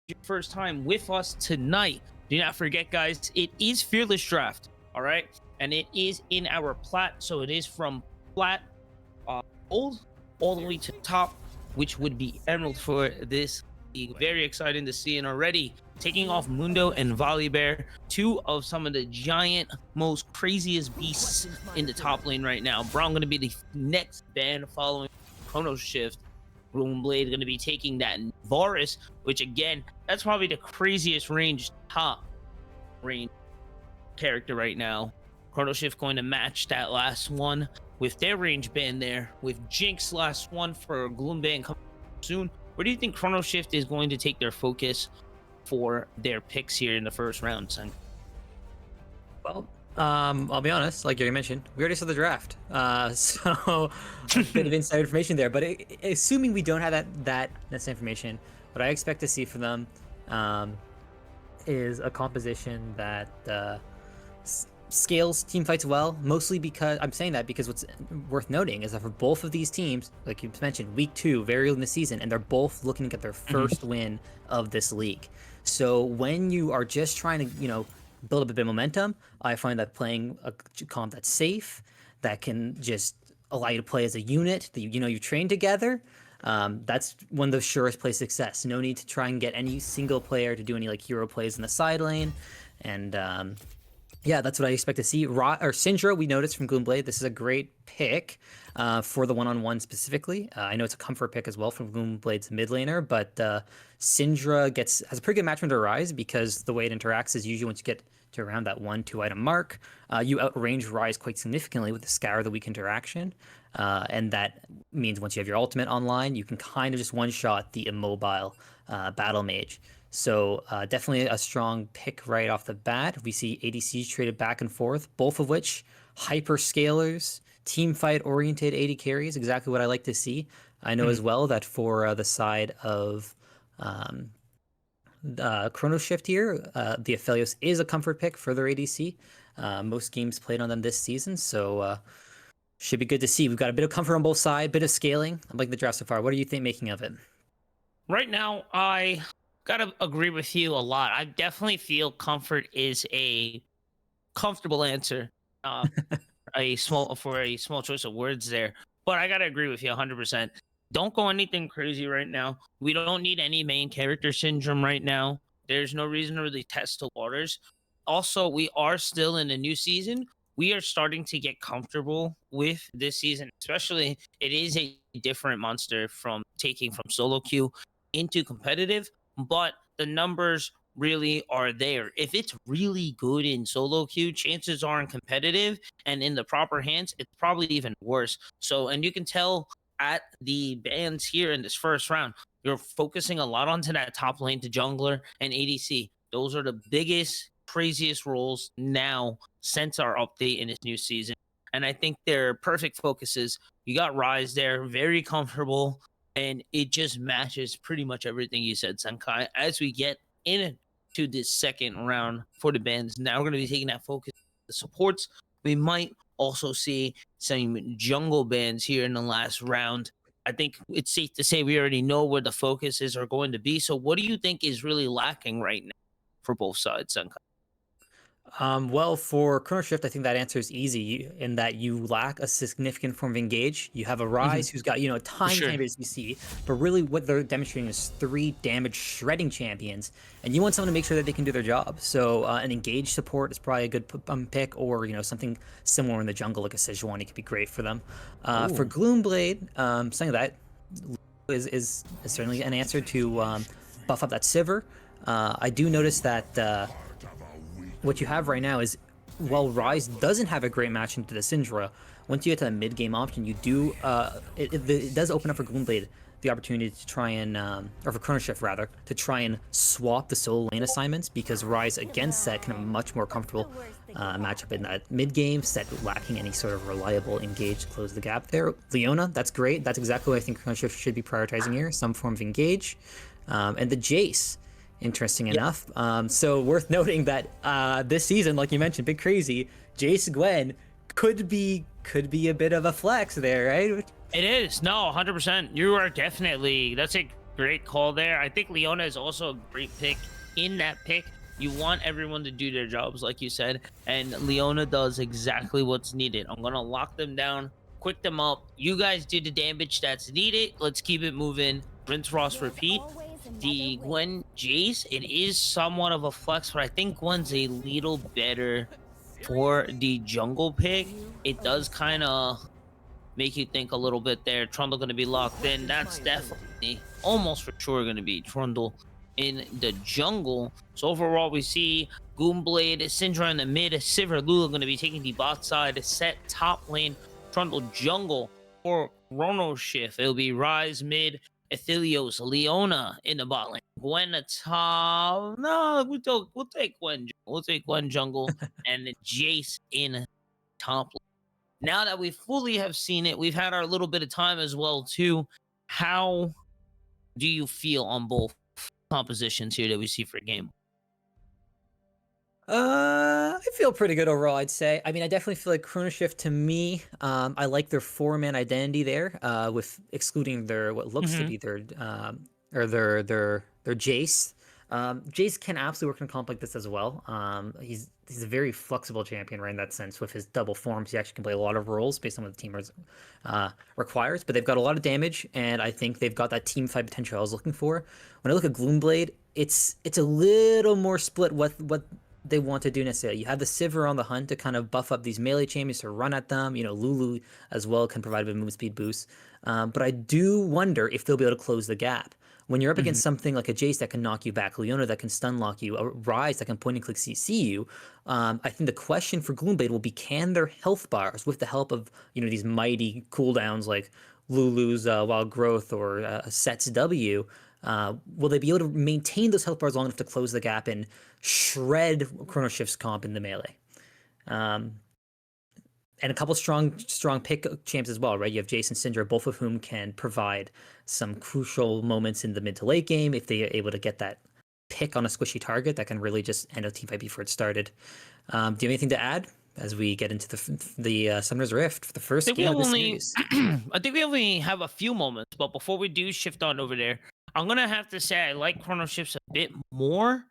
your first time with us tonight, do not forget, guys, it is Fearless Draft, all right? And it is in our Plat, so it is from Plat Gold all the way to top, which would be Emerald for this league. Very exciting to see, and already taking off Mundo and Volibear, two of some of the giant, most craziest beasts in the top lane right now. Braum going to be the next ban following Chrono shift. Gloomblade going to be taking that Varus, which again, that's probably the craziest top range character right now. Chrono Shift going to match that last one with their range ban there, with Jinx last one for Gloomblade coming soon. Where do you think Chrono Shift is going to take their focus for their picks here in the first round, son? Well, I'll be honest, like you mentioned, we already saw the draft. So a bit of inside information there. But assuming we don't have that information, what I expect to see for them is a composition that scales team fights well, mostly because I'm saying that because what's worth noting is that for both of these teams, like you mentioned, week 2, very early in the season, and they're both looking to get their first win of this league. So when you are just trying to, build up a bit of momentum, I find that playing a comp that's safe, that can just allow you to play as a unit, that you train together, that's one of the surest plays success. No need to try and get any single player to do any hero plays in the side lane, and yeah, that's what I expect to see. Syndra, we noticed from Gloomblade, this is a great pick for the one-on-one specifically. I know it's a comfort pick as well from Gloomblade's mid laner, but Syndra has a pretty good matchment to Rise because the way it interacts is usually once you get to around that 1-2 item mark, you outrange Rise quite significantly with the Scour the weak interaction. And that means once you have your ultimate online, you can kind of just one-shot the immobile battle mage. So definitely a strong pick right off the bat. We see ADCs traded back and forth, both of which hyper scalers, team fight oriented AD carries, exactly what I like to see. I know as well that for the side of Chrono Shift here, the Aphelios is a comfort pick for their ADC. Most games played on them this season, so should be good to see. We've got a bit of comfort on both sides, bit of scaling. I like the draft so far. What do you think making of it? Right now, I gotta agree with you a lot. I definitely feel comfort is a comfortable answer. A small choice of words there, but I gotta agree with you 100%. Don't go anything crazy right now. We don't need any main character syndrome right now. There's no reason to really test the waters. Also, we are still in a new season. We are starting to get comfortable with this season, especially it is a different monster from taking from solo queue into competitive, but the numbers really are there. If it's really good in solo queue, chances are in competitive and in the proper hands, it's probably even worse. So, and you can tell at the bans here in this first round, you're focusing a lot onto that top lane to jungler and ADC. Those are the biggest, craziest roles now since our update in this new season. And I think they're perfect focuses. You got Rise there, very comfortable, and it just matches pretty much everything you said, Senkai. As we get into this second round for the bans, now we're going to be taking that focus the supports. We might also see some jungle bans here in the last round. I think it's safe to say we already know where the focuses are going to be. So what do you think is really lacking right now for both sides, Senkai? Well, for Chrono Shift, I think that answer is easy in that you lack a significant form of engage. You have a Rise who's got, a tiny bit you see, but really what they're demonstrating is 3 damage shredding champions, and you want someone to make sure that they can do their job. So an engage support is probably a good pick, or something similar in the jungle like a Sejuani could be great for them. For Gloomblade, something that is certainly an answer to buff up that Sivir. I do notice that what you have right now is, while Rise doesn't have a great match into the Syndra, once you get to the mid-game option, you do it does open up for Gloomblade the opportunity to try and, or for Chrono Shift rather, to try and swap the solo lane assignments, because Rise against Set can have a much more comfortable matchup in that mid-game, Set lacking any sort of reliable engage to close the gap there. Leona, that's great. That's exactly what I think Chrono Shift should be prioritizing here, some form of engage. And the Jace, interesting enough. So worth noting that this season, like you mentioned, big crazy, Jace Gwen could be a bit of a flex there, right? It is. No, 100%. You are definitely, that's a Great call there. I think Leona is also a great pick. In that pick, you want everyone to do their jobs, like you said, and Leona does exactly what's needed. I'm gonna lock them down, quick them up. You guys do the damage that's needed. Let's keep it moving. Rinse, Ross, repeat. The Gwen Jace, it is somewhat of a flex, but I think Gwen's a little better for the jungle pick. It does kind of make you think a little bit there. Trundle going to be locked in. That's definitely almost for sure going to be Trundle in the jungle. So overall, we see Gloomblade, Syndra in the mid, Sivir, Lulu going to be taking the bot side, set top lane, Trundle jungle for Chrono shift. It'll be Rise mid, Aethelios, Leona in the bot lane, Gwen at top. No, we'll take Gwen. We'll take Gwen jungle and Jace in top lane. Now that we fully have seen it, we've had our little bit of time as well too. How do you feel on both compositions here that we see for game? I feel pretty good overall, I'd say. I mean, I definitely feel like Chrono Shift to me, I like their four-man identity there, with excluding their what looks to be their or their Jace. Jace can absolutely work in a comp like this as well. He's a very flexible champion, right, in that sense. With his double forms, he actually can play a lot of roles based on what the team requires. But they've got a lot of damage, and I think they've got that team fight potential I was looking for. When I look at Gloomblade, it's a little more split what they want to do necessarily. You have the Sivir on the hunt to kind of buff up these melee champions to run at them. You know, Lulu as well can provide a bit of move speed boost. But I do wonder if they'll be able to close the gap. When you're up against something like a Jace that can knock you back, Leona that can stun lock you, a Rise that can point and click CC you, I think the question for Gloomblade will be, can their health bars, with the help of, you know, these mighty cooldowns like Lulu's Wild Growth or Set's W, will they be able to maintain those health bars long enough to close the gap and shred Chrono Shift's comp in the melee? And a couple strong pick champs as well, right? You have Jace and Syndra, both of whom can provide some crucial moments in the mid to late game if they are able to get that pick on a squishy target that can really just end a teamfight before it started. Do you have anything to add as we get into the Summoner's Rift for the first game of the series? I think we only have a few moments, but before we do shift on over there, I'm gonna have to say I like Chrono Shifts a bit more.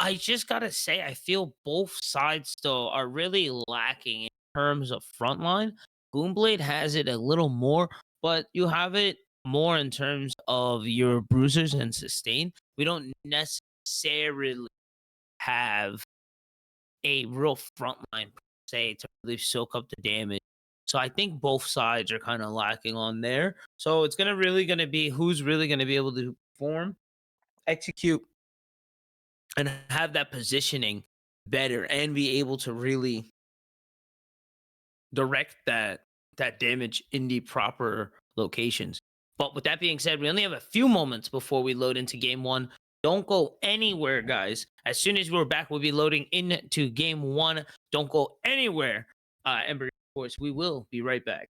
I just gotta say I feel both sides still are really lacking in terms of frontline. Gloomblade has it a little more, but you have it more in terms of your bruisers and sustain. We don't necessarily have a real frontline per se to really soak up the damage. So I think both sides are kind of lacking on there. So it's gonna be who's really gonna be able to perform, execute, and have that positioning better and be able to really direct that damage in the proper locations. But with that being said, we only have a few moments before we load into game one. Don't go anywhere, guys. As soon as we're back, we'll be loading into game one. Don't go anywhere. Ember, of course, we will be right back.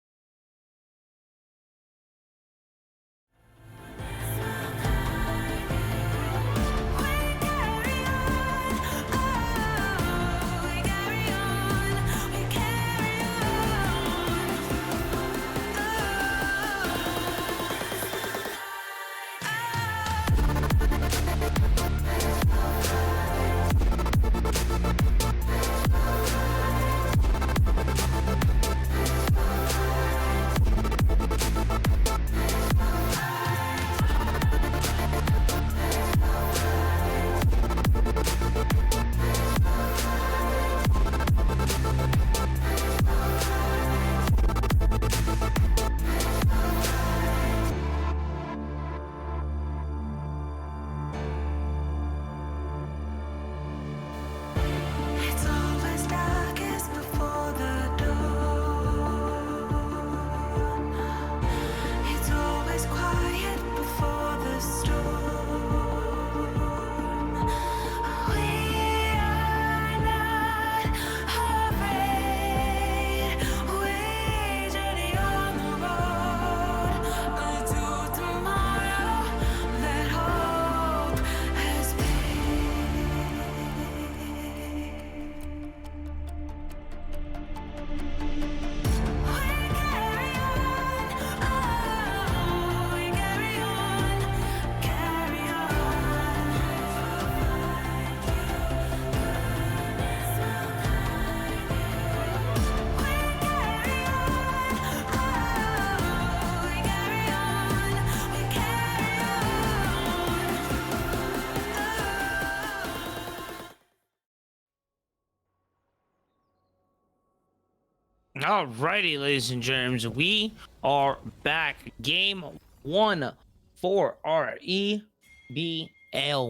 Alrighty, ladies and germs, we are back. Game 1 for our EBL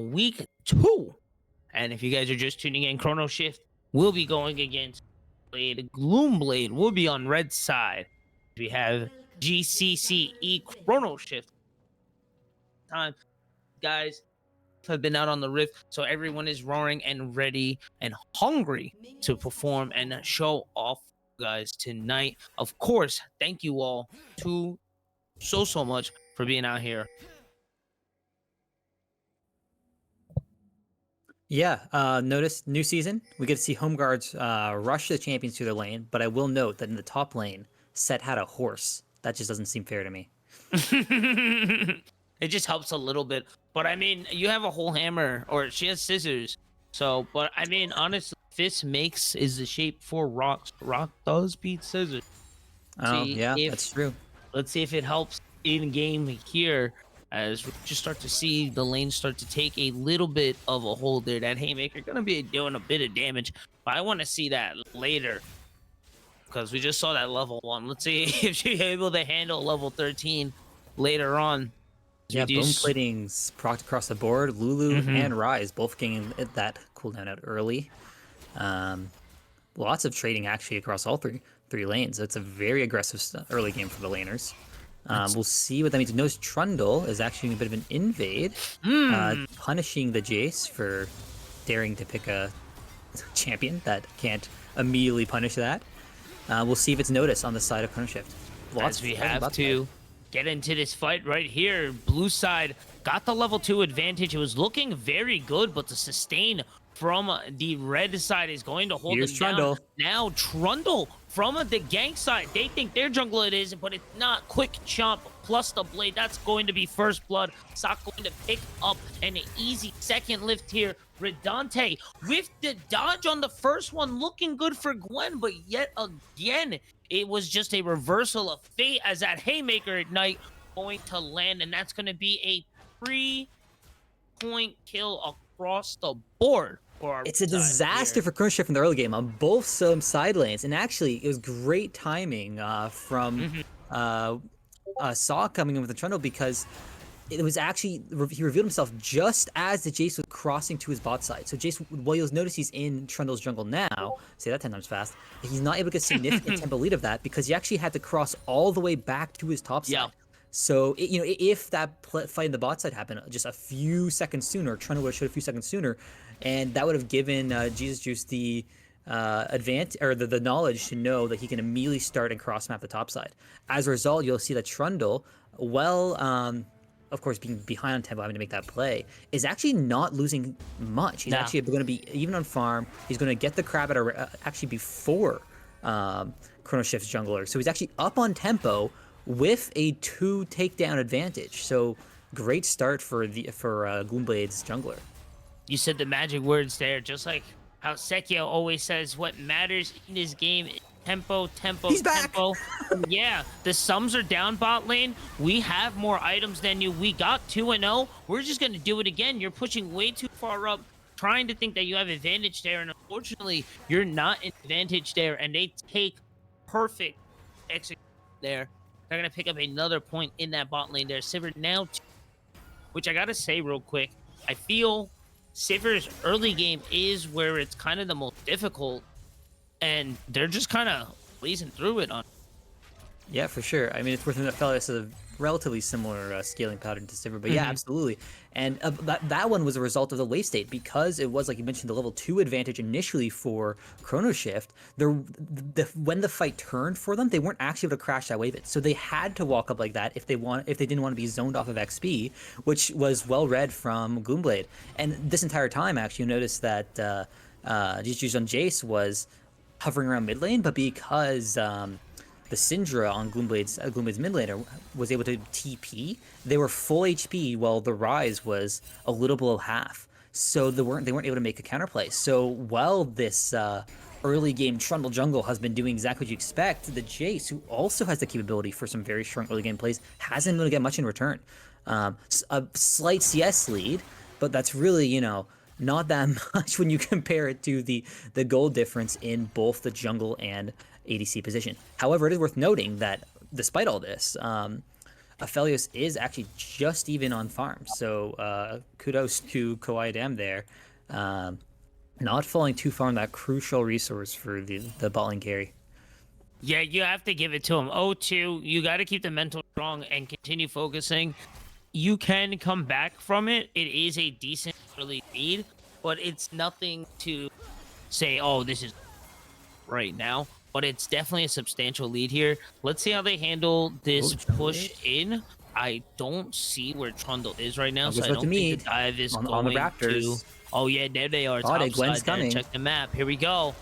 Week 2. And if you guys are just tuning in, Chrono Shift will be going against Blade. Gloomblade will be on red side. We have GCCe Chrono Shift. Time, guys have been out on the rift, so everyone is roaring and ready and hungry to perform and show off, guys, tonight. Of course, thank you all so much for being out here. Yeah, notice new season. We get to see home guards rush the champions to their lane, but I will note that in the top lane, Set had a horse. That just doesn't seem fair to me. It just helps a little bit, but I mean, you have a whole hammer, or she has scissors. So, but I mean, honestly, fist makes is the shape for rocks. Rock does beat scissors. Oh, yeah, that's true. Let's see if it helps in game here, as we just start to see the lane start to take a little bit of a hold there. That haymaker gonna be doing a bit of damage, but I want to see that later, because we just saw that level 1. Let's see if she's able to handle level 13 later on. Yeah, bone plating's procced across the board. Lulu and Rise both getting that cooldown out early. Lots of trading actually across all three lanes. It's a very aggressive early game for the laners. We'll see what that means. Notice Trundle is actually a bit of an invade, punishing the Jace for daring to pick a champion that can't immediately punish that. We'll see if it's noticed on the side of Chrono Shift. Lots we have to get into this fight right here. Blue side got the level 2 advantage. It was looking very good, but the sustain from the red side is going to hold Here's them Trundle. down. Now Trundle from the gank side, they think their jungle it is, but it's not. Quick chomp plus the blade, that's going to be first blood. Sock going to pick up an easy second lift here. Redante with the dodge on the first one, looking good for Gwen, but yet again, it was just a reversal of fate as that haymaker ignite going to land, and that's going to be a 3-point kill across the board. It's a disaster for Chrono Shift in the early game on both side lanes, and actually it was great timing from Saw coming in with the Trundle, because it was actually, he revealed himself just as the Jace was crossing to his bot side. So Jace, well, you'll notice he's in Trundle's jungle now. Say that 10 times fast. He's not able to get significant tempo lead of that because he actually had to cross all the way back to his top side. Yeah. So, if that fight in the bot side happened just a few seconds sooner, Trundle would have showed a few seconds sooner, and that would have given Jesus Juice the advantage, or the knowledge to know that he can immediately start and cross map the top side. As a result, you'll see that Trundle, of course, being behind on tempo, having to make that play, is actually not losing much. He's actually going to be even on farm. He's going to get the crab actually before Chrono Shift's jungler. So he's actually up on tempo with a 2 takedown advantage. So great start for Gloomblade's jungler. You said the magic words there, just like how Sekio always says, what matters in this game is tempo, He's tempo. Back. Yeah, the sums are down bot lane. We have more items than you. We got 2-0. We're just going to do it again. You're pushing way too far up, trying to think that you have advantage there, and unfortunately, you're not in advantage there, and they take perfect execution there. They're going to pick up another point in that bot lane there. Sivir now, which I got to say real quick, I feel Sivir's early game is where it's kind of the most difficult, and they're just kind of blazing through it on. Yeah, for sure. I mean, it's worth noting that this is a relatively similar scaling pattern to Sivir, but yeah, absolutely. And that one was a result of the wave state, because it was, like you mentioned, the level 2 advantage initially for Chrono Shift. When the fight turned for them, they weren't actually able to crash that wave. So they had to walk up like that if they didn't want to be zoned off of XP, which was well read from Gloomblade. And this entire time, actually, you notice that GCCe's on Jace was hovering around mid lane, but because the Syndra on Gloomblade's mid laner was able to TP, they were full HP while the Rise was a little below half. So they weren't able to make a counterplay. So while this early game Trundle jungle has been doing exactly what you expect, the Jace, who also has the capability for some very strong early game plays, hasn't been able to get much in return. A slight CS lead, but that's really, not that much when you compare it to the gold difference in both the jungle and ADC position. However, it is worth noting that despite all this, Aphelios is actually just even on farm. So kudos to Kawhi Dam there. Not falling too far on that crucial resource for the bot lane carry. Yeah, you have to give it to him. 0-2, you got to keep the mental strong and continue focusing. You can come back from it. It is a decent early lead, but it's nothing to say, oh, this is right now. But it's definitely a substantial lead here. Let's see how they handle this push in. I don't see where Trundle is right now, so I don't think the dive is on the going Raptors. to... Oh, yeah, there they are. Top Gwen's coming. Check the map. Here we go.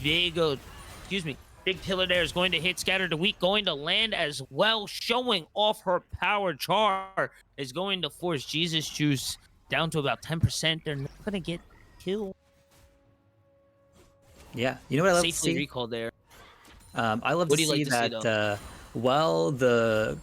Big, excuse me. Big pillar there is going to hit Scatter the Weak, going to land as well, showing off her power. Char is going to force Jesus Juice down to about 10%. They're not going to get killed. Yeah, you know what I love to see? Recall there. I love to see that while the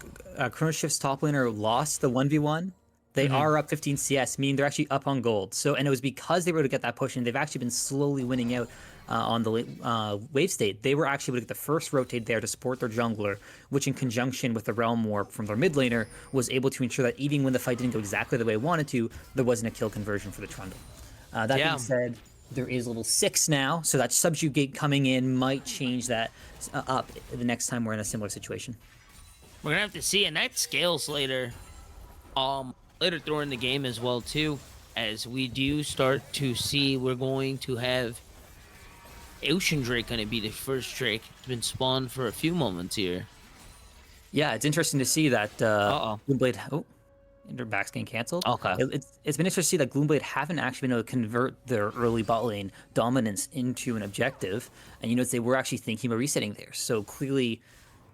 Chrono Shift's top laner lost the 1v1, they are up 15 CS, meaning they're actually up on gold. So, and it was because they were able to get that push, and they've actually been slowly winning out on the wave state. They were actually able to get the first rotate there to support their jungler, which in conjunction with the Realm Warp from their mid laner was able to ensure that even when the fight didn't go exactly the way it wanted to, there wasn't a kill conversion for the Trundle. That being said, there is level 6 now, so that Subjugate coming in might change that up the next time we're in a similar situation. We're gonna have to see, and that scales later. Later during the game as well too, as we do start to see we're going to have Ocean Drake going to be the first Drake. It's been spawned for a few moments here. Yeah, it's interesting to see that Gloomblade... Oh, their back's getting canceled. Okay. It's been interesting to see that Gloomblade haven't actually been able to convert their early bot lane dominance into an objective. And you notice they were actually thinking about resetting there. So clearly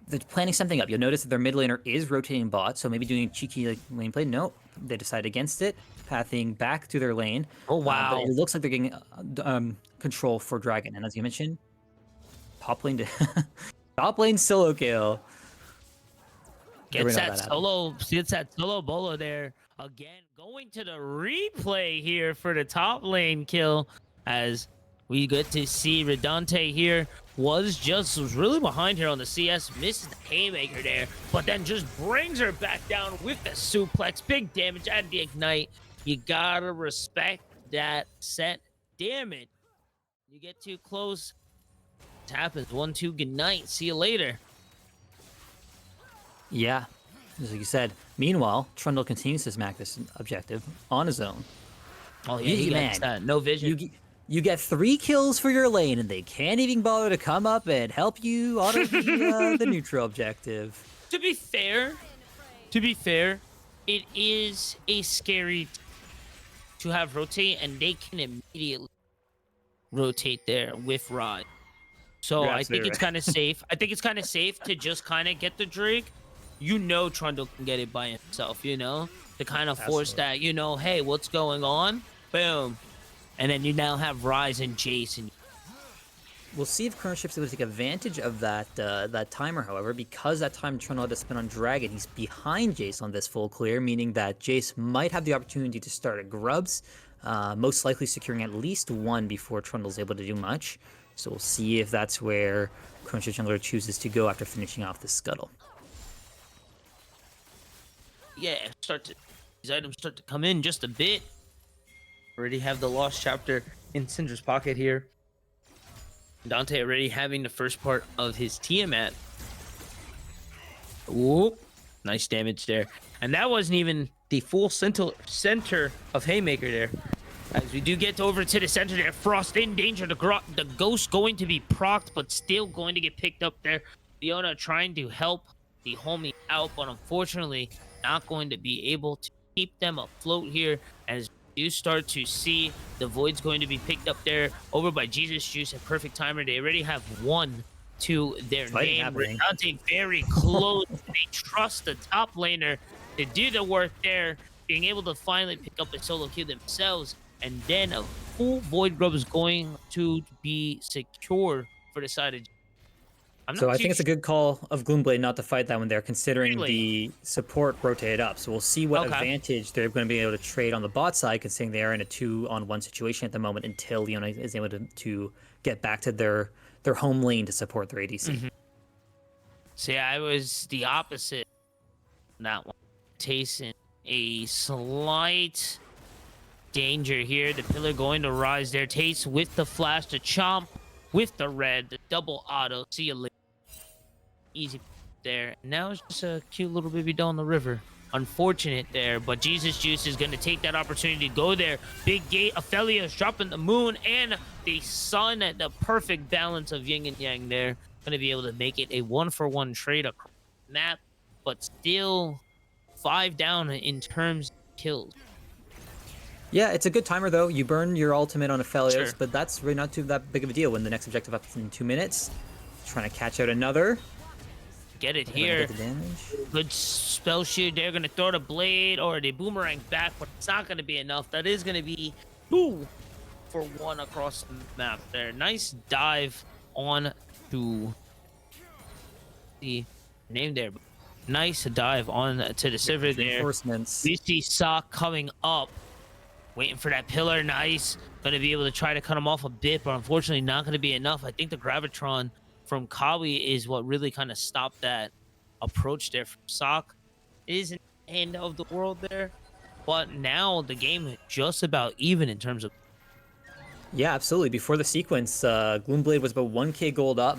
they're planning something up. You'll notice that their mid laner is rotating bot, so maybe doing a cheeky lane play. No, they decide against it, pathing back to their lane. Oh, wow. But it looks like they're getting control for Dragon. And as you mentioned, top lane top lane solo kill. Gets that solo bolo there. Again, going to the replay here for the top lane kill, as we get to see Redante here was really behind here on the CS, misses the haymaker there, but then just brings her back down with the suplex. Big damage and the ignite. You gotta respect that set. Damn it. You get too close. It happens. 1-2, good night. See you later. Yeah, as you said. Meanwhile, Trundle continues to smack this objective on his own. Oh, yeah, he gets that. No vision. You get 3 kills for your lane, and they can't even bother to come up and help you auto the neutral objective. To be fair, it is a scary to have rotate, and they can immediately rotate there with Rod. So I think it's kind of safe. I think it's kind of safe to just kind of get the Drake. You know Trundle can get it by himself, you know? To kind of force that, you know, hey, what's going on? Boom. And then you now have Ryze and Jason. We'll see if Chrono Shift's able to take advantage of that that timer, however, because that time Trundle had to spin on Dragon, he's behind Jace on this full clear, meaning that Jace might have the opportunity to start at Grubs, most likely securing at least 1 before Trundle's able to do much. So we'll see if that's where Chrono Shift Jungler chooses to go after finishing off the Scuttle. Yeah, these items start to come in just a bit. Already have the Lost Chapter in Syndra's pocket here. Dante already having the first part of his Tiamat. Whoop. Nice damage there. And that wasn't even the full center of Haymaker there. As we do get over to the center there, Frost in danger. The Ghost going to be procced, but still going to get picked up there. Fiona trying to help the homie out, but unfortunately not going to be able to keep them afloat here, as you start to see the Void's going to be picked up there over by Jesus Juice at perfect timer. They already have 1 to their name. Redante very close. They trust the top laner to do the work there, being able to finally pick up a solo kill themselves, and then a full Void Grub is going to be secure for the side of... I'm So not I too think it's a good call of Gloomblade not to fight that one there, considering really. the support rotated up. So we'll see what Okay. advantage they're going to be able to trade on the bot side, considering they are in a 2-on-1 situation at the moment until Leona is able to get back to their home lane to support their ADC. See, I was the opposite on that one. Tasting a slight danger here. The pillar going to rise there. Taste with the flash, the chomp with the red, the double auto. See you later. Easy there. Now it's just a cute little baby doll in the river. Unfortunate there, but Jesus Juice is going to take that opportunity to go there. Big gate, Aphelios dropping the moon and the sun, the perfect balance of yin and yang there. Going to be able to make it a 1-for-1 trade across the map, but still 5 down in terms of kills. Yeah, it's a good timer though. You burn your ultimate on Aphelios, Sure. but that's really not too that big of a deal when the next objective up in 2 minutes. Trying to catch out another. Get it They're gonna here. get the damage. Good spell shield. They're going to throw the blade or the boomerang back, but it's not going to be enough. That is going to be 2-for-1 across the map there. Nice dive on to the name there. Nice dive on to the server there. Reinforcements. We see Sock coming up, waiting for that pillar. Nice. Going to be able to try to cut him off a bit, but unfortunately not going to be enough. I think the Gravitron from Kawi is what really kind of stopped that approach there from Sock. It isn't the end of the world there, but now the game is just about even in terms of. Yeah, absolutely. Before the sequence, Gloomblade was about 1k gold up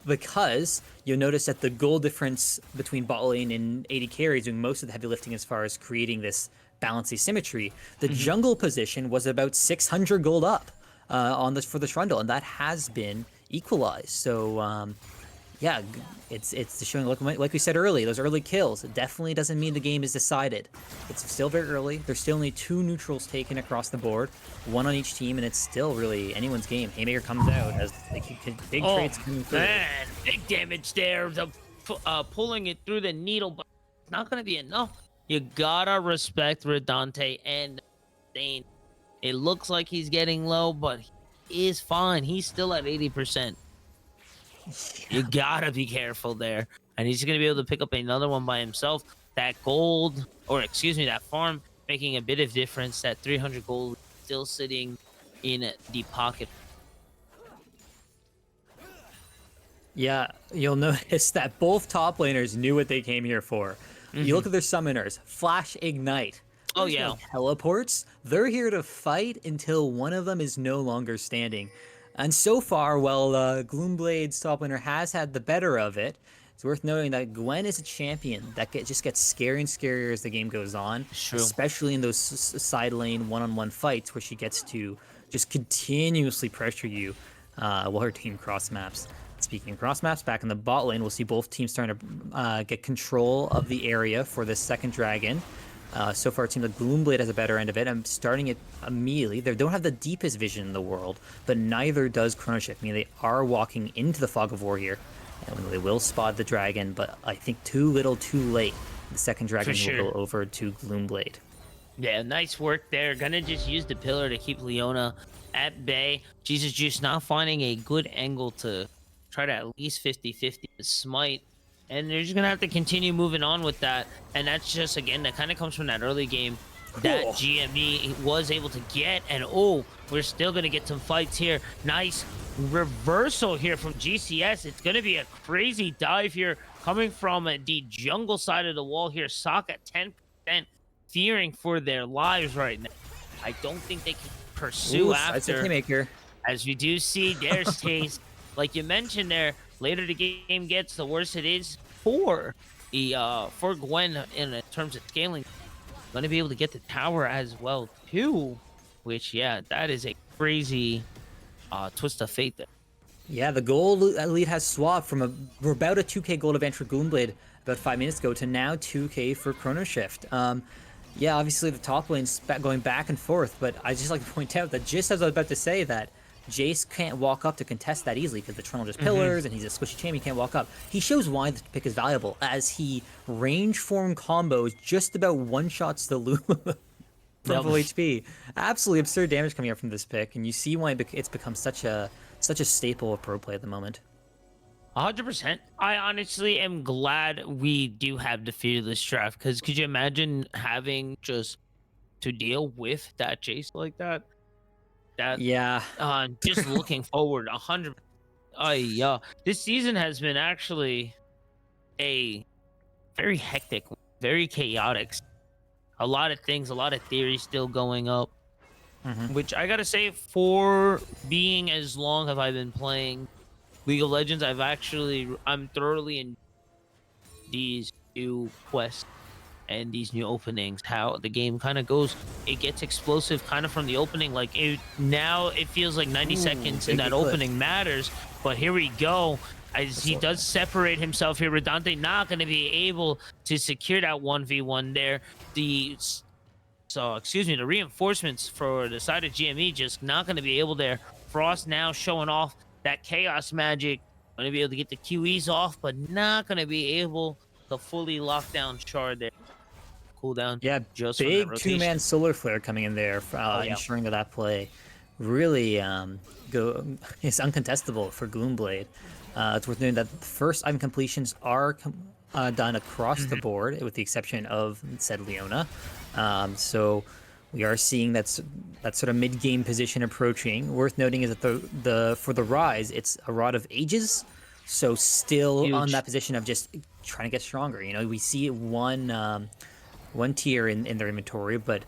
because you'll notice that the gold difference between bot lane and AD carry is doing most of the heavy lifting as far as creating this balanced asymmetry. The jungle position was about 600 gold up for the Trundle, and that has been equalized. So yeah, it's showing, like we said earlier, those early kills. It definitely doesn't mean the game is decided. It's still very early. There's still only 2 neutrals taken across the board, 1 on each team, and it's still really anyone's game. Haymaker comes out as big trades coming through. Man, big damage there. The pulling it through the needle, but it's not going to be enough. You gotta respect Redante and Dane. It looks like he's getting low, but he is fine. He's still at 80%. You gotta be careful there. And he's gonna be able to pick up another one by himself. That gold, or excuse me, that farm making a bit of difference. That 300 gold still sitting in the pocket. Yeah, you'll notice that both top laners knew what they came here for. You look at their summoners, Flash Ignite. Oh, There's yeah. no teleports. They're here to fight until one of them is no longer standing. And so far, while Gloomblade's top laner has had the better of it, it's worth noting that Gwen is a champion that just gets scarier and scarier as the game goes on, True. especially in those side lane one-on-one fights where she gets to just continuously pressure you while her team cross maps. Speaking of cross maps, back in the bot lane, we'll see both teams starting to get control of the area for this second dragon. So far, it seems like Gloomblade has a better end of it. I'm starting it immediately. They don't have the deepest vision in the world, but neither does Chrono. I mean, they are walking into the fog of war here, and they will spot the dragon, but I think too little too late. The second dragon will go over to Gloomblade. Yeah, nice work there. Gonna just use the pillar to keep Leona at bay. Jesus Juice not finding a good angle to try to at least 50-50 the smite. And they're just going to have to continue moving on with that. And that's just, again, that kind of comes from that early game that GME was able to get. And, oh, we're still going to get some fights here. Nice reversal here from GCS. It's going to be a crazy dive here coming from the jungle side of the wall here. Sock at 10%, fearing for their lives right now. I don't think they can pursue after. Haymaker. As we do see, there's Taste. Like you mentioned there, later the game gets, the worse it is for Gwen in terms of scaling. Going to be able to get the tower as well too, which, yeah, that is a crazy twist of fate there. Yeah, the gold lead has swapped from about a 2k gold event for Gloomblade about 5 minutes ago to now 2k for Chrono Shift. Yeah, obviously the top lane's going back and forth, but I just like to point out that just as I was about to say that Jace can't walk up to contest that easily because the Trundle just pillars and he's a squishy champion, he can't walk up. He shows why the pick is valuable as he range form combos just about one-shots the Luma from full HP. Absolutely absurd damage coming out from this pick, and you see why it's become such a staple of pro play at the moment. 100%. I honestly am glad we do have defeated this draft because could you imagine having just to deal with that chase like that? That Yeah. just looking forward, 100. Yeah, this season has been actually a very hectic, very chaotic. A lot of things, a lot of theories still going up. Hmm. Which I gotta say, for being as long have I been playing League of Legends, I'm thoroughly in these new quests and these new openings. How the game kind of goes, it gets explosive kind of from the opening. Like now, it feels like 90 Ooh, seconds in that big clip. opening matters. But here we go. As he does separate himself here, Redante not going to be able to secure that 1v1 there. The reinforcements for the side of GME just not going to be able there. Frost now showing off that chaos magic, going to be able to get the QEs off, but not going to be able to fully lock down Shard there. Cooldown Yeah, just from that big two-man rotation. solar flare coming in there, Oh yeah. ensuring that that play really is uncontestable for Gloomblade. It's worth noting that the first item completions are done across the board, with the exception of said Leona. So we are seeing that sort of mid-game position approaching. Worth noting is that the for the Rise, it's a Rod of Ages, so still on Huge. that position of just trying to get stronger. You know, we see one tier in their inventory, but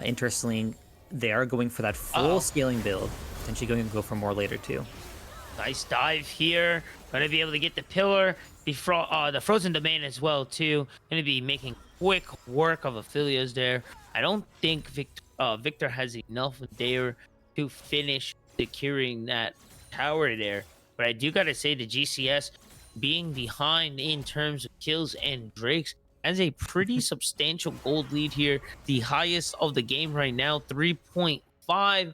interestingly, they are going for that full Uh-oh. scaling build. Potentially going to go for more later too. Nice dive here. Gonna be able to get the pillar, the frozen domain as well too. Gonna be making quick work of Aphelios there. I don't think Victor has enough there to finish securing that tower there. But I do gotta say the GCS being behind in terms of kills and Drakes has a pretty substantial gold lead here. The highest of the game right now, 3.5,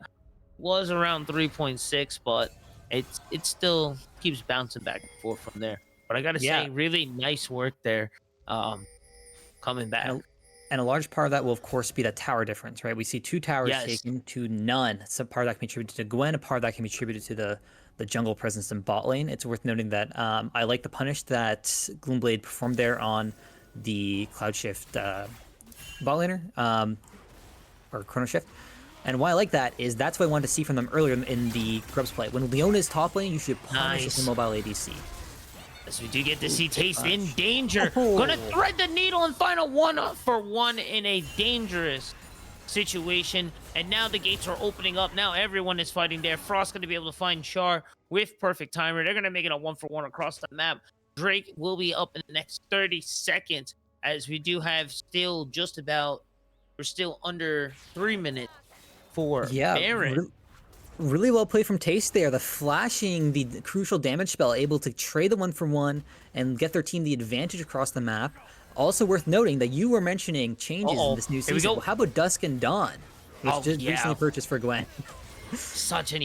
was around 3.6, but it still keeps bouncing back and forth from there. But I gotta Yeah, say, really nice work there, um, coming and back. a large part of that will of course be that tower difference, right? We see two towers Yes. taken to none. Some part of that can be attributed to Gwen, a part of that can be attributed to the jungle presence in bot lane. It's worth noting that I like the punish that Gloomblade performed there on the Cloud Shift bot laner, or Chrono Shift. And why I like that is that's what I wanted to see from them earlier in the Grubs play. When Leona is top lane, you should punish with Nice. a mobile ADC. As we do get to see Good Taste in punch. danger. Oh. Gonna thread the needle and find a 1-for-1 in a dangerous situation. And now the gates are opening up. Now everyone is fighting there. Frost gonna be able to find Char with perfect timer. They're gonna make it a 1-for-1 across the map. Drake will be up in the next 30 seconds, as we do have still we're still under 3 minutes for Yeah, Baron. really well played from Taste there. The flashing, the crucial damage spell, able to trade the 1-for-1 and get their team the advantage across the map. Also worth noting that you were mentioning changes in Uh-oh. this new Here we season. go. Well, how about Dusk and Dawn, which Oh, just yeah. recently purchased for Gwen? Such an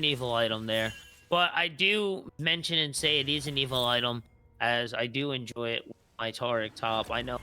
evil item there. But I do mention and say it is an evil item, as I do enjoy it with my Taric top. I know,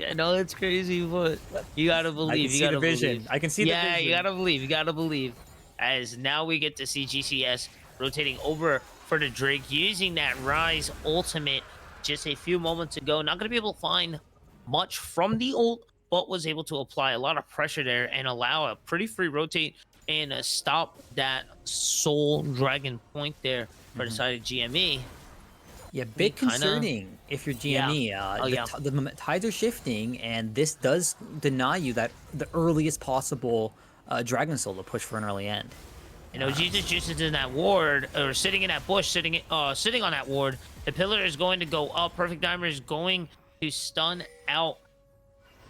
I know it's crazy, but you gotta believe. You gotta believe. I can see the Yeah, vision. you gotta believe. You gotta believe. As now we get to see GCS rotating over for the Drake, using that Rise ultimate just a few moments ago. Not gonna be able to find much from the ult, but was able to apply a lot of pressure there and allow a pretty free rotate and stop that Soul Dragon point there for the side of GME. Yeah, We bit kinda- concerning if you're GME. Oh, yeah. The tides are shifting, and this does deny you that the earliest possible Dragon Soul to push for an early end. You know, Jesus is in that ward, or sitting in that bush, sitting on that ward. The pillar is going to go up. Perfect Dimer is going to stun out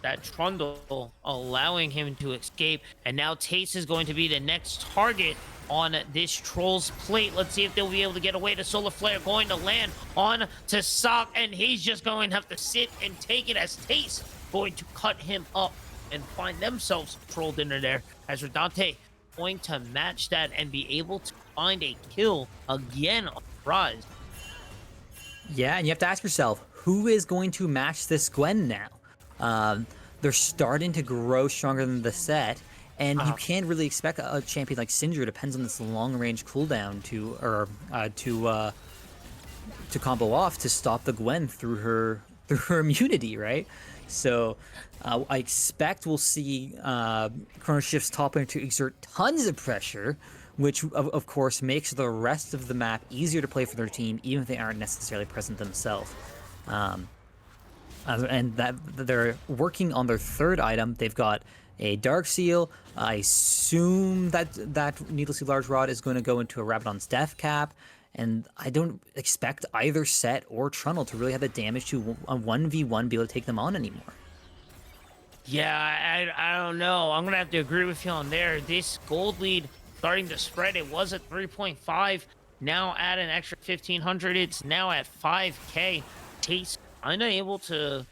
that Trundle, allowing him to escape. And now Taste is going to be the next target on this Troll's plate. Let's see if they'll be able to get away. The Solar Flare going to land on to Sock, and he's just going to have to sit and take it, as Taste going to cut him up and find themselves Troll dinner there, as Redante going to match that and be able to find a kill again on Rise. Yeah, and you have to ask yourself, who is going to match this Gwen now? They're starting to grow stronger than the set, and you can't really expect a champion like Syndra. Depends on this long-range cooldown to combo off to stop the Gwen through her immunity, right? So I expect we'll see Chrono Shift's top laner to exert tons of pressure, which of course makes the rest of the map easier to play for their team, even if they aren't necessarily present themselves. And that they're working on their third item. They've got a Dark Seal. I assume that needlessly large rod is going to go into a Rabadon's death cap, and I don't expect either Set or Trundle to really have the damage to a 1v1 be able to take them on anymore. Yeah, I don't know. I'm gonna have to agree with you on there. This gold lead starting to spread. It was at 3.5. Now at an extra 1,500. It's now at 5K. Taste unable to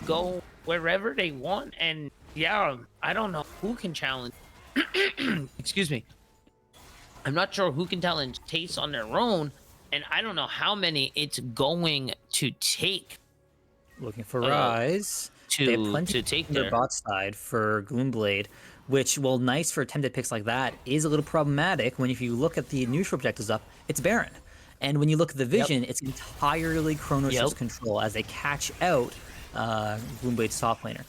go wherever they want, and yeah, I don't know who can challenge. Excuse me. I'm not sure who can challenge Taste on their own, and I don't know how many it's going to take. Looking for Rise. They have plenty to take their bot side for Gloomblade, which, while nice for attempted picks like that, is a little problematic when if you look at the neutral objectives up, it's Baron. And when you look at the vision, it's entirely Chrono Shift's control as they catch out Gloomblade's top laner.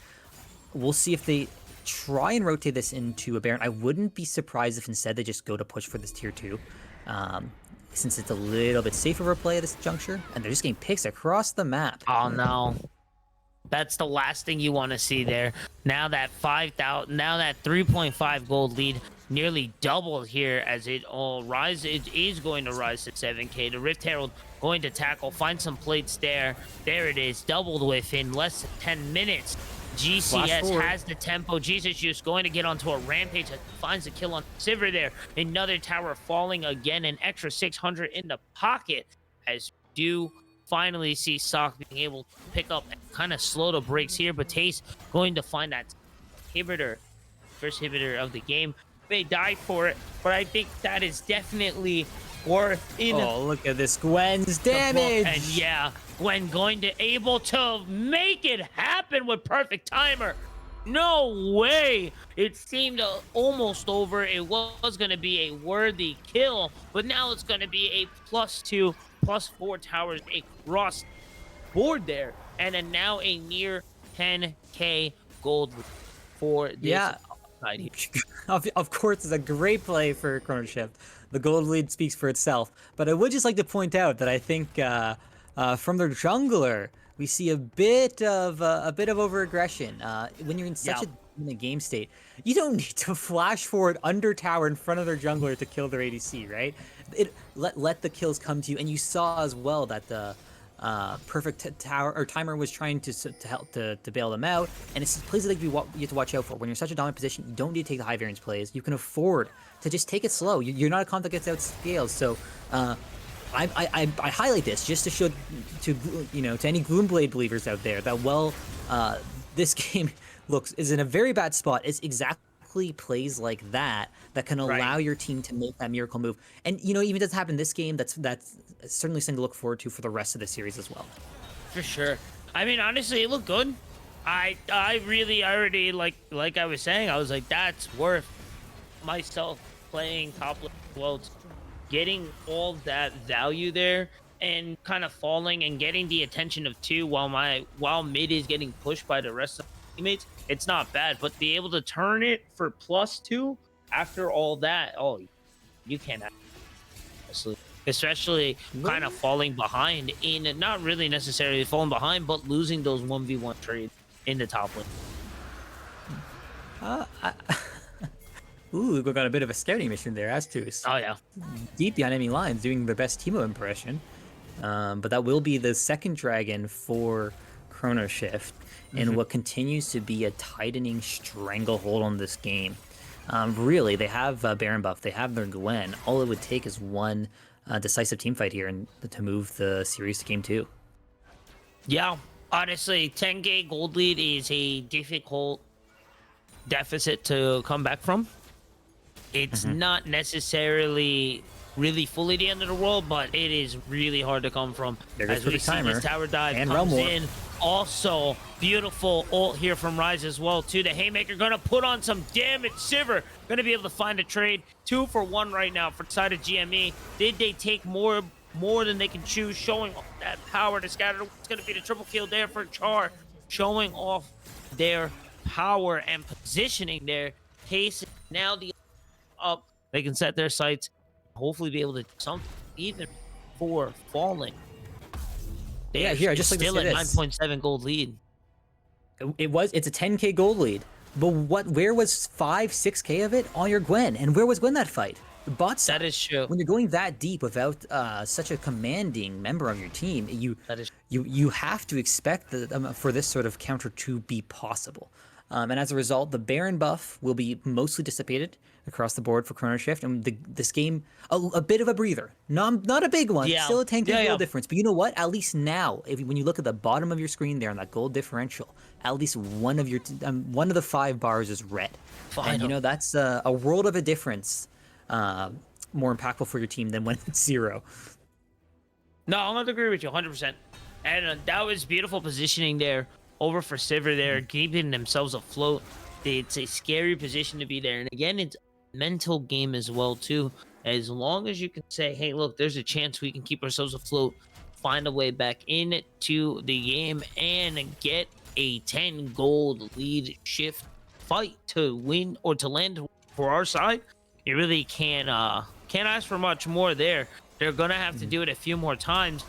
We'll see if they try and rotate this into a Baron. I wouldn't be surprised if instead they just go to push for this tier 2, since it's a little bit safer of a play at this juncture, and they're just getting picks across the map. Oh no. That's the last thing you want to see there. Now that 5,000, now that 3.5 gold lead nearly doubled here as it all rises. It is going to rise to 7K. The Rift Herald going to tackle, find some plates there. There it is, doubled within less than 10 minutes. GCS has the tempo. Jesus just going to get onto a rampage. Finds the kill on Sivir there. Another tower falling again. An extra 600 in the pocket as you finally see Sock being able to pick up and kind of slow the brakes here. But Taste going to find that inhibitor, first inhibitor of the game. May die for it, but I think that is definitely worth it. Oh, look at this Gwen's damage. And yeah, Gwen going to able to make it happen with perfect timer. No way. It seemed almost over. It was going to be a worthy kill, but now it's going to be a +2, +4 towers across board there, and then now a near 10K gold for this. Of course, it's a great play for Chrono Shift. The gold lead speaks for itself. But I would just like to point out that I think from their jungler, we see a bit of over-aggression. When you're in such a game state, you don't need to flash forward under tower in front of their jungler to kill their ADC, right? Let the kills come to you. And you saw as well that the perfect tower or timer was trying to help to bail them out, and it's plays like you have to watch out for. When you're in such a dominant position, you don't need to take the high variance plays. You can afford to just take it slow. You're not a comp that gets outscaled. So I highlight this just to show to any Gloomblade believers out there that this game is in a very bad spot. It's exactly plays like that can allow your team to make that miracle move. And even doesn't happen this game, that's certainly something to look forward to for the rest of the series as well. For sure. I mean, honestly, it looked good. I already like I was saying, I was like, that's worth myself playing top worlds, getting all that value there and kind of falling and getting the attention of 2 while mid is getting pushed by the rest of the teammates. It's not bad, but be able to turn it for +2 after all that, you can't especially kind of falling behind in, not really necessarily falling behind, but losing those 1v1 trades in the top lane. Ooh, we got a bit of a scouting mission there, Astus. Oh yeah, deep behind enemy lines, doing their best Teemo impression. But that will be the second dragon for Chrono Shift, in what continues to be a tightening stranglehold on this game. Really, they have Baron buff, they have their Gwen. All it would take is one decisive team fight here and to move the series to game 2. Yeah, honestly, 10K gold lead is a difficult deficit to come back from. It's not necessarily really fully the end of the world, but it is really hard to come from. As we see this tower dive and comes in. Also, beautiful ult here from Rise as well, too. The Haymaker going to put on some damage. Sivir going to be able to find a trade. 2 for 1 right now for side of GME. Did they take more more than they can chew, showing off that power to scatter. It's going to be the triple kill there for Char, showing off their power and positioning there. Case now the up. They can set their sights, hopefully be able to do something even before falling. Yeah, here I just like to still say a this. 9.7 gold lead. It's a 10k gold lead, but where was 5-6k of it on your Gwen, and where was Gwen that fight? The bot side. That is true. When you're going that deep without such a commanding member on your team, you have to expect for this sort of counter to be possible. And as a result, the Baron buff will be mostly dissipated across the board for Chrono Shift, and this game a bit of a breather, not a big one, Yeah. still a 10k Yeah, gold yeah. difference. But you know what? At least now, when you look at the bottom of your screen there on that gold differential, at least one of the 5 bars is red, and you know that's a world of a difference. More impactful for your team than when it's 0. No, I'm going to agree with you 100%. And that was beautiful positioning there over for Sivir there, keeping themselves afloat. It's a scary position to be there. And again, it's a mental game as well, too. As long as you can say, hey, look, there's a chance we can keep ourselves afloat, find a way back into the game, and get a 10 gold lead shift fight to win or to land for our side. You really can't ask for much more there. They're gonna have to do it a few more times.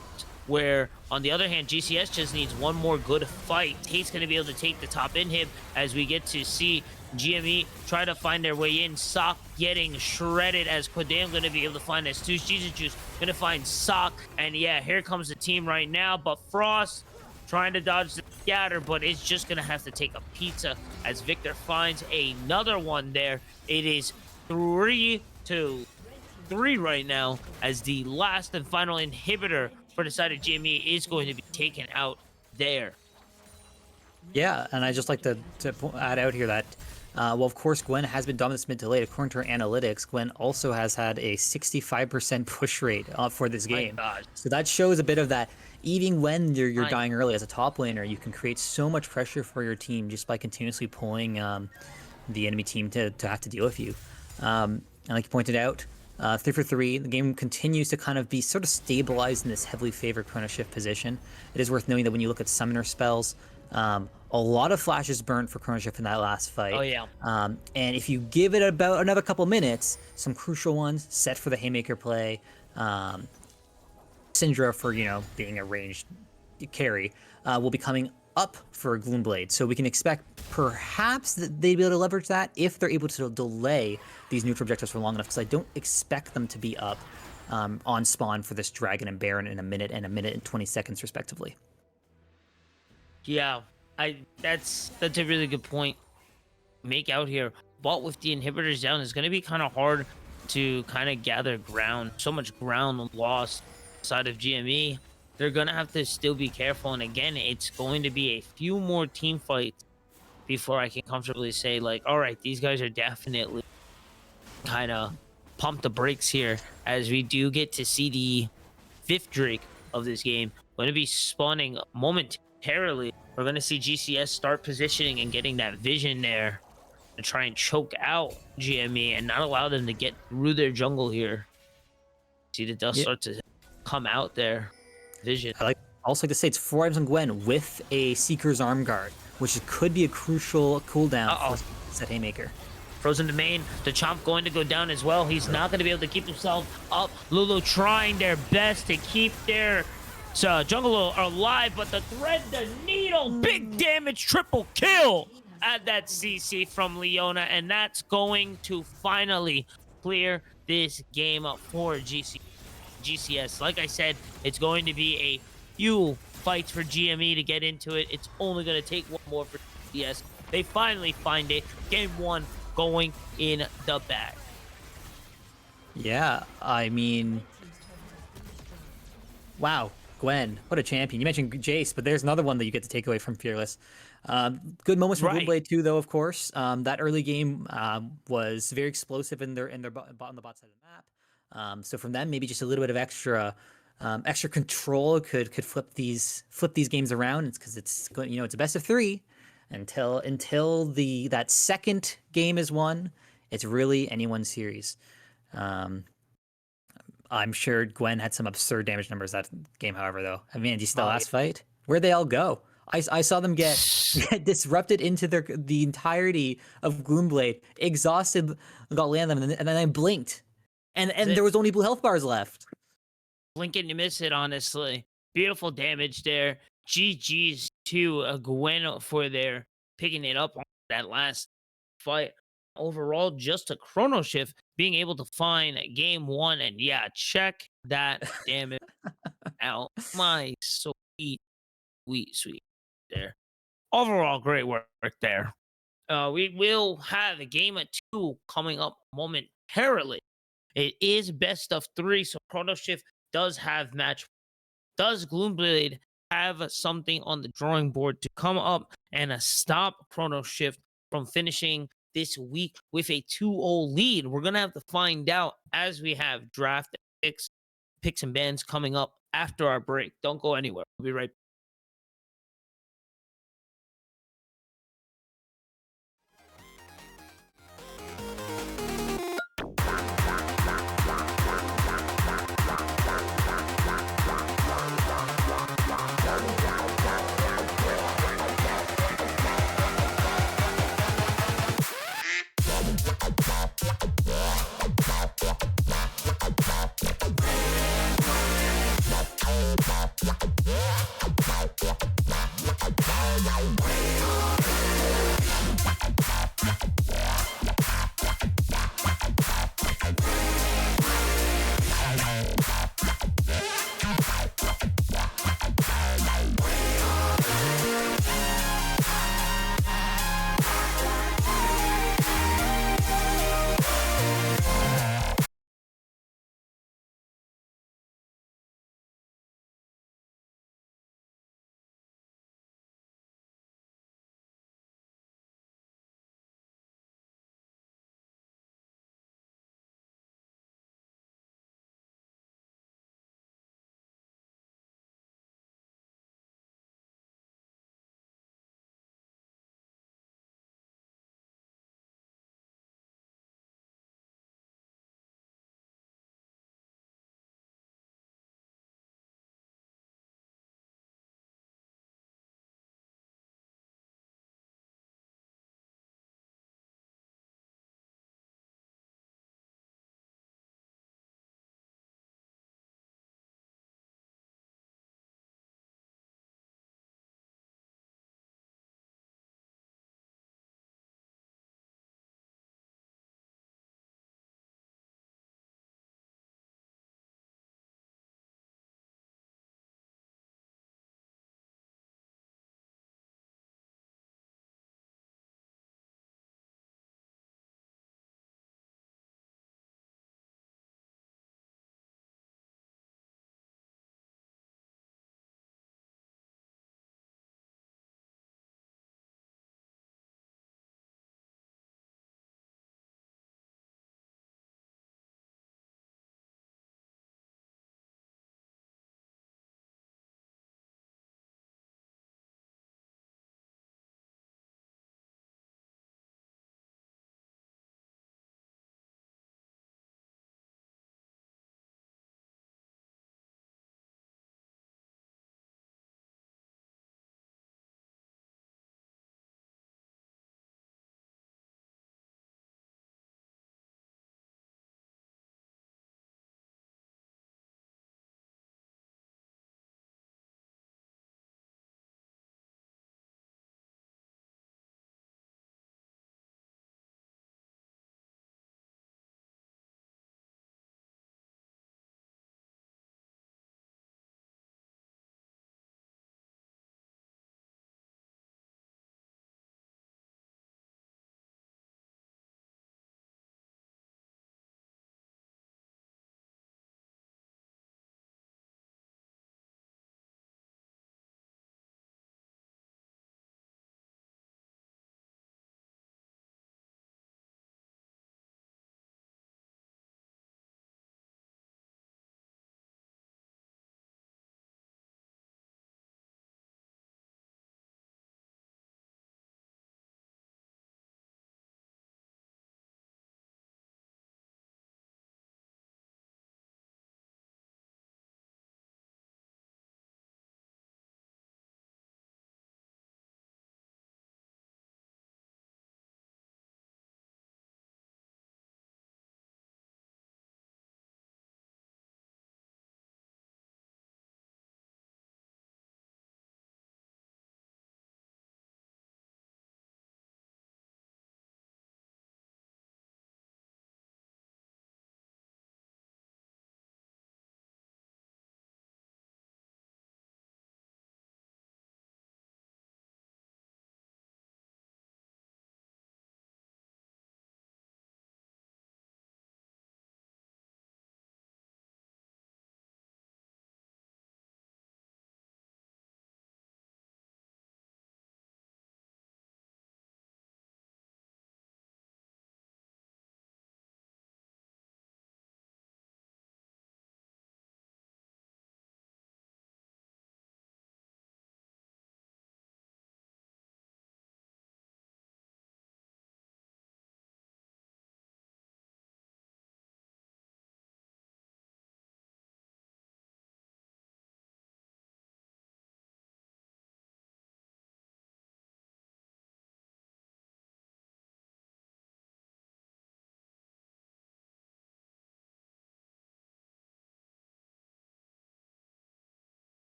Where on the other hand, GCS just needs one more good fight. Tate's gonna be able to take the top inhib as we get to see GME try to find their way in. Sock getting shredded as Quadam gonna be able to find this. Jesus Juice gonna find Sock, and yeah, here comes the team right now. But Frost trying to dodge the scatter, but it's just gonna have to take a pizza as Victor finds another one there. It is 3-3 right now as the last and final inhibitor for the side of GME is going to be taken out there. Yeah, and I just like to add out here that, well, of course, Gwen has been dominant mid to late. According to her analytics, Gwen also has had a 65% push rate for this game. So that shows a bit of that. Even when you're dying early as a top laner, you can create so much pressure for your team just by continuously pulling the enemy team to have to deal with you. And like you pointed out, 3 for 3, the game continues to kind of be sort of stabilized in this heavily favored Chrono Shift position. It is worth noting that when you look at summoner spells, a lot of flashes burnt for Chrono Shift in that last fight. Oh, yeah. And if you give it about another couple minutes, some crucial ones, set for the Haymaker play, Syndra for, being a ranged carry, will be coming up for Gloomblade. So we can expect perhaps that they'd be able to leverage that if they're able to delay these neutral objectives for long enough, because I don't expect them to be up on spawn for this Dragon and Baron in a minute and 20 seconds respectively. Yeah, that's a really good point. Make out here, but with the inhibitors down, it's going to be kind of hard to kind of gather ground. So much ground lost side of GME. They're going to have to still be careful. And again, it's going to be a few more team fights before I can comfortably say, like, all right, these guys are definitely kind of pump the brakes here, as we do get to see the 5th Drake of this game going to be spawning momentarily. We're going to see GCS start positioning and getting that vision there to try and choke out GME and not allow them to get through their jungle here. See the dust start to come out there. Vision. I also like to say it's 4 items on Gwen with a Seeker's Arm Guard, which could be a crucial cooldown for set Haymaker. Frozen Domain, the Chomp going to go down as well. He's not going to be able to keep himself up. Lulu trying their best to keep their jungle alive, but the thread, the needle, big damage, triple kill at that CC from Leona, and that's going to finally clear this game up for GCS. Like I said, it's going to be a few fights for GME to get into it. It's only going to take one more for GCS. They finally find it. Game 1 going in the bag. Yeah, I mean, wow, Gwen, what a champion. You mentioned Jace, but there's another one that you get to take away from Fearless. Good moments for Gloomblade too, though, of course. That early game was very explosive in their on the bot side of the map. So from them, maybe just a little bit of extra control could flip these games around. It's because it's a best of 3 until that second game is won. It's really anyone's series. I'm sure Gwen had some absurd damage numbers that game, however, though. I mean, do you see the Oh, last fight? Where'd they all go? I saw them get disrupted into the entirety of Gloomblade, exhausted, got land them, and then I blinked. And there was only blue health bars left. Blink and you miss it, honestly. Beautiful damage there. GG's to Gwen for their picking it up on that last fight. Overall, just a Chrono shift, being able to find game one, and yeah, check that damage out. My sweet, sweet there. Overall, great work there. We will have a game of two coming up momentarily. It is best of three, so Chrono Shift does have match. Does Gloomblade have something on the drawing board to come up and stop Chrono Shift from finishing this week with a 2-0 lead? We're going to have to find out as we have draft picks and bans coming up after our break. Don't go anywhere. We'll be right back.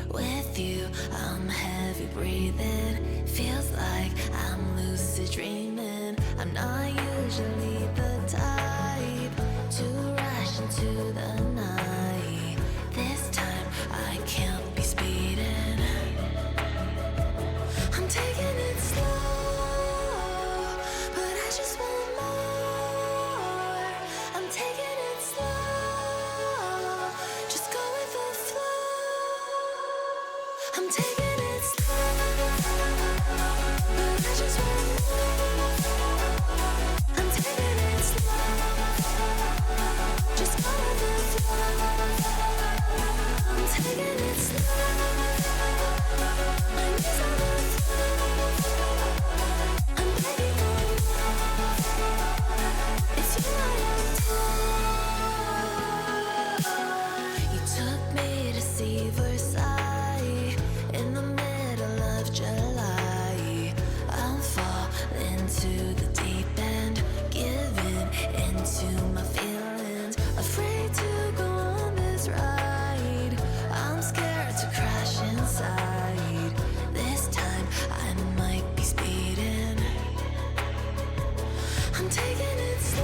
With you, I'm heavy breathing. Feels like I'm lucid dreaming. I'm not usually the type to rush into the night. This time I can't be speeding. I'm taking it slow, but I just want more. I'm taking it slow, just go with the flow. I'm taking it slow, but I just want more. I'm taking it slow, just go with the flow. I'm taking it slow, my knees on the floor. I'm begging for more. It's you I adore. You took me to see Versailles in the middle of July. I'll fall into the deep end, giving into my feelings, afraid to go on this ride. I'm scared to crash inside. This time I might be speeding. I'm taking it slow,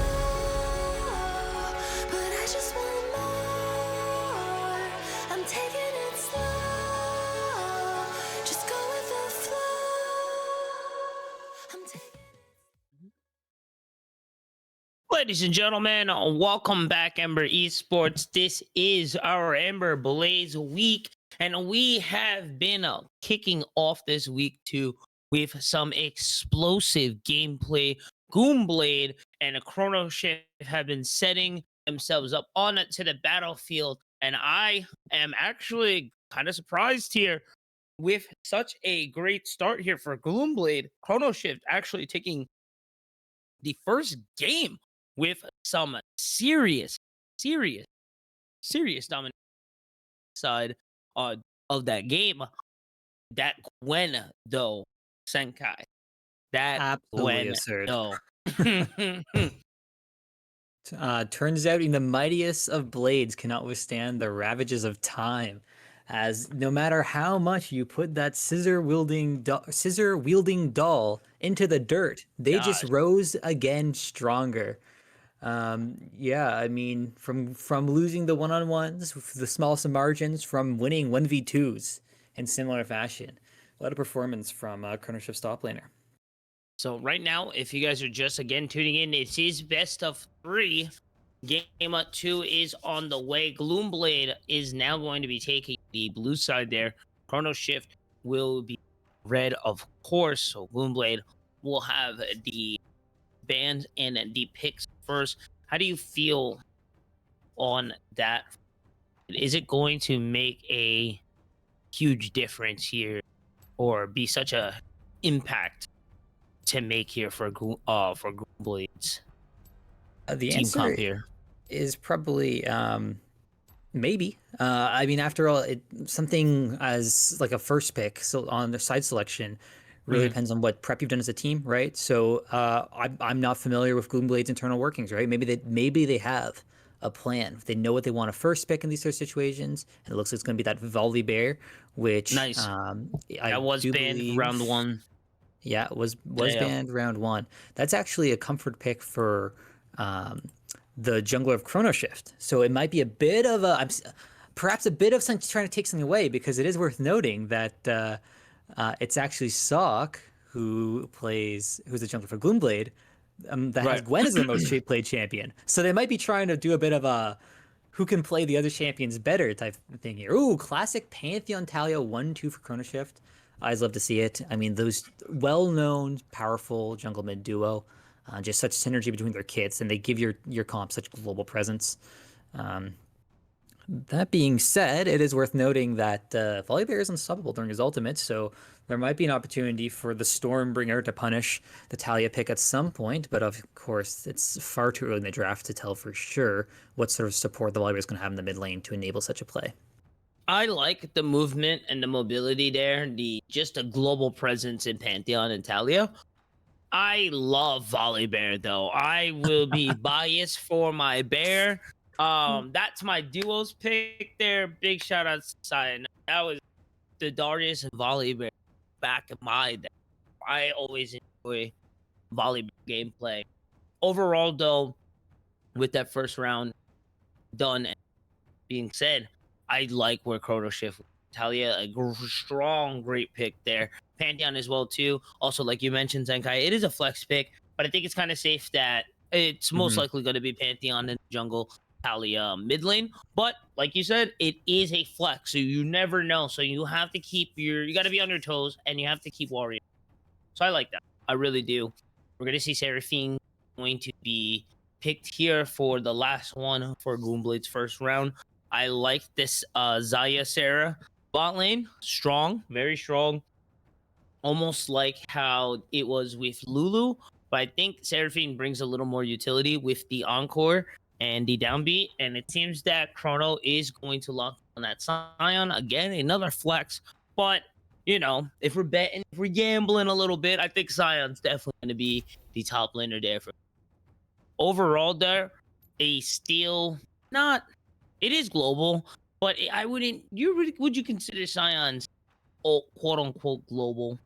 but I just want more. I'm taking it slow, just go with the flow. I'm taking Ladies and gentlemen, welcome back, Ember Esports. This is our Ember Blaze week, and we have been kicking off this week too with some explosive gameplay. Gloomblade and a Chrono Shift have been setting themselves up on it to the battlefield, and I am actually kind of surprised here with such a great start here for Gloomblade. Chrono Shift actually taking the first game with some serious, serious domination side of that game. That Gwen, though, Senkai. That Absolutely Gwen, absurd. though. Turns out even the mightiest of blades cannot withstand the ravages of time, as no matter how much you put that scissor wielding doll into the dirt, they just Gosh. rose again stronger. Yeah, I mean, from losing the one-on-ones, with the smallest of margins, from winning 1v2s in similar fashion. What a performance from Chrono Shift's top laner. So right now, if you guys are just again tuning in, it is best of 3. Game 2 is on the way. Gloomblade is now going to be taking the blue side there. Chrono Shift will be red, of course. So Gloomblade will have the bans and the picks first. How do you feel on that? Is it going to make a huge difference here, or be such a impact to make here for Gloomblade's The team answer comp here? is probably maybe. I mean, after all, something as like a first pick, so on the side selection, really depends on what prep you've done as a team, right? So I'm not familiar with Gloomblade's internal workings, right? Maybe they have a plan. They know what they want to first pick in these sort of situations, and it looks like it's going to be that Volley Bear, which Nice. I That was do banned believe, round 1. yeah, was Yeah. banned round 1. That's actually a comfort pick for the jungler of Chrono Shift. So it might be a bit of perhaps a bit of some trying to take something away, because it is worth noting that it's actually Sock who's the jungler for Gloomblade, that has Right. Gwen as the most played champion. So they might be trying to do a bit of a who can play the other champions better type thing here. Ooh, classic Pantheon Talia 1-2 for Chrono Shift. I always love to see it. I mean, those well-known, powerful jungle mid duo, just such synergy between their kits, and they give your comp such global presence. That being said, it is worth noting that Volibear is unstoppable during his ultimate, so there might be an opportunity for the Stormbringer to punish the Talia pick at some point, but of course, it's far too early in the draft to tell for sure what sort of support the Volibear is going to have in the mid lane to enable such a play. I like the movement and the mobility there, just a global presence in Pantheon and Talia. I love Volley Bear though. I will be biased for my bear. That's my duos pick there. Big shout out to Cyan. That was the Darius and Volibear back in my day. I always enjoy Volibear gameplay. Overall, though, with that first round done and being said, I like where Chrono Shift Talia, strong, great pick there. Pantheon as well too. Also, like you mentioned, Zenkai, it is a flex pick, but I think it's kind of safe that it's most likely going to be Pantheon in the jungle, Talia mid lane. But like you said, it is a flex, so you never know. So you have to you got to be on your toes, and you have to keep Warrior. So I like that. I really do. We're gonna see Seraphine going to be picked here for the last one for Gloomblade's first round. I like this Zaya Sarah bot lane. Strong, very strong. Almost like how it was with Lulu. But I think Seraphine brings a little more utility with the Encore and the downbeat. And it seems that Chrono is going to lock on that Scion. Again, another flex. But, you know, if we're betting, if we're gambling a little bit, I think Scion's definitely going to be the top laner there. Overall, there, a steal, not... It is global, but I wouldn't. Would you consider Scion's quote unquote global?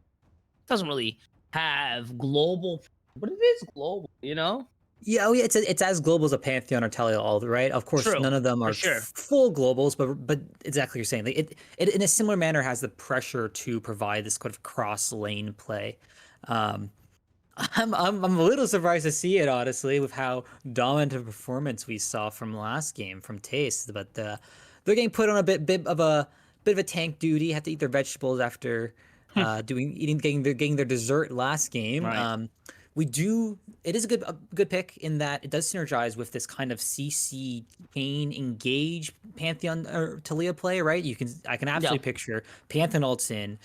Doesn't really have global, but it is global. You know? Yeah, oh yeah, it's as global as a Pantheon or Talia all, right? Of course, True, none of them are sure. full globals, but exactly what you're saying. Like it in a similar manner has the pressure to provide this kind of cross lane play. I'm a little surprised to see it, honestly, with how dominant a performance we saw from last game from Taste. But they're getting put on a bit of a tank duty. Have to eat their vegetables after getting their dessert last game. Right. It is a good pick in that it does synergize with this kind of CC chain engage Pantheon or Talia play, right? I can absolutely picture Pantheon ults in,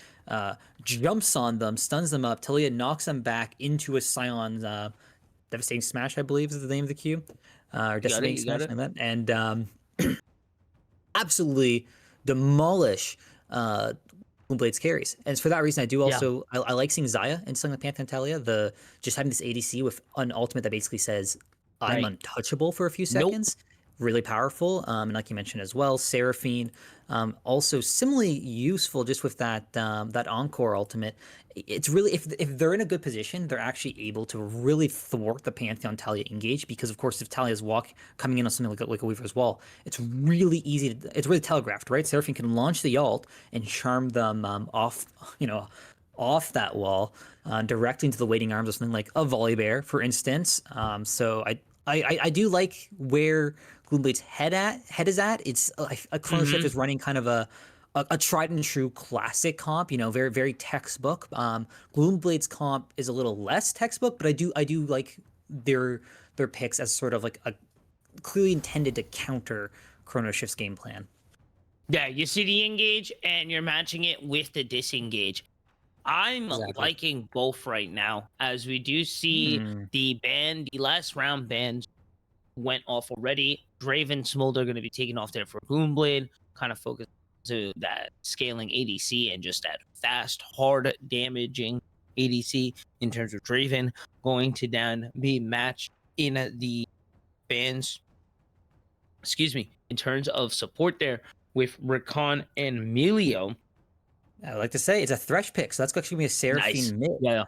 jumps on them, stuns them up, Talia knocks them back into a Scion's Devastating Smash, I believe is the name of the Q. Or Decimating Smash, like that. And absolutely demolish Gloomblade's carries. And for that reason, I do also I like seeing Zaya and something like Pantheon Talia. Just having this ADC with an ultimate that basically says I'm untouchable for a few seconds. Really powerful. And like you mentioned as well, Seraphine, also similarly useful just with that Encore ultimate. It's really if they're in a good position, they're actually able to really thwart the Pantheon Talia engage, because of course if Talia's coming in on something like a Weaver's Wall, it's really easy it's really telegraphed, right? Seraphine can launch the ult and charm them off that wall directly into the waiting arms of something like a Volibear, for instance. So I do like where Gloomblade's head is at. It's a Chrono Shift is running kind of a tried and true classic comp, very, very textbook. Gloomblade's comp is a little less textbook, but I do like their picks as sort of like a clearly intended to counter Chrono Shift's game plan. Yeah, you see the engage and you're matching it with the disengage. I'm liking both right now, as we do see the last round bans went off already. Draven, Smolder going to be taken off there for Gloomblade, kind of focus to that scaling ADC and just that fast, hard damaging ADC in terms of Draven, going to then be matched in the bans, in terms of support there with Rakan and Melio. I like to say it's a Thresh pick, so that's actually be a Seraphine mid. Yeah.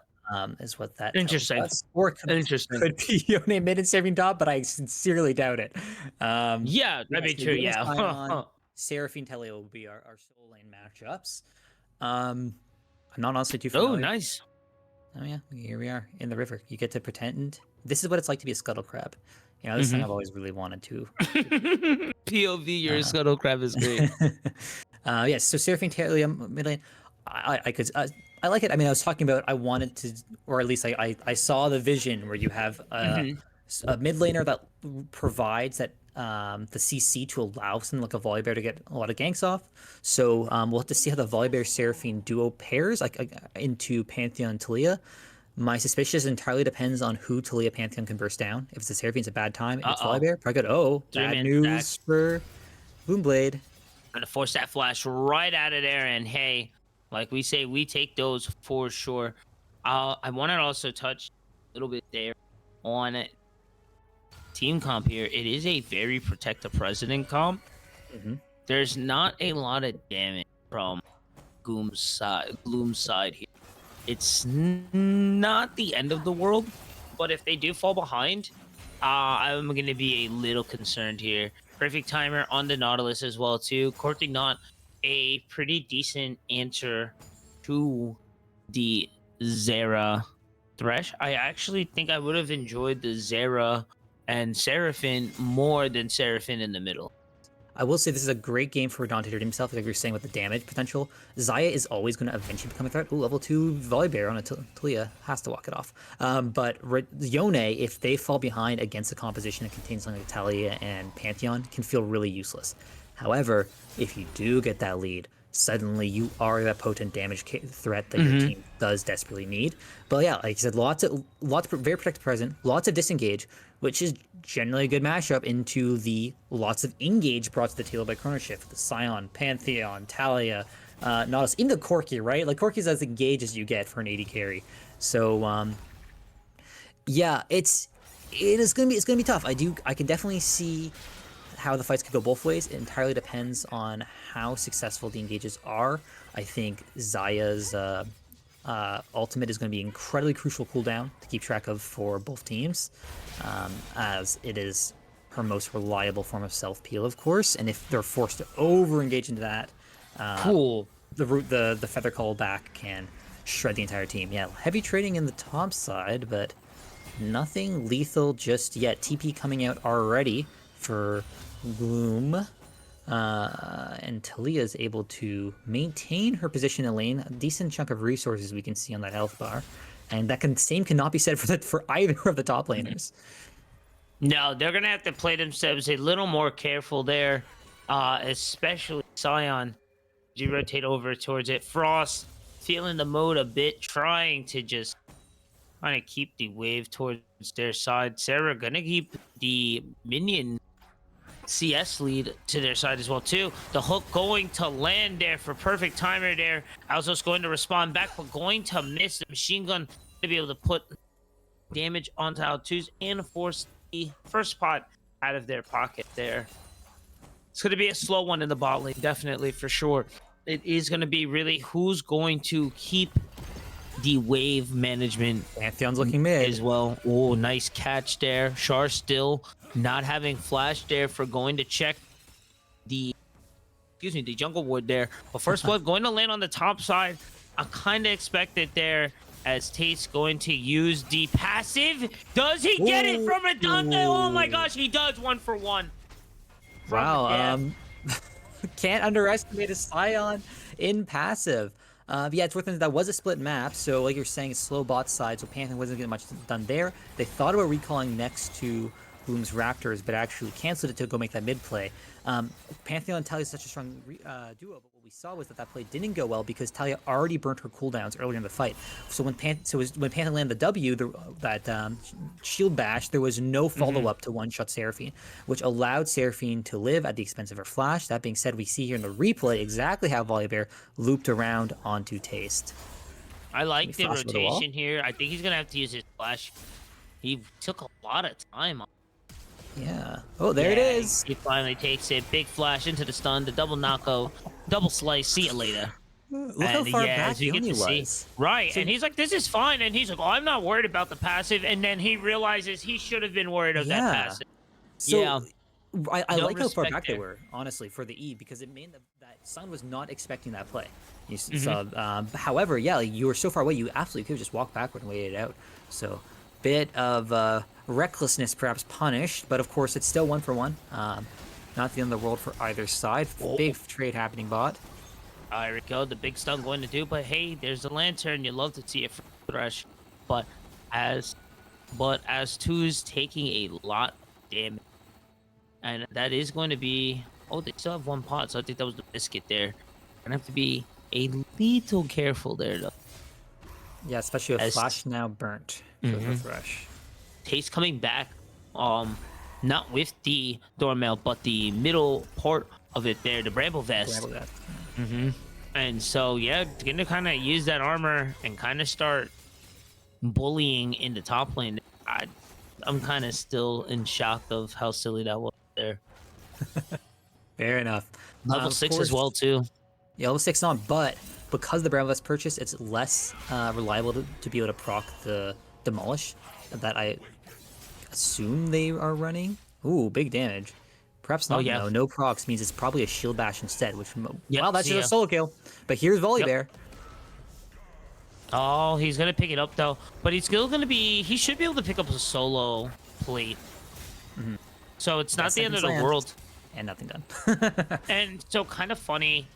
Is what that interesting. Or could be Yone mid and Seraphine top, but I sincerely doubt it. Yeah, that'd be true. Yeah. Seraphine Talia will be our soul lane matchups. I'm not honestly too familiar. Oh, nice. Oh yeah, here we are in the river. You get to pretend. This is what it's like to be a scuttle crab. This thing I've always really wanted to. POV, your scuttle crab is great. Yes, so Seraphine Talia mid lane. I like it. I mean, I was talking about I wanted to, or at least I saw the vision where you have a mid laner that provides that the CC to allow something like a Volibear to get a lot of ganks off. So we'll have to see how the Volibear Seraphine duo pairs into Pantheon and Talia. My suspicion entirely depends on who Talia Pantheon can burst down. If it's a Seraphine, it's a bad time. If it's Volibear, probably good. Bad news for Gloomblade. Gonna force that flash right out of there, and hey, like we say, we take those for sure. I want to also touch a little bit there on team comp here. It is a very protect the president comp. There's not a lot of damage from Gloom's side here. It's not the end of the world, but if they do fall behind, I'm going to be a little concerned here. Perfect timer on the Nautilus as well too. Courting not a pretty decent answer to the Zera Thresh. I actually think I would have enjoyed the Zera and Seraphine more than Seraphine in the middle. I will say this is a great game for Dante to redeem himself, like you're saying with the damage potential. Zaya is always going to eventually become a threat. Ooh, level 2 Volibear on a Talia has to walk it off. But Yone, if they fall behind against a composition that contains something like Talia and Pantheon, can feel really useless. However, if you do get that lead, suddenly you are that potent damage threat that your team does desperately need. But yeah, like I said, lots of very protected present, lots of disengage, which is generally a good mashup into the lots of engage brought to the table by Chrono Shift. The Scion, Pantheon, Talia, Nautilus, even the Corki, right? Like Corki's as engaged as you get for an 80 carry. So yeah, it's gonna be tough. I can definitely see how the fights could go both ways. It entirely depends on how successful the engages are. I think Zaya's ultimate is going to be incredibly crucial cooldown to keep track of for both teams, as it is her most reliable form of self-peel, of course. And if they're forced to over-engage into that, the Feather Call back can shred the entire team. Yeah, heavy trading in the top side, but nothing lethal just yet. TP coming out already for Gloom, and Talia is able to maintain her position in lane. A decent chunk of resources we can see on that health bar, and that same cannot be said for either of the top laners. No, they're gonna have to play themselves a little more careful there, especially Scion. As you rotate over towards it, Frost feeling the mode a bit, trying to just kind of keep the wave towards their side. Sarah gonna keep the minion CS lead to their side as well too. The hook going to land there for perfect timer there. Alzo's going to respond back, but going to miss. The machine gun to be able to put damage onto Al2s and force the first spot out of their pocket there. It's going to be a slow one in the bot lane, definitely, for sure. It is going to be really who's going to keep the wave management. Pantheon's looking mid as well. Oh, nice catch there. Char still not having flash there for going to check the jungle ward there. But first blood going to land on the top side. I kind of expect it there, as Tate's going to use the passive. Does he get it from Redundant? Oh my gosh, he does. 1 for 1. Wow. Can't underestimate a Scion in passive. Yeah, it's worth noting that was a split map, so like you're saying, it's slow bot side, so Pantheon wasn't getting much done there. They thought about recalling next to Gloom's Raptors, but actually canceled it to go make that mid play. Pantheon and Talia is such a strong duo, but what we saw was that play didn't go well because Talia already burnt her cooldowns earlier in the fight. So when Pantheon landed the W, that shield bash, there was no follow-up to one-shot Seraphine, which allowed Seraphine to live at the expense of her flash. That being said, we see here in the replay exactly how Volibear looped around onto Taste. I like the rotation here. I think he's going to have to use his flash. He took a lot of time on. Yeah. Oh, there it is. He finally takes it. Big flash into the stun, the double knockout, double slice. See you later. Look how far back he was. Right, so, and he's like, this is fine. And he's like, oh, I'm not worried about the passive. And then he realizes he should have been worried of that passive. So, I like how far back they were, honestly, for the E, because it meant that Sun was not expecting that play. You saw, however, yeah, like, you were so far away, you absolutely could have just walked backward and waited it out. So, bit of recklessness perhaps punished, but of course it's still 1 for 1. Not the end of the world for either side. Big trade happening bot. There we go, the big stun going to do, but hey, there's the lantern. You love to see it from Thresh, but as Two's taking a lot of damage, and that is going to be, oh, they still have 1 pot, so I think that was the biscuit there. Gonna have to be a little careful there though. Yeah, especially with flash now burnt for the Thresh. Taste coming back, not with the Dormail, but the middle part of it there, the Bramble Vest. And so, yeah, gonna kind of use that armor and kind of start bullying in the top lane. I'm kind of still in shock of how silly that was there. Fair enough. Level 6 as well, too. Yeah, level 6 on, but because the Brown Vest purchase, it's less reliable to be able to proc the Demolish that I assume they are running. Ooh, big damage. Perhaps not, though. No procs means it's probably a Shield Bash instead, which, wow, that's just a solo kill. But here's Volibear. Oh, he's going to pick it up, though. But he's still going to be... He should be able to pick up a solo plate. So it's not the end of the world. And nothing done. And so kind of funny.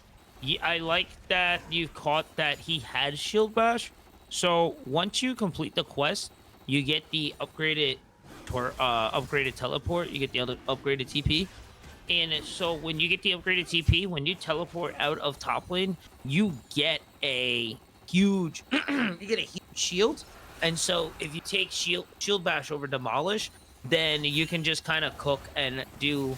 I like that you caught that he had Shield Bash. So once you complete the quest, you get the upgraded teleport. You get the other upgraded TP. And so when you get the upgraded TP, when you teleport out of top lane, you get a huge shield. And so if you take shield bash over demolish, then you can just kind of cook and do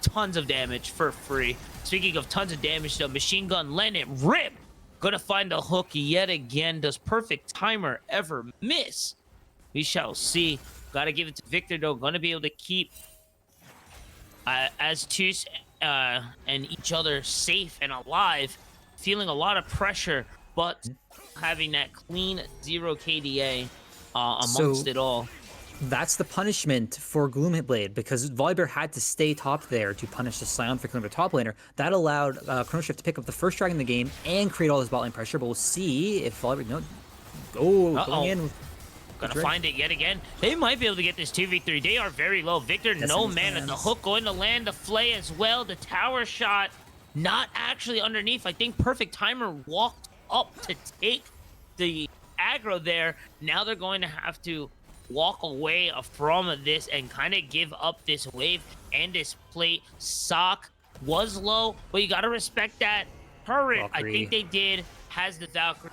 tons of damage for free. Speaking of tons of damage, though, machine gun, let it rip. Gonna find the hook yet again. Does perfect timer ever miss? We shall see. Gotta give it to Victor, though. Gonna be able to keep Aztus and each other safe and alive. Feeling a lot of pressure, but having that clean 0 KDA amongst it all. That's the punishment for Gloomblade, because Volibear had to stay top there to punish the Scion for killing the top laner. That allowed Chrono to pick up the first dragon in the game and create all his bot lane pressure, but we'll see if Volibear... going in. Gonna find it yet again. They might be able to get this 2v3. They are very low. Victor, no mana. The hook going to land. The flay as well. The tower shot not actually underneath. I think perfect timer walked up to take the aggro there. Now they're going to have to walk away from this and kind of give up this wave and this plate. Sock was low, but you got to respect that. Turret, I think they did, has the Valkyrie.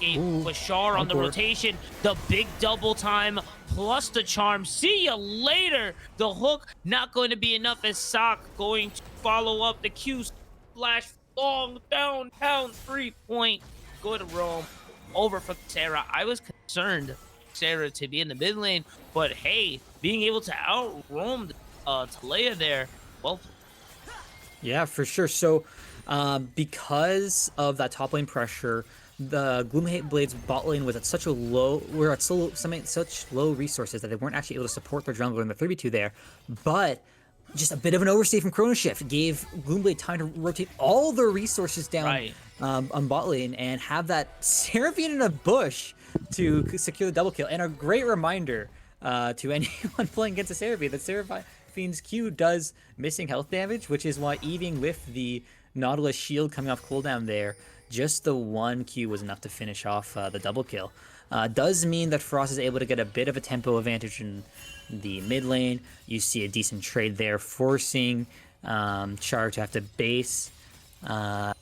Bashar on the rotation, the big double time plus the charm. See you later. The hook not going to be enough, as Sock going to follow up the Q splash long downtown 3-point. Go to Rome over for Sarah. I was concerned Sarah to be in the mid lane, but hey, being able to out roam Talea there, well. Yeah, for sure. So because of that top lane pressure, the Gloomblade's bot lane was at such a low, such low resources that they weren't actually able to support their jungler in the 3v2 there. But just a bit of an overstay from Chrono Shift gave Gloomblade time to rotate all their resources down on bot lane and have that Seraphine in a bush to secure the double kill. And a great reminder to anyone playing against a Seraphine that Seraphine's Q does missing health damage, which is why even with the Nautilus shield coming off cooldown there, just the one Q was enough to finish off the double kill. Does mean that Frost is able to get a bit of a tempo advantage in the mid lane. You see a decent trade there, forcing Char to have to base. But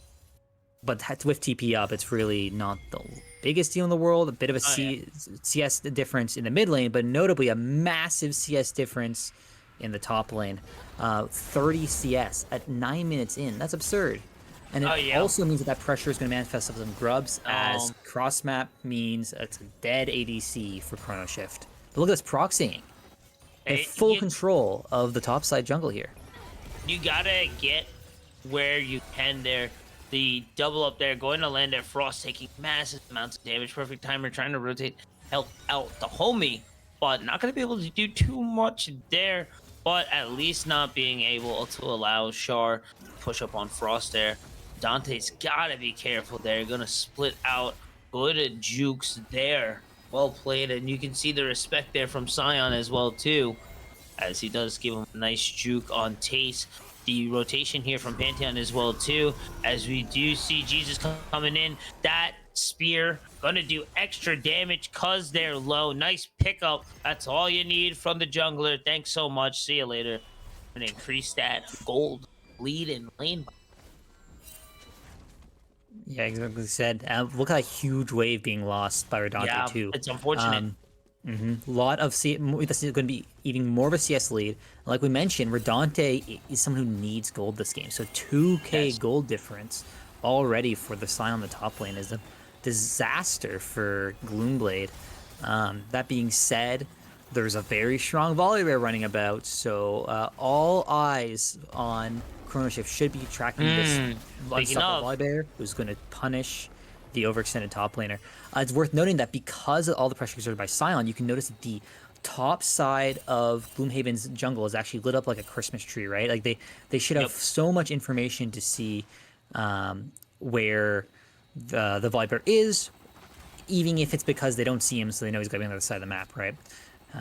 with TP up, it's really not the biggest deal in the world. A bit of a CS difference in the mid lane, but notably a massive CS difference in the top lane. 30 CS at 9 minutes in. That's absurd. And it also means that pressure is going to manifest itself in grubs, as cross map means it's a dead ADC for Chrono Shift. But look at this proxying. They have full control of the top side jungle here. You gotta get where you can there. The double up there, going to land there. Frost taking massive amounts of damage. Perfect timer trying to rotate, help out the homie, but not going to be able to do too much there. But at least not being able to allow Char to push up on Frost there. Dante's gotta be careful there. Gonna split out. Good jukes there. Well played, and you can see the respect there from Scion as well too, as he does give him a nice juke on Tace. The rotation here from Pantheon as well too, as we do see Jesus coming in. That spear gonna do extra damage cause they're low. Nice pickup. That's all you need from the jungler. Thanks so much. See you later. And increase that gold lead in lane. Yeah, exactly said. Look at a huge wave being lost by Redante too. It's unfortunate. Lot of this is going to be even more of a CS lead. Like we mentioned, Redante is someone who needs gold this game. So 2k gold difference already for the Scion on the top lane is a disaster for Gloomblade. That being said, there's a very strong Volibear running about, so all eyes on Chrono Shift should be tracking this unstoppable Volibear, who's going to punish the overextended top laner. It's worth noting that because of all the pressure exerted by Sion, you can notice that the top side of Gloomhaven's jungle is actually lit up like a Christmas tree, right? Like they should have so much information to see where the Viper is, even if it's because they don't see him, so they know he's going to be on the other side of the map, right?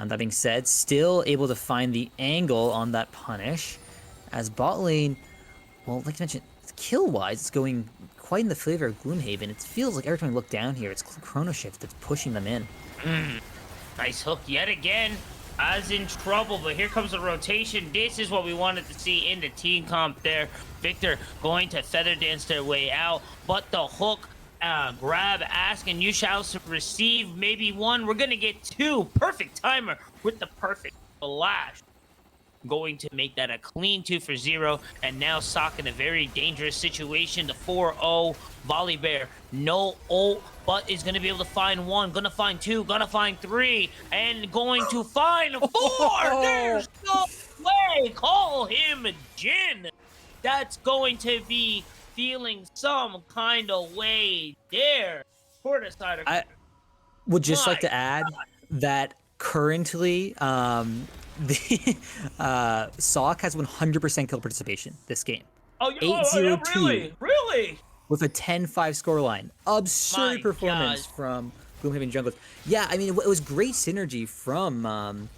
That being said, still able to find the angle on that punish, as bot lane, well, like you mentioned, kill-wise, it's going quite in the flavor of Gloomhaven. It feels like every time we look down here, it's Chrono Shift that's pushing them in. Nice hook yet again. As in trouble, but here comes the rotation. This is what we wanted to see in the team comp there. Victor going to feather dance their way out, but the hook, grab, ask, and you shall receive maybe one. We're gonna get two. Perfect timer with the perfect flash. Going to make that a clean 2 for 0, and now Sock in a very dangerous situation. The 4-0 Volley Bear, no ult, but is going to be able to find one, gonna find two, gonna find three, and going to find four. There's no way. Call him Jin. That's going to be feeling some kind of way there for the side of. I would just like to add that currently, the Sock has 100% kill participation this game. Oh, 8-0-2. Really? With a 10-5 scoreline. Absurd performance from Gloomhaven junglers. Yeah, I mean, it was great synergy from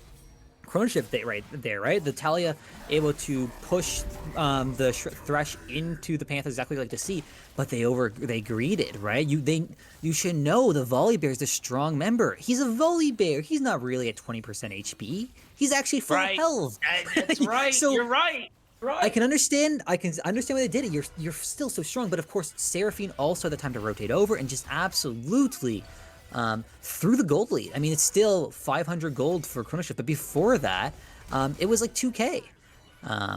Chrono Shift right there, right? The Talia able to push the Thresh into the Panther exactly like to see, but they greeded, right? You should know the Volley Bear is a strong member. He's a Volley Bear. He's not really at 20% HP. He's actually full health. That's right. So, you're right. Right. I can understand why they did it. You're still so strong, but of course Seraphine also had the time to rotate over and just absolutely through the gold lead. I mean, it's still 500 gold for Chrono Shift, but before that, it was like 2K.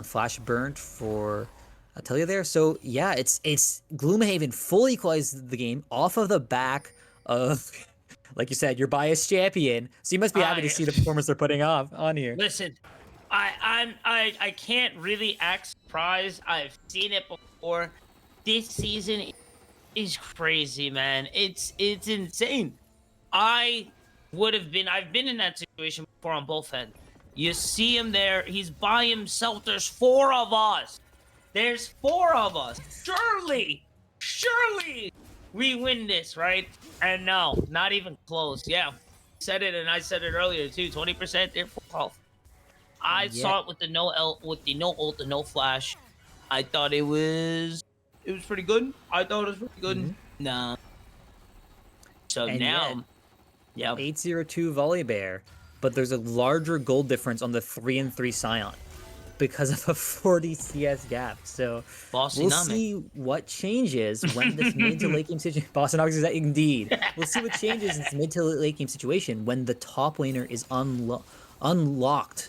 Flash burnt for Atelier there. So yeah, it's Gloomhaven fully equalized the game off of the back of, like you said, your biased champion. So you must be happy to see the performance they're putting on here. Listen, I can't really act surprised. I've seen it before. This season is crazy, man. It's insane. I've been in that situation before on both ends. You see him there, he's by himself. There's 4 of us. There's 4 of us. Surely we win this, right? And no, not even close. Yeah, said it, and I said it earlier too. 20% they're full health. I saw it with the no ult, the no flash. I thought it was pretty good. Nah. So and now, yeah, 802 Volley Bear, but there's a larger gold difference on the 3-3 Scion because of a 40 CS gap. So we'll see what changes when this mid to late game situation. Boston Ox is that indeed. We'll see what changes in this mid to late game situation when the top laner is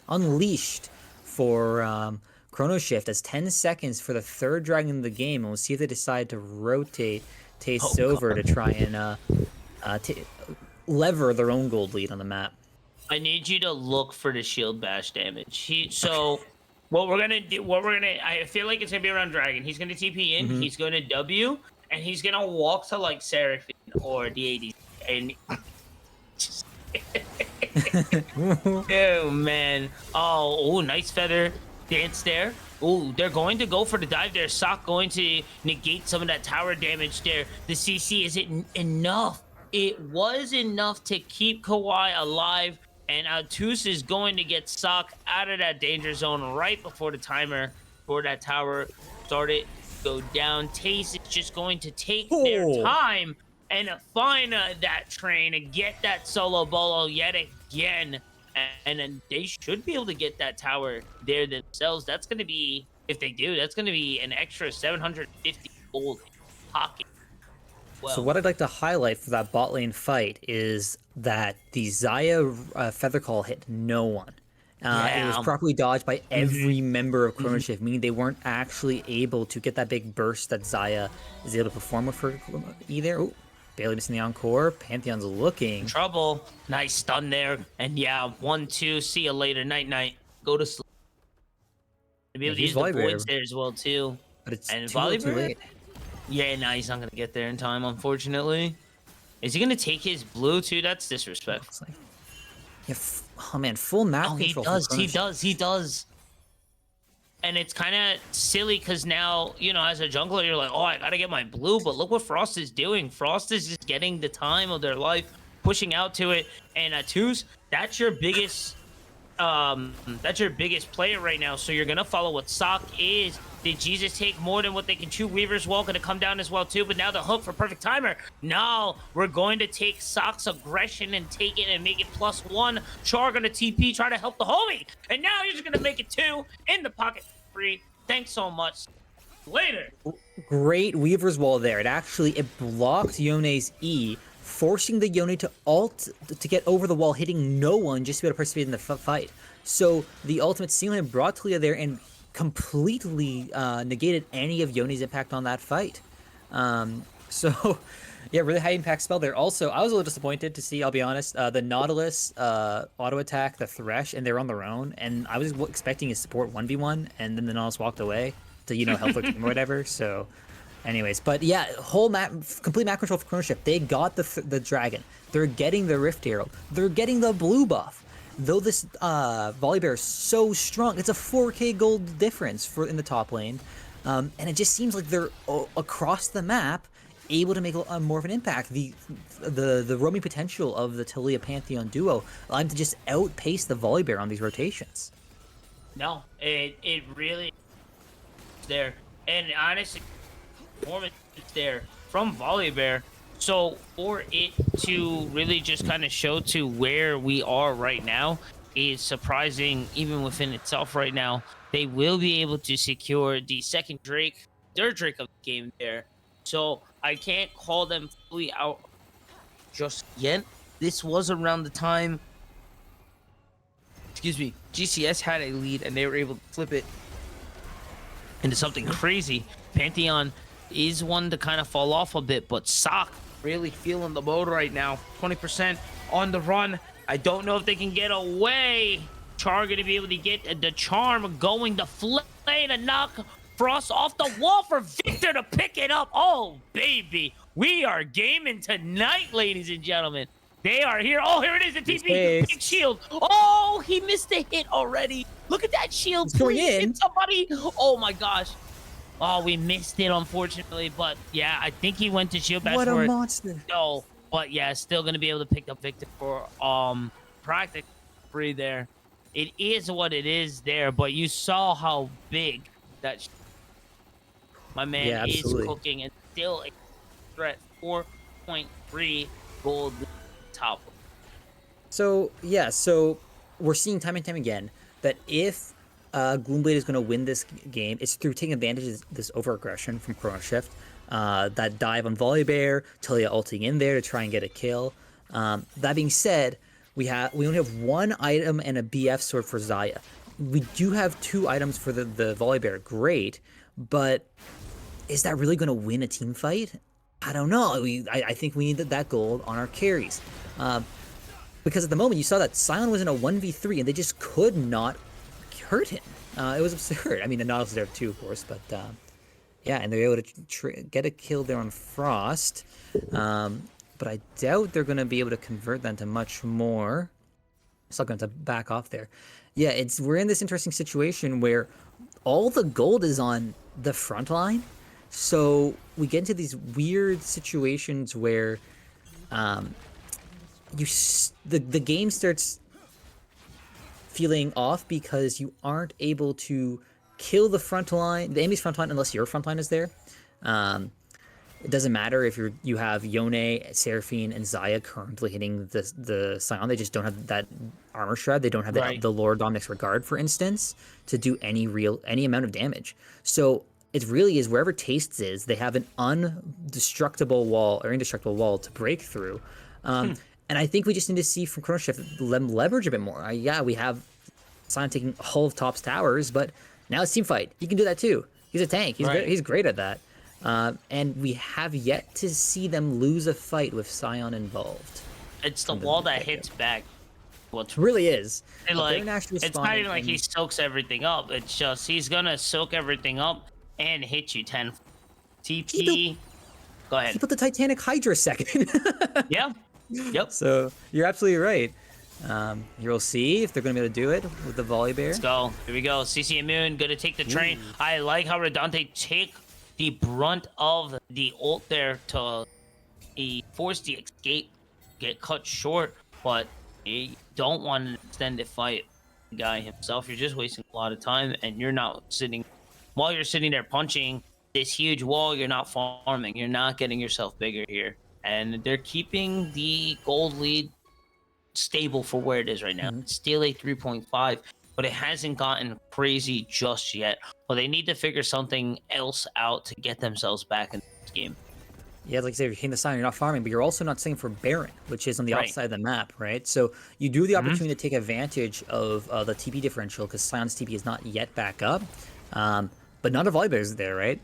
unleashed for Chrono Shift as 10 seconds for the 3rd dragon in the game, and we'll see if they decide to rotate Taste over to try and lever their own gold lead on the map. I need you to look for the shield bash damage. What we're gonna do, I feel like it's gonna be around dragon. He's gonna TP in, he's gonna W, and he's gonna walk to like Seraphine or the AD, and oh man, oh nice feather dance there. Oh, they're going to go for the dive there. Sock going to negate some of that tower damage there. The CC isn't enough. It was enough to keep Kawhi alive, and Altus is going to get Sock out of that danger zone right before the timer for that tower started to go down. Taste is just going to take their time and find that train and get that solo bolo yet again. And then they should be able to get that tower there themselves. That's going to be, if they do, that's going to be an extra 750 gold in pocket. Well, so what I'd like to highlight for that bot lane fight is that the Xayah Feather Call hit no one. It was properly dodged by every member of Chrono Shift, meaning they weren't actually able to get that big burst that Xayah is able to perform with her either. Ooh. Bailey missing the encore. Pantheon's looking. Trouble. Nice stun there. And yeah, 1-2. See you later. Night. Go to sleep. To be able to use the voids there as well, too. But it's and too late. Yeah, nah, he's not gonna get there in time, unfortunately. Is he gonna take his blue too? That's disrespectful. Looks like. Yeah, oh man, full map Oh, he control. from does. Chrono He Shift. does. He does. And it's kind of silly because now, you know, as a jungler, you're like, oh, I gotta get my blue. But look what Frost is doing. Frost is just getting the time of their life, pushing out to it. And twos, that's your biggest player right now. So you're gonna follow what Sock is. Did Jesus take more than what they can chew? Weaver's Wall gonna come down as well too, but now the hook for perfect timer. Now we're going to take Sock's aggression and take it and make it +1. Char gonna TP, try to help the homie, and now he's just gonna make it 2 in the pocket 3. Thanks so much. Later. Great Weaver's Wall there. It blocked Yone's E, forcing the Yone to ult to get over the wall, hitting no one just to be able to participate in the fight. So the ultimate single brought Talia there and completely negated any of Yone's impact on that fight. So yeah, really high impact spell there. Also, I was a little disappointed to see, I'll be honest, the Nautilus auto attack the Thresh, and they're on their own, and I was expecting a support 1v1, and then the Nautilus walked away to, you know, help their team or whatever. So anyways, but yeah, whole map, complete map control for Chrono Shift. They got the dragon. They're getting the Rift Arrow. They're getting the blue buff. Though this Volibear is so strong, it's a 4k gold difference in the top lane. And it just seems like they're across the map able to make more of an impact. The roaming potential of the Talia Pantheon duo allowed them to just outpace the Volibear on these rotations. No, it really is there. And honestly, performance there from Volibear. So for it to really just kind of show to where we are right now is surprising even within itself right now. They will be able to secure the second Drake, their Drake of the game there. So I can't call them fully out just yet. This was around the time, GCS had a lead and they were able to flip it into something crazy. Pantheon is one to kind of fall off a bit, but Sock really feeling the mode right now. 20% on the run. I don't know if they can get away. Char gonna be able to get the charm going. The flame to knock Frost off the wall for Victor to pick it up. Oh, baby. We are gaming tonight, ladies and gentlemen. They are here. Oh, here it is, the TP. Big shield. Oh, he missed a hit already. Look at that shield. Please hit somebody. Oh, my gosh. Oh, we missed it, unfortunately. But, yeah, I think he went to shield bash What for a it. monster. No, but, yeah, still going to be able to pick up Victor for practice free there. It is what it is there, but you saw how big that my man is cooking, and still a threat. 4.3 gold top. So yeah, so we're seeing time and time again that if Gloomblade is going to win this game, it's through taking advantage of this over-aggression from Chrono Shift. That dive on Volibear, Talia ulting in there to try and get a kill. That being said, we only have one item and a BF sword for Xayah. We do have 2 items for the Volibear, great, but is that really going to win a team fight? I don't know. I think we need that gold on our carries. Because at the moment, you saw that Sion was in a 1v3, and they just could not hurt him. It was absurd. I mean, the Nautilus was there too, of course, but yeah, and they're able to get a kill there on Frost. But I doubt they're going to be able to convert that into much more. Still going to back off there. Yeah, we're in this interesting situation where all the gold is on the front line. So we get into these weird situations where the game starts feeling off because you aren't able to kill the front line, the enemy's front line, unless your front line is there. It doesn't matter if you have Yone, Seraphine, and Xayah currently hitting the Sion. They just don't have that armor shred. They don't have the Lord Dominic's Regard, for instance, to do any amount of damage. So it really is wherever Tastes is, they have an indestructible wall to break through. And I think we just need to see from Chrono Shift them leverage a bit more. Yeah, we have Sion taking all of Top's towers, but now it's team fight. He can do that too. He's a tank. He's great at that. And we have yet to see them lose a fight with Sion involved. It's the wall that hits back. It really is. It's not even like he soaks everything up. It's just he's gonna soak everything up and hit you 10 TP. Go ahead. He built the Titanic Hydra second. Yeah. Yep. So you're absolutely right. You'll see if they're going to be able to do it with the volley bear. Let's go. Here we go. CC and Moon gonna take the train. I like how Redante take the brunt of the ult there to force the escape, get cut short, but you don't want an extended fight. The guy himself, you're just wasting a lot of time, and you're not sitting while you're sitting there punching this huge wall. You're not farming. You're not getting yourself bigger here, and they're keeping the gold lead stable for where it is right now. It's still a 3.5, but it hasn't gotten crazy just yet. Well, they need to figure something else out to get themselves back in this game. Yeah, like I said, you're hitting the sign, you're not farming, but you're also not staying for Baron, which is on the outside of the map, right? So you do have the opportunity to take advantage of the TP differential because Sion's TP is not yet back up, but none of Volibear is there, right?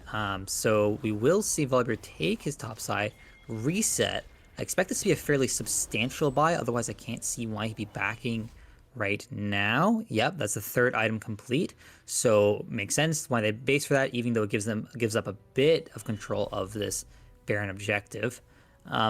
So we will see Volibear take his top side, reset. I expect this to be a fairly substantial buy, otherwise I can't see why he'd be backing right now. Yep, that's the third item complete. So makes sense why they base for that, even though it gives up a bit of control of this Baron objective.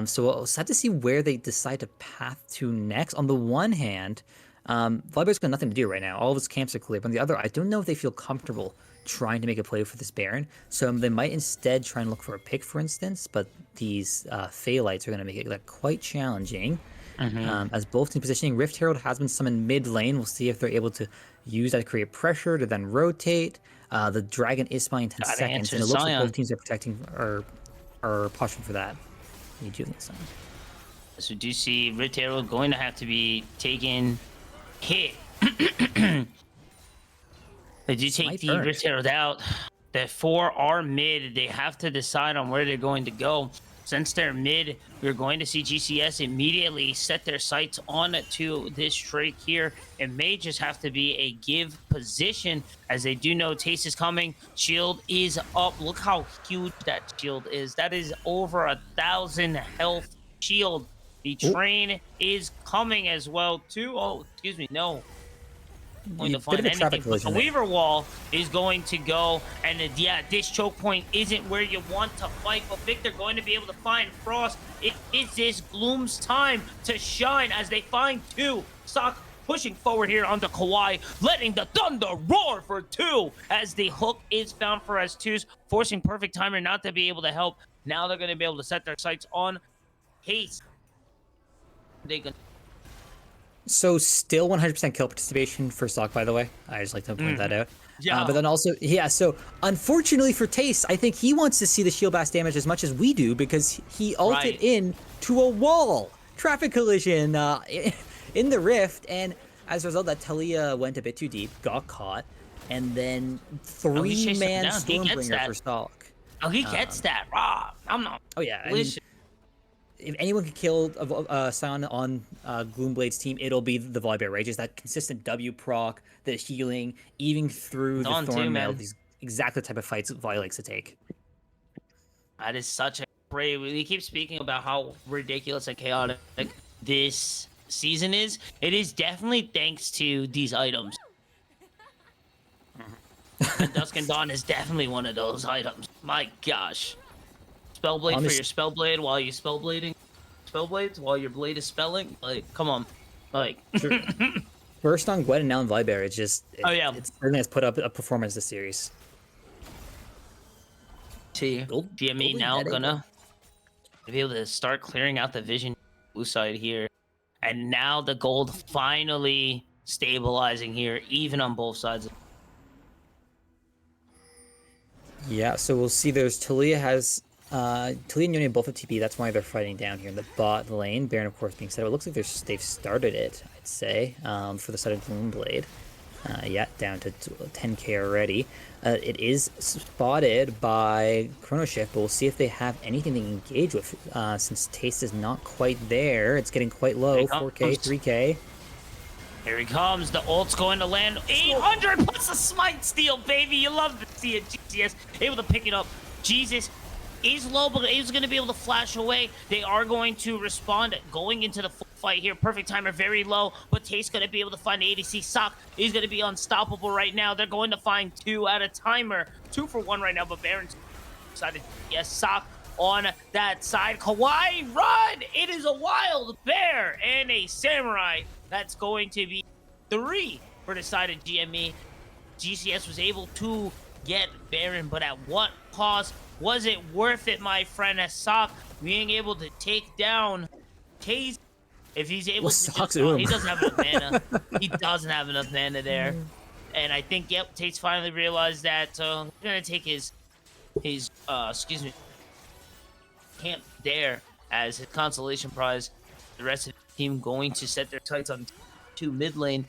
So we'll have to see where they decide to path to next. On the one hand, Volibear's got nothing to do right now. All of his camps are clear. But on the other, I don't know if they feel comfortable trying to make a play for this Baron. So they might instead try and look for a pick, for instance. But these Phallites are going to make it quite challenging. As both team positioning, Rift Herald has been summoned mid lane. We'll see if they're able to use that to create pressure to then rotate. The Dragon is spawning in 10 seconds. And it looks like both teams are protecting are pushing for that. You do think so? So do see Rift Herald going to have to be taken hit. They do take the Rift Herald out. The 4 are mid. They have to decide on where they're going to go. Since they're mid, we're going to see GCS immediately set their sights on to this Drake here. It may just have to be a give position, as they do know Taste is coming. Shield is up. Look how huge that shield is. That is over 1,000 health shield. The train is coming as well too. Oh, excuse me, no. Going to find anything. The Weaver Wall is going to go, and yeah, this choke point isn't where you want to fight, but Victor going to be able to find Frost. It is this Gloom's time to shine as they find 2. Sock pushing forward here onto Kawhi, letting the thunder roar for 2 as the hook is found for S2s, forcing Perfect Timer not to be able to help. Now they're going to be able to set their sights on Haste. They're going to So still 100% kill participation for Sock, by the way. I just like to point that out. Yeah. But then also, yeah, so unfortunately for Taste, I think he wants to see the shield blast damage as much as we do because he ulted in to a wall. Traffic collision in the rift, and as a result, that Talia went a bit too deep, got caught, and then 3-man Stormbringer for Sock. Oh, he gets that. Raw. I'm not. Oh, yeah. If anyone can kill Sion on Gloomblade's team, it'll be the Volibear, right? Just that consistent W proc, the healing, even through the Thorn Mail. These exactly the type of fights Volley likes to take. That is such a brave. We keep speaking about how ridiculous and chaotic this season is. It is definitely thanks to these items. Dusk and Dawn is definitely one of those items. My gosh. Spellblade for your Spellblade while you Spellblading. Spellblades while your blade is spelling. Like, come on. Like. Sure. First on Gwen and now on Volibear. It's just. It certainly has put up a performance this series. GME now gonna be able to start clearing out the vision blue side here. And now the gold finally stabilizing here, even on both sides. Yeah, so we'll see there's Talia Talia and Yone both have TP, that's why they're fighting down here in the bot lane. Baron, of course, being set up. It looks like they've started it, I'd say, for the side of Gloomblade. Yeah, down to 10k already. It is spotted by Chrono Shift, but we'll see if they have anything to engage with, since Taste is not quite there. It's getting quite low, 4k, 3k. Here he comes. The ult's going to land. 800 plus a smite steal, baby. You love to see it. GCS able to pick it up. Jesus is low, but is going to be able to flash away. They are going to respond going into the full fight here. Perfect Timer very low, but Taste going to be able to find the ADC. Sock is going to be unstoppable right now. They're going to find 2 at a timer. 2 for 1 right now, but Baron's decided yes, sock on that side. Kawaii, run! It is a wild bear and a samurai. That's going to be 3 for the side of GME. GCS was able to get Baron, but at what cost? Was it worth it, my friend? As Sock being able to take down Case, if he's able to just, he doesn't have enough mana. He doesn't have enough mana there. And I think, yep, Tate's finally realized that he's gonna take his excuse me, camp there as his consolation prize. The rest of the team going to set their sights on 2 mid lane.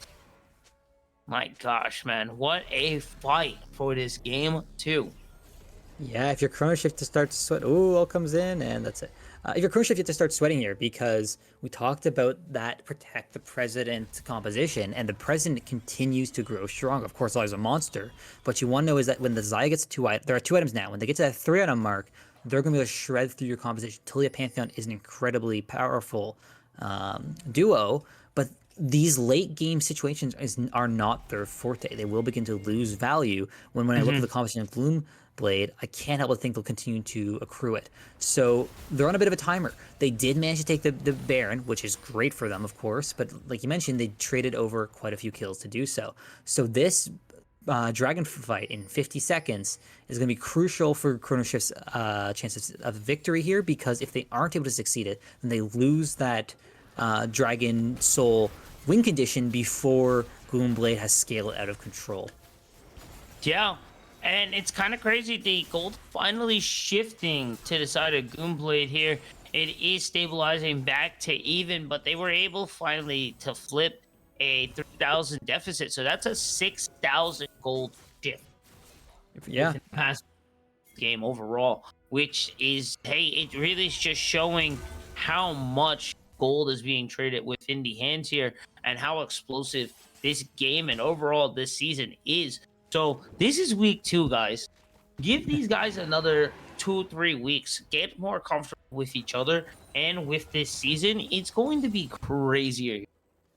My gosh, man, what a fight for this game 2. Yeah, if your Chrono Shift to start to sweat, all comes in, and that's it. If your Chrono Shift, you have to start sweating here because we talked about that protect the president composition, and the president continues to grow strong. Of course, always a monster, but you want to know is that when the Xayah gets to 2 items, there are 2 items now. When they get to that 3 item mark, they're going to be able to shred through your composition. Talia Pantheon is an incredibly powerful duo, but these late game situations are not their forte. They will begin to lose value when I look at the composition of Gloomblade, I can't help but think they'll continue to accrue it. So they're on a bit of a timer. They did manage to take the Baron, which is great for them, of course, but like you mentioned, they traded over quite a few kills to do so. So this dragon fight in 50 seconds is going to be crucial for Chrono Shift's chances of victory here, because if they aren't able to succeed it, then they lose that Dragon Soul win condition before Gloomblade has scaled out of control. Yeah, and it's kind of crazy. The gold finally shifting to the side of Gloomblade here. It is stabilizing back to even, but they were able finally to flip a 3,000 deficit. So that's a 6,000 gold shift. Yeah. Past game overall, which is, hey, it really is just showing how much gold is being traded within the hands here and how explosive this game and overall this season is. So this is week 2, guys. Give these guys another 2-3 weeks, get more comfortable with each other and with this season. It's going to be crazier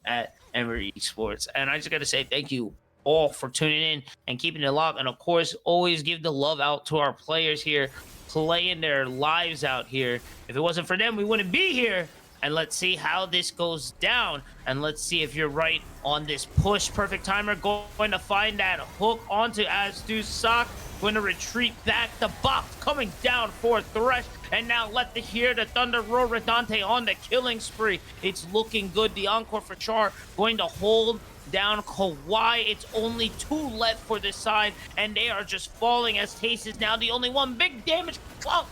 at Ember Esports, and I just gotta say thank you all for tuning in and keeping it locked. And of course, always give the love out to our players here, playing their lives out here. If it wasn't for them, we wouldn't be here. And let's see how this goes down. And let's see if you're right on this push. Perfect timer going to find that hook onto Asdu Sock. Going to retreat back. The box coming down for Thresh. And now let the hear the thunder roar. Redante on the killing spree. It's looking good. The encore for Char going to hold down Kawaii. It's only 2 left for this side. And they are just falling as Taste is now the only one. Big damage. Clout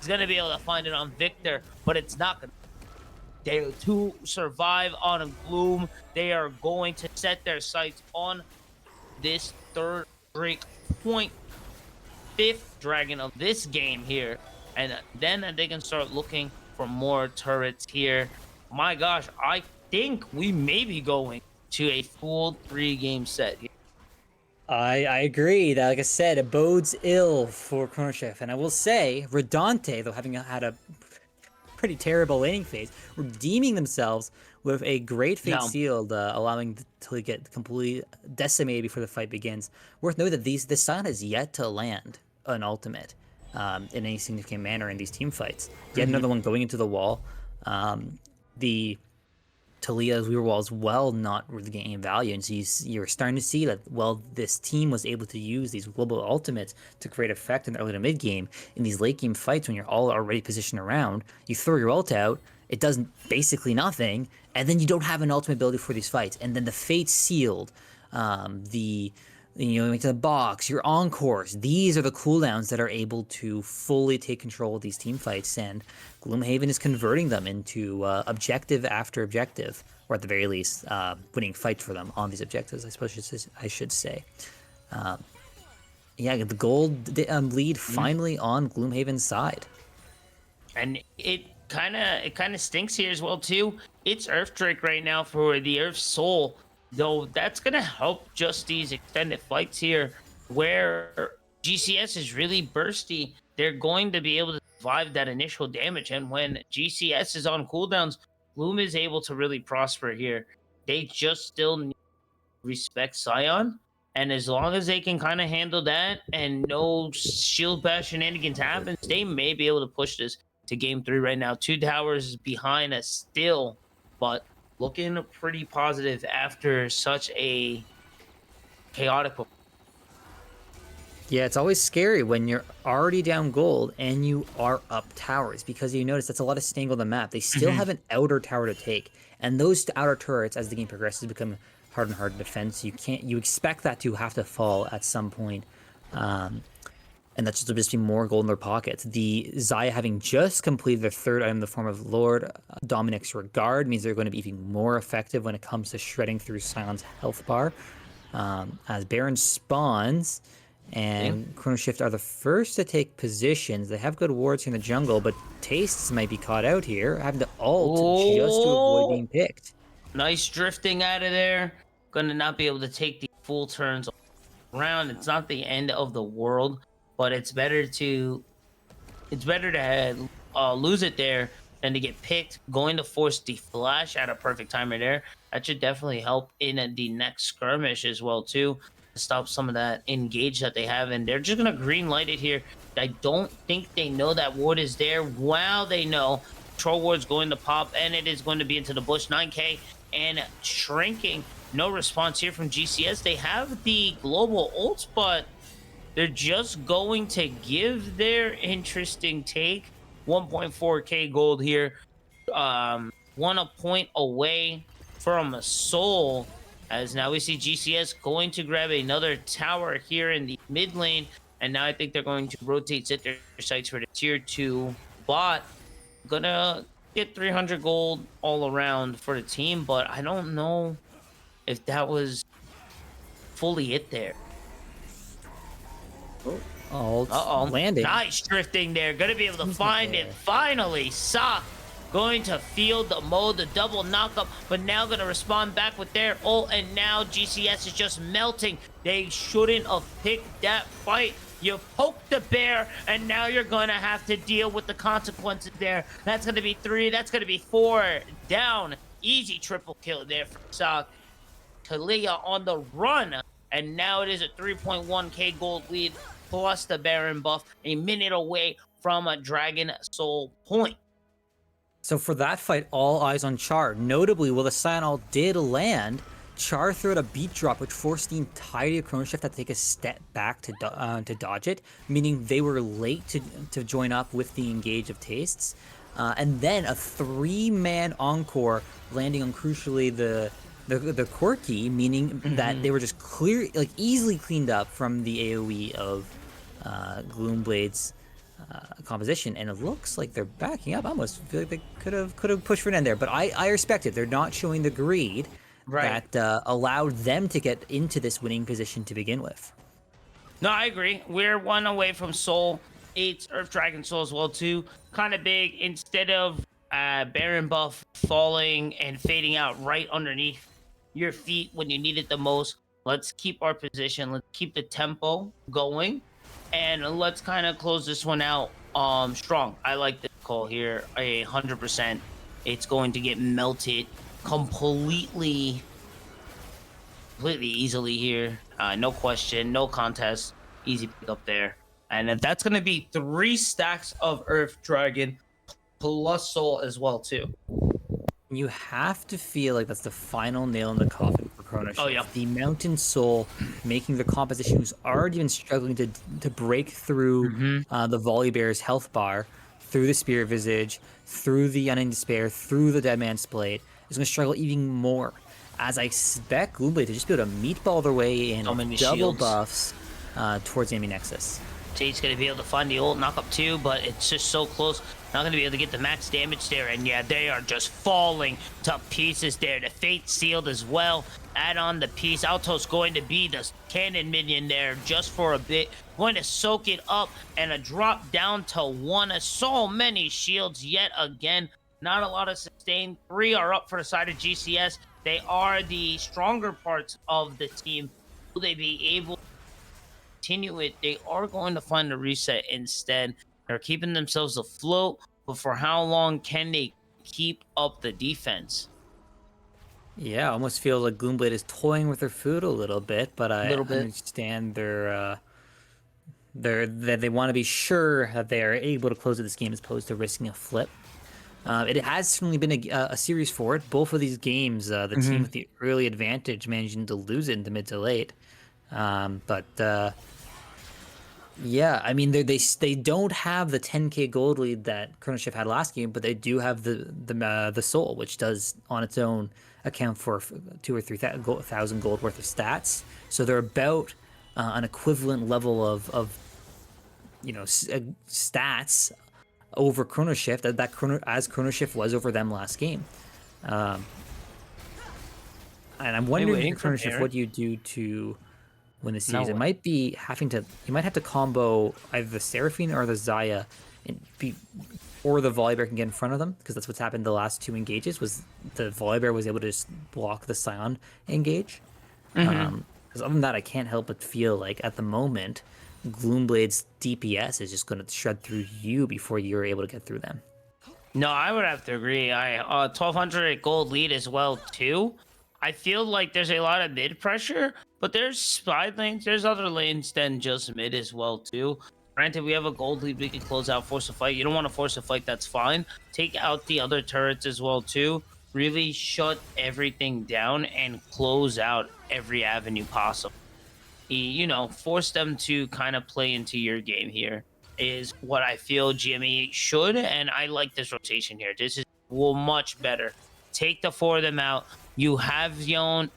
is going to be able to find it on Victor. But it's not going to. They to survive on a Gloom. They are going to set their sights on this 3rd break point, 5th dragon of this game here, and then they can start looking for more turrets here. My gosh, I think we may be going to a full 3-game set here. I agree. That, like I said, it bodes ill for Chrono Shift, and I will say, Redante, though having had a pretty terrible laning phase, redeeming themselves with a great Fate Sealed, allowing to get completely decimated before the fight begins. Worth noting that this Sion has yet to land an ultimate in any significant manner in these team fights. Yet another one going into the wall. The Talia's Weaver Wall as well not really gaining value, and so you're starting to see that, well, this team was able to use these global ultimates to create effect in the early to mid game. In these late game fights, when you're all already positioned around, you throw your ult out, it does basically nothing, and then you don't have an ultimate ability for these fights. And then the Fate Sealed, into the box, your encores, these are the cooldowns that are able to fully take control of these team fights, and Gloomhaven is converting them into objective after objective, or at the very least, winning fights for them on these objectives, I suppose I should say. Yeah, the gold lead finally on Gloomhaven's side. And it kind of stinks here as well too. It's Earth Drake right now for the Earth Soul, though that's gonna help just these extended fights here where GCS is really bursty. They're going to be able to survive that initial damage, and when GCS is on cooldowns, Gloom is able to really prosper here. They just still need to respect Sion, And as long as they can kind of handle that and no shield bash shenanigans happens, they may be able to push this to game 3 right now. 2 towers behind us still, but looking pretty positive after such a chaotic. Yeah, it's always scary when you're already down gold and you are up towers because you notice that's a lot of staying on the map. They still have an outer tower to take, and those outer turrets, as the game progresses, become harder and harder to defend. So you expect that to have to fall at some point. And that's just be more gold in their pockets. The Xayah having just completed their third item in the form of Lord Dominic's Regard means they're going to be even more effective when it comes to shredding through Sion's health bar. As Baron spawns and Chrono Shift are the first to take positions. They have good wards here in the jungle, but Tastes might be caught out here, having to ult just to avoid being picked. Nice drifting out of there. Gonna not be able to take the full turns around. It's not the end of the world, but it's better to lose it there than to get picked. Going to force the flash at a perfect timer there. That should definitely help in the next skirmish as well too, to stop some of that engage that they have. And they're just gonna green light it here. I don't think they know that ward is there. Wow, they know. Troll ward's going to pop, and it is going to be into the bush. 9k and shrinking. No response here from GCS. They have the global ult, but they're just going to give their interesting take. 1.4k gold here. 1 point away from a soul. As now we see GCS going to grab another tower here in the mid lane. And now I think they're going to rotate, set their sights for the tier 2 bot. Gonna get 300 gold all around for the team, but I don't know if that was fully it there. Oh, landing. Nice drifting there. Gonna be able to find it. Finally, Sock going to field the mode, the double knockup, but now gonna respond back with their ult, and now GCS is just melting. They shouldn't have picked that fight. You poked the bear, and now you're gonna have to deal with the consequences there. That's gonna be 3, that's gonna be 4 down. Easy triple kill there for Sock. Talia on the run, and now it is a 3.1k gold lead plus the Baron buff, a minute away from a Dragon Soul point. So for that fight, all eyes on Char. Notably, while the Sion ult did land, Char threw out a beat drop, which forced the entirety of Chrono Shift to take a step back to dodge it, meaning they were late to join up with the engage of Tastes. And then a 3-man encore landing on crucially the Quirky, meaning that they were just easily cleaned up from the AoE of Gloomblade's composition, and it looks like they're backing up. I almost feel like they could have pushed for an end there, but I respect it. They're not showing the greed that allowed them to get into this winning position to begin with. No, I agree. We're 1 away from Soul. 8 Earth Dragon Soul as well too. Kind of big. Instead of Baron buff falling and fading out right underneath your feet when you need it the most, let's keep our position. Let's keep the tempo going, and let's kind of close this one out strong. I like this call here 100%. It's going to get melted completely easily here. No question, no contest. Easy pick up there. And if that's going to be 3 stacks of Earth Dragon plus Soul as well too. You have to feel like that's the final nail in the coffin for Chrono Shift. Oh, yeah. The Mountain Soul making the composition who's already been struggling to break through the Volley Bear's health bar, through the Spirit Visage, through the Unending Despair, through the Dead Man's Blade, is going to struggle even more. As I expect Gloomblade to just be able to meatball their way in double shields. Buffs towards the enemy Nexus. Jade's going to be able to find the ult knock up too, but it's just so close. Not going to be able to get the max damage there. And yeah, they are just falling to pieces there. The Fate Sealed as well. Add on the piece. Alto's going to be the cannon minion there just for a bit. Going to soak it up, and a drop down to 1. So many shields yet again. Not a lot of sustain. 3 are up for the side of GCS. They are the stronger parts of the team. Will they be able to continue it? They are going to find a reset instead. They're keeping themselves afloat, but for how long can they keep up the defense? Yeah, almost feels like Gloomblade is toying with their food a little bit, but A I little bit. understand that they want to be sure that they are able to close out this game as opposed to risking a flip. It has certainly been a series for it. Both of these games, the team Hmm. with the early advantage managing to lose it in the mid to late. But yeah, I mean they don't have the 10K gold lead that Chrono Shift had last game, but they do have the soul, which does on its own account for 2 or 3 thousand gold worth of stats. So they're about an equivalent level of stats over Chrono Shift that Chrono Shift was over them last game. Um, and I'm Are you wondering waiting for for Chrono Shift, what Baron? do you do to win the No series? It way. might be having to you might have to combo either the Seraphine or the Zaya, and be or the Volibear can get in front of them, because that's what's happened the last two engages was the Volibear was able to just block the Scion engage. Hmm. Because other than that, I can't help but feel like at the moment, Gloomblade's DPS is just going to shred through you before you're able to get through them. No, I would have to agree. 1200 gold lead as well too. I feel like there's a lot of mid pressure, but there's side lanes, there's other lanes than just mid as well too. Granted, we have a gold lead, we can close out, force a fight. You don't want to force a fight, that's fine. Take out the other turrets as well too. Really shut everything down and close out every avenue possible. Force them to kind of play into your game here is what I feel GME should, and I like this rotation here. This is much better. Take the four of them out. You have Yon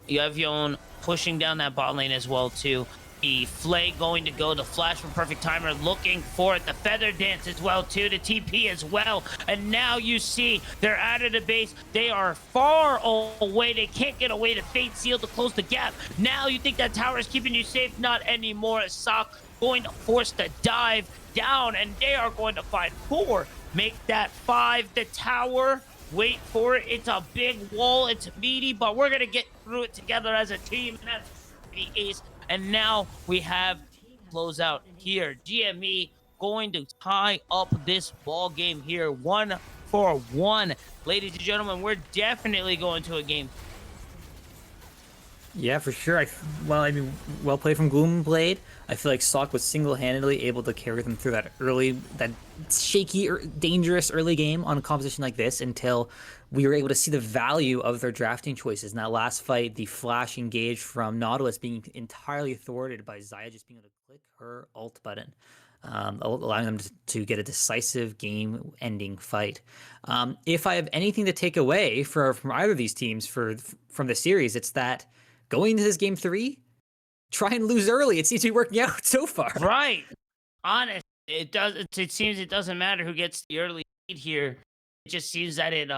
pushing down that bot lane as well too. The Flay going to go, the flash for perfect timer, looking for it. The feather dance as well too, the TP as well. And now you see they're out of the base. They are far away. They can't get away to Fate Seal to close the gap. Now you think that tower is keeping you safe? Not anymore. Sock going to force the dive down, and they are going to find 4. Make that 5. The tower, wait for it. It's a big wall. It's meaty, but we're going to get through it together as a team. And that's the ace. And now we have closeout here. GME going to tie up this ball game here, 1-1. Ladies and gentlemen, we're definitely going to a game. Yeah, for sure. I mean, well played from Gloomblade. I feel like Sock was single-handedly able to carry them through that shaky, dangerous early game on a composition like this until we were able to see the value of their drafting choices. In that last fight, the flash engage from Nautilus being entirely thwarted by Zaya just being able to click her ult button, allowing them to get a decisive game-ending fight. If I have anything to take away from either of these teams from the series, it's that going into this game 3, try and lose early. It seems to be working out so far. Right. Honest. It seems it doesn't matter who gets the early lead here. It just seems that it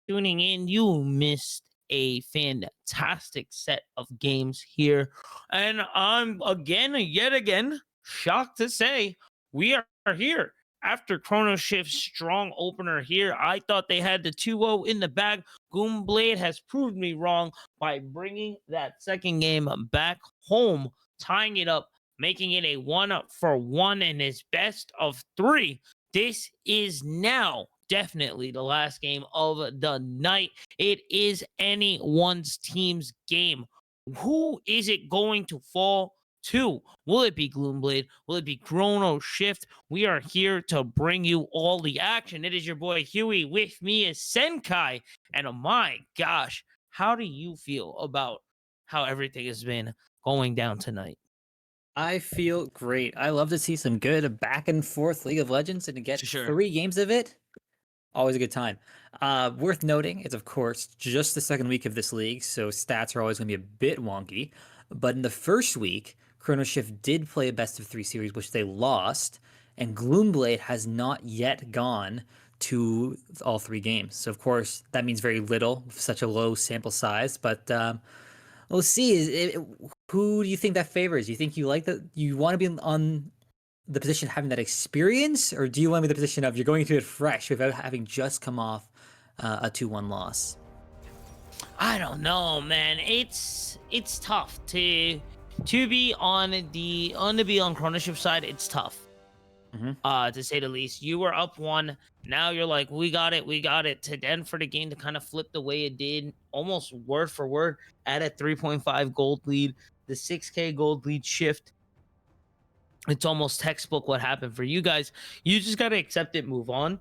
tuning in. You missed a fantastic set of games here. And I'm yet again, shocked to say we are here. After Chrono Shift's strong opener here, I thought they had the 2-0 in the bag. Gloomblade has proved me wrong by bringing that second game back home, tying it up, making it a 1-for-1 in his best of 3. This is now definitely the last game of the night. It is anyone's team's game. Who is it going to fall to? Will it be Gloomblade? Will it be Chrono Shift? We are here to bring you all the action. It is your boy Huey. With me is Senkai. And oh my gosh, how do you feel about how everything has been going down tonight? I feel great. I love to see some good back and forth League of Legends, and to get For sure. 3 games of it, always a good time. Worth noting, it's of course just the second week of this league, so stats are always going to be a bit wonky. But in the first week, Chrono Shift did play a best of 3 series, which they lost, and Gloomblade has not yet gone to all 3 games. So of course that means very little with such a low sample size, but we'll see. Who do you think that favors? Do you think you like that? You want to be on the position of having that experience, or do you want to be the position of you're going into it fresh without having just come off a 2-1 loss? I don't know, man. It's tough to be on Chrono Shift side. It's tough. To say the least. You were up 1. Now you're like, we got it. To then for the game to kind of flip the way it did, almost word for word, at a 3.5 gold lead, the 6K gold lead shift. It's almost textbook what happened for you guys. You just got to accept it, move on.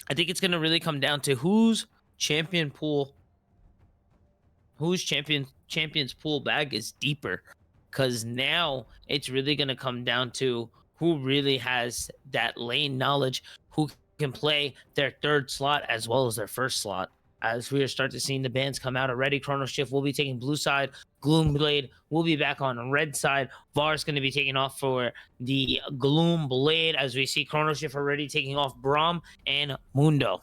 I think it's going to really come down to whose champions pool bag is deeper, because now it's really going to come down to who really has that lane knowledge, who can play their third slot as well as their first slot. As we are starting to see the bans come out already, Chrono Shift will be taking blue side. Gloomblade will be back on red side. VAR is going to be taking off for the Gloomblade, as we see Chrono Shift already taking off Braum and Mundo.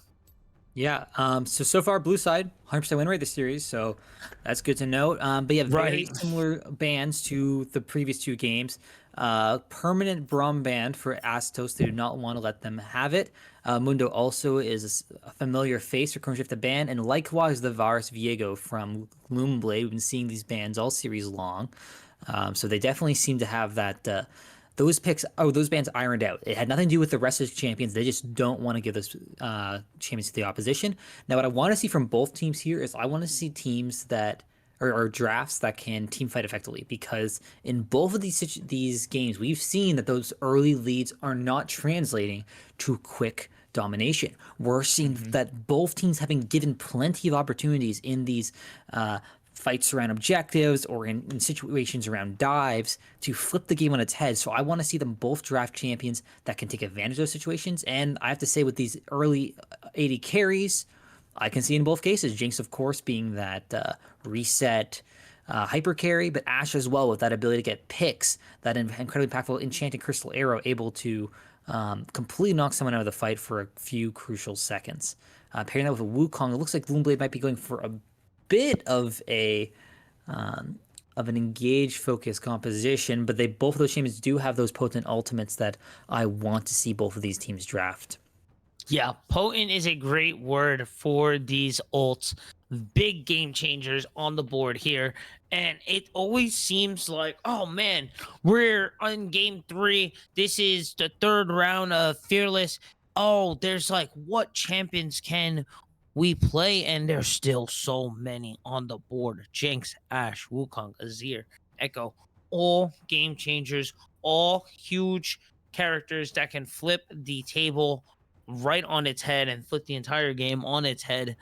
Yeah. So far, blue side 100% win rate this series, so that's good to note. But yeah, very similar bans to the previous 2 games. Permanent Braum ban for Astos. They do not want to let them have it. Mundo also is a familiar face for Chrono Shift to ban, and likewise the Varus Viego from Gloomblade. We've been seeing these bans all series long, so they definitely seem to have that. Those bans ironed out. It had nothing to do with the rest of the champions. They just don't want to give those champions to the opposition. Now, what I want to see from both teams here is I want to see teams that or drafts that can team fight effectively, because in both of these games, we've seen that those early leads are not translating to quick domination. We're seeing that both teams have been given plenty of opportunities in these fights around objectives or in situations around dives to flip the game on its head. So I want to see them both draft champions that can take advantage of those situations. And I have to say, with these early 80 carries, I can see in both cases, Jinx, of course, being that reset hyper carry, but Ashe as well, with that ability to get picks, that incredibly impactful enchanted crystal arrow, able to completely knock someone out of the fight for a few crucial seconds. Pairing that with a Wukong, it looks like Gloomblade might be going for a bit of an engaged focus composition, but both of those champions do have those potent ultimates that I want to see both of these teams draft. Yeah, potent is a great word for these ults. Big game changers on the board here. And it always seems like, oh man, we're on game 3. This is the 3rd round of Fearless. Oh, there's like, what champions can we play? And there's still so many on the board. Jinx, Ashe, Wukong, Azir, Echo, all game changers, all huge characters that can flip the table right on its head and flip the entire game on its head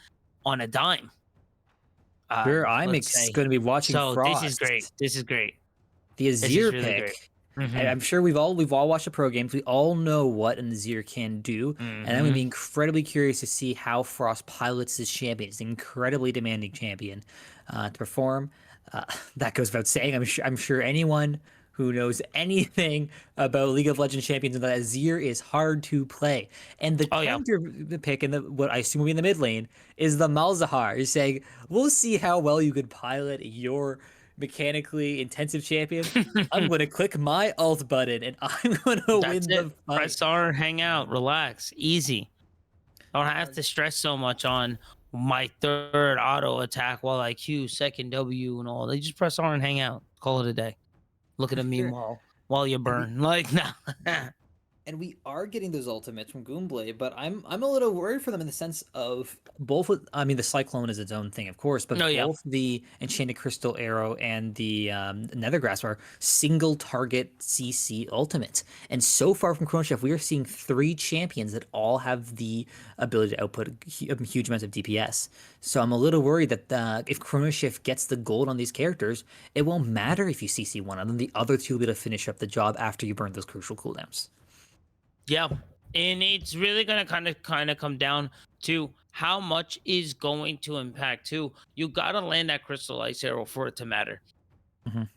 on a dime. Sure, I'm going to be watching Frost. This is great. The Azir pick. And I'm sure we've all watched the pro games. We all know what an Azir can do, and I'm going to be incredibly curious to see how Frost pilots this champion. It's an incredibly demanding champion to perform. That goes without saying. I'm sure anyone who knows anything about League of Legends champions and that Azir is hard to play. And the Oh yeah. counter pick in the what I assume will be in the mid lane is the Malzahar. You're saying, we'll see how well you could pilot your mechanically intensive champion. I'm going to click my alt button and I'm going to That's win it. the fight. Press R, hang out, relax, easy. Don't have to stress so much on my third auto attack while I Q second W and all. They just press R and hang out. Call it a day. Look at a meme Sure. while you And we, burn. Like no. and we are getting those ultimates from Gloomblade, but I'm a little worried for them in the sense of both. I mean, the Cyclone is its own thing, of course, but No, yeah. both the Enchanted Crystal Arrow and the Nethergrasp are single target CC ultimates. And so far from Chrono Chef, we are seeing 3 champions that all have the ability to output huge amounts of DPS. So I'm a little worried that if Chrono Shift gets the gold on these characters, it won't matter if you CC one of them. The other 2 will be able to finish up the job after you burn those crucial cooldowns. Yeah. And it's really gonna kind of come down to how much is going to impact too. You gotta land that crystal ice arrow for it to matter. Mhm.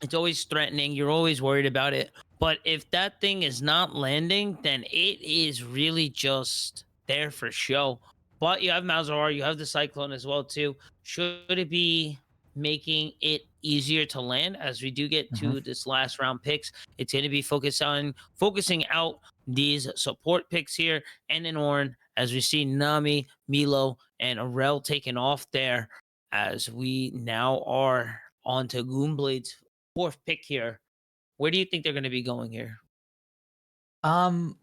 It's always threatening, you're always worried about it. But if that thing is not landing, then it is really just there for show. But you have Malzahar, you have the Cyclone as well too. Should it be making it easier to land as we do get to this last round picks? It's going to be focusing out these support picks here, and in Ornn, as we see Nami, Milo, and Arel taking off there, as we now are on to Goomblade's 4th pick here. Where do you think they're going to be going here? Um,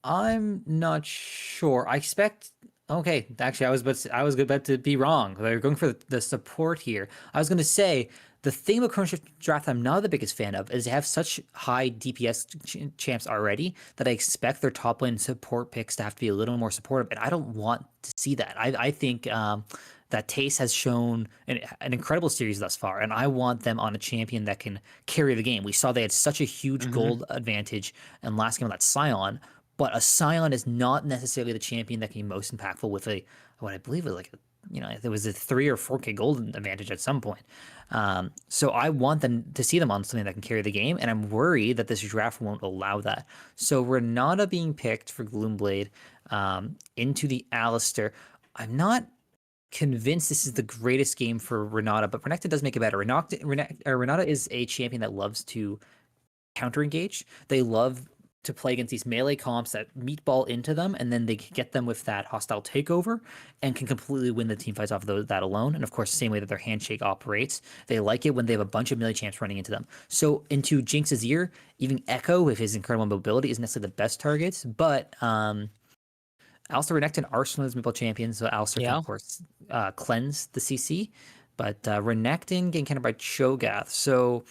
I'm not sure. I expect. Okay, actually, I was about to be wrong. They're going for the support here. I was going to say the thing about Chrono Shift Draft I'm not the biggest fan of is they have such high DPS champs already that I expect their top lane support picks to have to be a little more supportive, and I don't want to see that. I think that Tace has shown an incredible series thus far, and I want them on a champion that can carry the game. We saw they had such a huge gold advantage in last game with that Scion, but a Scion is not necessarily the champion that can be most impactful with what I believe was like there was a 3 or 4K gold advantage at some point. So I want them to see them on something that can carry the game, and I'm worried that this draft won't allow that. So Renata being picked for Gloomblade into the Alistair. I'm not convinced this is the greatest game for Renata, but Renekton does make it better. Renata is a champion that loves to counter engage. They love to play against these melee comps that meatball into them, and then they get them with that hostile takeover and can completely win the team fights off of that alone. And of course, the same way that their handshake operates, they like it when they have a bunch of melee champs running into them. So into Jinx's ear, even Echo with his incredible mobility isn't necessarily the best targets, but Alistair, Renekton are some of those meatball champions, so Alistair can of course cleanse the CC, but Renekton getting countered by Cho'Gath. So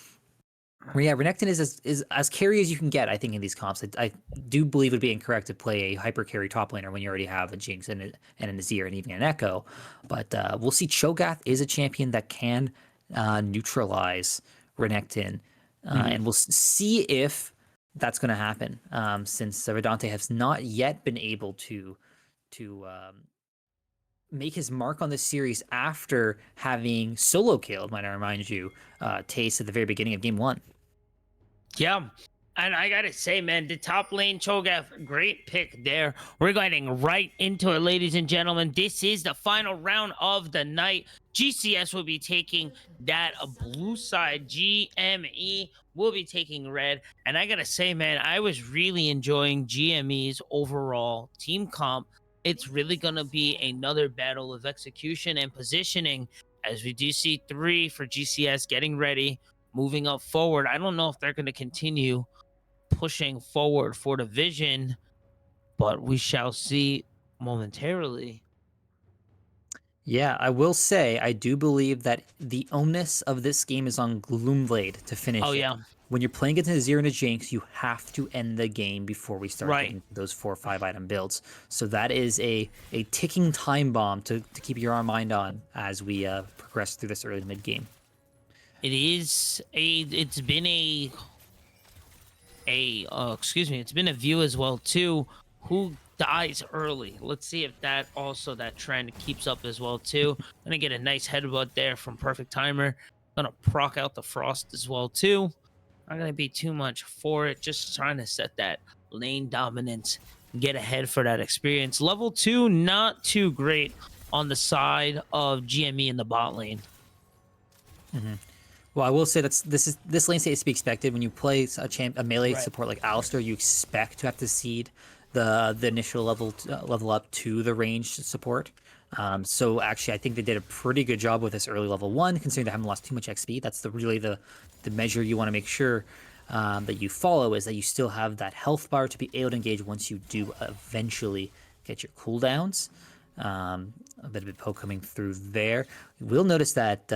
yeah, Renekton is as carry as you can get, I think, in these comps. I do believe it would be incorrect to play a hyper carry top laner when you already have a Jinx and an Azir and even an Echo. But we'll see. Cho'Gath is a champion that can neutralize Renekton, and we'll see if that's going to happen. Since Vedante has not yet been able to make his mark on this series after having solo killed, might I remind you, Tace at the very beginning of game 1. Yeah. And I gotta say, man, the top lane Cho'Gath, great pick there. We're getting right into it, ladies and gentlemen. This is the final round of the night. GCS will be taking that blue side. GME will be taking red. And I gotta say, man, I was really enjoying GME's overall team comp. It's really gonna be another battle of execution and positioning, as we do see 3 for GCS getting ready, moving up forward. I don't know if they're going to continue pushing forward for the vision, but we shall see momentarily. Yeah, I will say I do believe that the onus of this game is on Gloomblade to finish it. Yeah. When you're playing against a Azir and a Jinx, you have to end the game before we start Right. getting those 4 or 5 item builds. So that is a ticking time bomb to keep your mind on as we progress through this early to mid game. It's been it's been a view as well too. Who dies early? Let's see if that trend keeps up as well too. Gonna get a nice headbutt there from Perfect Timer. Gonna proc out the Frost as well too. Not gonna be too much for it. Just trying to set that lane dominance, get ahead for that experience. Level 2, not too great on the side of GME in the bot lane. Well, I will say this lane state is to be expected when you play a melee Right. support like Alistar. You expect to have to cede the initial level up to the ranged support. So actually, I think they did a pretty good job with this early level 1, considering they haven't lost too much XP. That's really the measure you want to make sure that you follow, is that you still have that health bar to be able to engage once you do eventually get your cooldowns. A bit of a poke coming through there. We'll notice that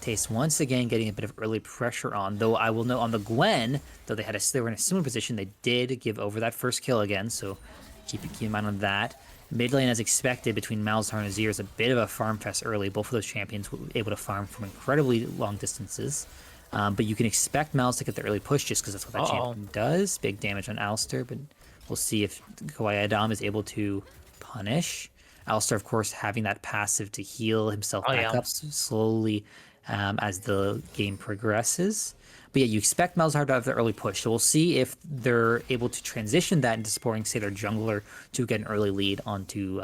Taste once again getting a bit of early pressure on, though I will note on the Gwen, though they were in a similar position, they did give over that first kill again, so keep in mind on that. Mid lane, as expected, between Malzahar and Azir is a bit of a farm fest early. Both of those champions were able to farm from incredibly long distances. But you can expect Malz to get the early push just because that's what that champion does. Big damage on Alistar, but we'll see if Kawaii Adam is able to punish. Alistar, of course, having that passive to heal himself back up slowly as the game progresses. But yeah, you expect Malzahar to have the early push, so we'll see if they're able to transition that into supporting, say, their jungler to get an early lead onto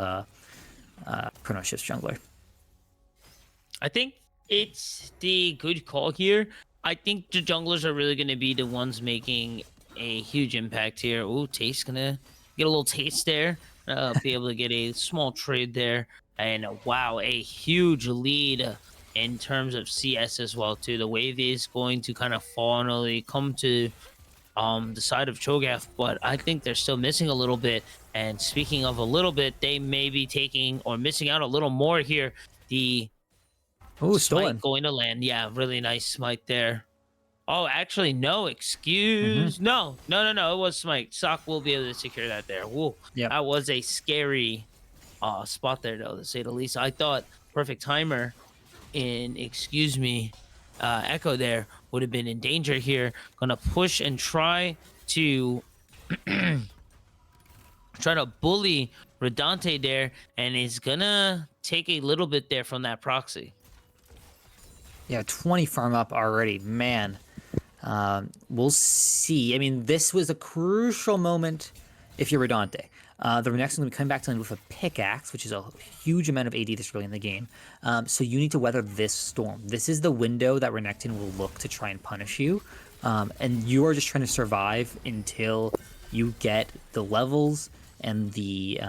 Chrono Shift's jungler. I think it's the good call here. I think the junglers are really going to be the ones making a huge impact here. Ooh, Taste gonna get a little taste there. Be able to get a small trade there, and wow, a huge lead in terms of CS as well too. The wave is going to kind of finally come to the side of Cho'Gath, but I think they're still missing a little bit. And speaking of a little bit, they may be taking or missing out a little more here. The stolen going to land. Yeah, really nice smite there. Oh, actually, no, excuse. No. It was smite. Sock will be able to secure that there. Whoa. Yeah. That was a scary spot there, though, to say the least. I thought perfect timer in, Echo there would have been in danger here. Gonna push and try to bully Redante there, and is gonna take a little bit there from that proxy. Yeah, 20 farm up already, man. We'll see. I mean, this was a crucial moment if you're Redante. The next one will be coming back to land with a pickaxe, which is a huge amount of AD this early in the game. So you need to weather this storm. This is the window that Renekton will look to try and punish you. And you are just trying to survive until you get the levels and the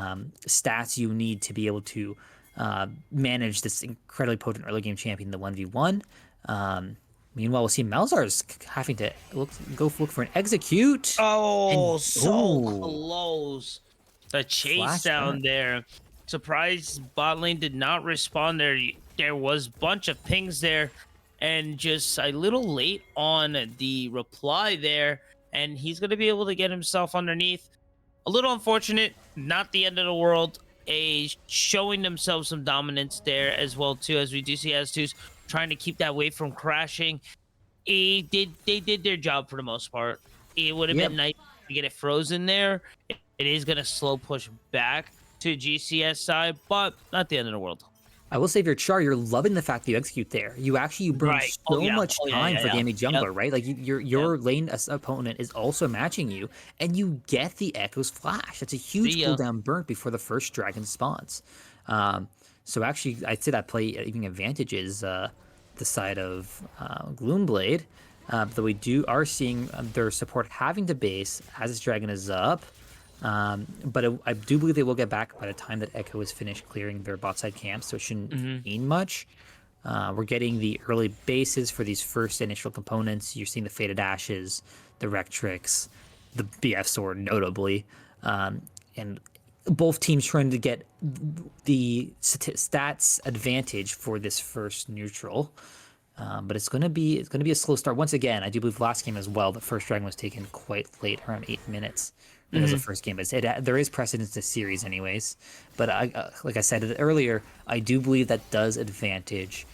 stats you need to be able to manage this incredibly potent early game champion, the 1v1. Meanwhile, we'll see Malzar's having to look for an execute. Oh, close. The chase down there. Surprised bot lane did not respond there. There was a bunch of pings there, and just a little late on the reply there. And he's going to be able to get himself underneath. A little unfortunate, not the end of the world. Showing themselves some dominance there as well too, as we do see S2s trying to keep that wave from crashing. They did their job for the most part. It would have been nice to get it frozen there. It is going to slow push back to GCS side, but not the end of the world. I will say, if you're Char, you're loving the fact that you execute there. You burn so much time for the enemy jungler, right? Like your lane opponent is also matching you, and you get the Echo's flash. That's a huge cooldown burn before the first dragon spawns. So actually, I'd say that play even advantages the side of Gloomblade. Though we are seeing their support having to base as this dragon is up. But I do believe they will get back by the time that Echo is finished clearing their bot side camp, so it shouldn't mean much. We're getting the early bases for these first initial components. You're seeing the Faded Ashes, the Rectrix, the BF Sword notably, and both teams trying to get the stats advantage for this first neutral. But it's gonna be a slow start. Once again, I do believe last game as well, the first dragon was taken quite late, around 8 minutes. It was the first game, but there is precedence to series anyways. But like I said earlier, I do believe that does advantage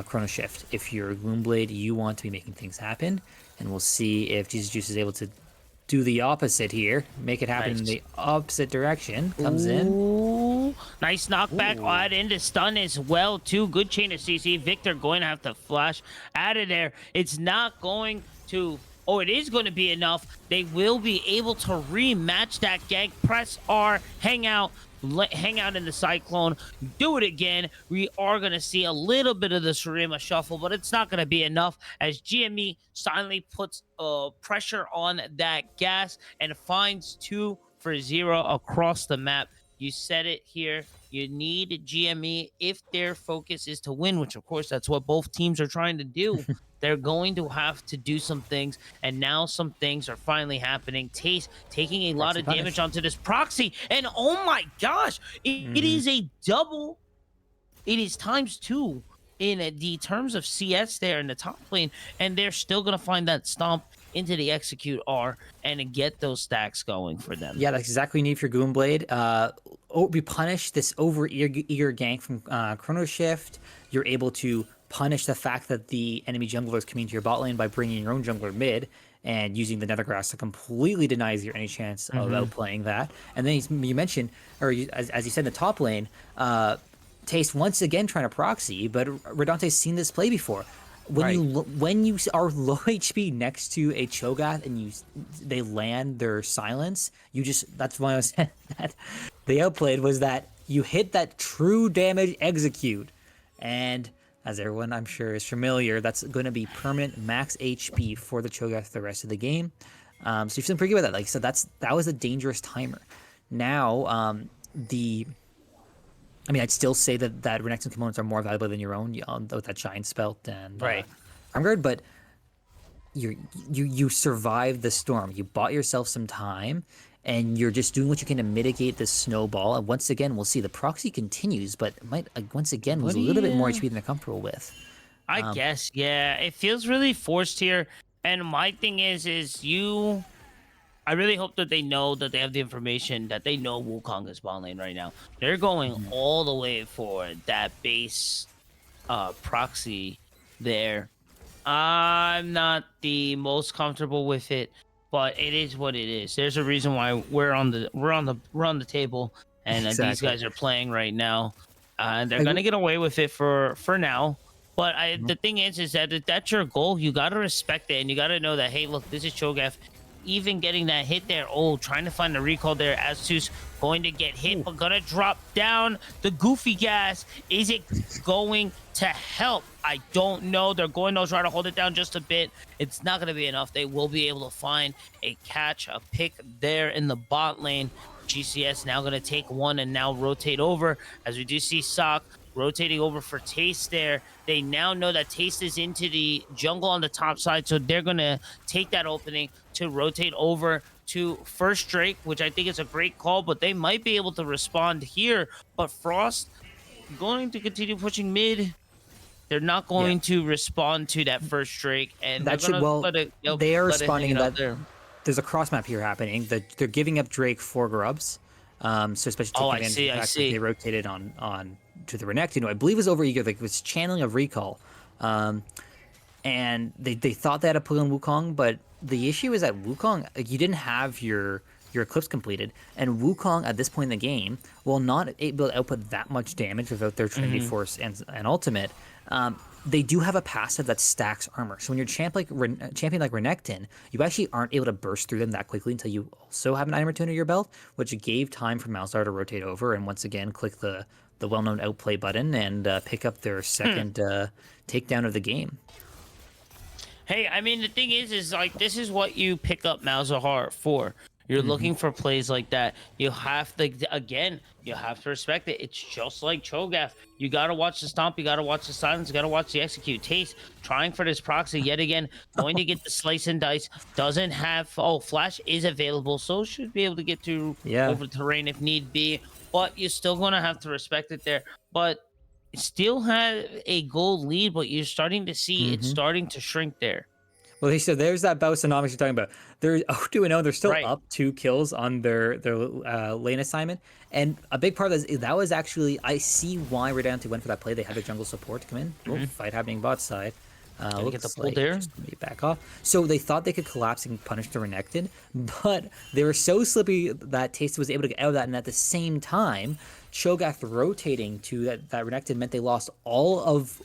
Chrono Shift. If you're Gloomblade, you want to be making things happen, and we'll see if Jesus Juice is able to do the opposite here, make it happen in the opposite direction. Comes in. Nice knockback. Add into stun as well too. Good chain of CC. Victor going to have to flash out of there. It's not going to or it is going to be enough, they will be able to rematch that gank. Press R, hang out in the Cyclone, do it again. We are going to see a little bit of the Shurima shuffle, but it's not going to be enough as GME silently puts pressure on that gas and finds 2 for 0 across the map. You said it here. You need GME if their focus is to win, which of course that's what both teams are trying to do. They're going to have to do some things, and now some things are finally happening. Taste taking a lot of damage onto this proxy, and oh my gosh, it is a double. It is ×2 in the terms of CS there in the top lane, and they're still going to find that stomp into the execute R and get those stacks going for them. Yeah, that's exactly what you need for Gloomblade. We punish this over-eager gank from Chrono Shift. You're able to punish the fact that the enemy jungler is coming to your bot lane by bringing your own jungler mid and using the Nethergrass to completely denies you any chance of outplaying that. And then you mentioned, or as you said in the top lane, Taste once again trying to proxy, but Redante's seen this play before. When you are low HP next to a Cho'Gath and they land their silence, that's why I was saying that they outplayed was that you hit that true damage execute, and as everyone I'm sure is familiar, that's going to be permanent max HP for the Cho'Gath the rest of the game. So you're feeling pretty good with that. Like so, that was a dangerous timer. Now I'd still say that Renekton components are more valuable than your own with that Giant Spelt and Armguard, but you survived the storm. You bought yourself some time, and you're just doing what you can to mitigate this snowball. And once again, we'll see the proxy continues, but it might once again lose a little bit more HP than they're comfortable with. I guess, yeah. It feels really forced here. And my thing is I really hope that they know that they have the information that they know Wukong is bot lane right now. They're going all the way for that base proxy there. I'm not the most comfortable with it, but it is what it is. There's a reason why we're on the table, and these guys are playing right now. They're gonna get away with it for now. But the thing is that if that's your goal, you gotta respect it, and you gotta know that, hey, look, this is Cho'Gath. Even getting that hit there, trying to find the recall there. Astuce going to get hit, but gonna drop down the goofy gas. Is it going to help? I don't know. They're going to try to hold it down just a bit. It's not gonna be enough. They will be able to find a pick there in the bot lane. GCS now gonna take one and now rotate over, as we do see Sock rotating over for Taste there. They now know that Taste is into the jungle on the top side, so they're going to take that opening to rotate over to first Drake, which I think is a great call, but they might be able to respond here. But Frost going to continue pushing mid. They're not going to respond to that first Drake, and they are responding that there's a cross map here happening. They're giving up Drake for grubs. So especially taking advantage of the fact that they rotated on to the Renekton, who I believe was overeager, like was channeling a recall. And they thought they had a play on Wukong, but the issue is that Wukong, you didn't have your Eclipse completed, and Wukong at this point in the game will not able to output that much damage without their Trinity Force and ultimate. They do have a passive that stacks armor. So when you're champion like Renekton, you actually aren't able to burst through them that quickly until you also have an item return to your belt, which gave time for Malzahar to rotate over and once again click the well-known outplay button and pick up their second takedown of the game. Hey, I mean, the thing is like, this is what you pick up Malzahar for. You're looking for plays like that. You have to, again, you have to respect it. It's just like Cho'Gath. You got to watch the stomp. You got to watch the silence. You got to watch the execute. Taste trying for this proxy yet again. Going to get the slice and dice. Doesn't have, Flash is available. So should be able to get to over terrain if need be. But you're still going to have to respect it there. But still have a goal lead, but you're starting to see it's starting to shrink there. Well, so there's that Bowsonomics you're talking about. They're 2-0. They're still up 2 kills on their lane assignment. And a big part of that was actually, I see why Redante went for that play. They had their jungle support to come in. Fight happening bot side. Get the pull there. Just maybe back off. So they thought they could collapse and punish the Renekton, but they were so slippy that Taste was able to get out of that. And at the same time, Cho'Gath rotating to that Renekton meant they lost all of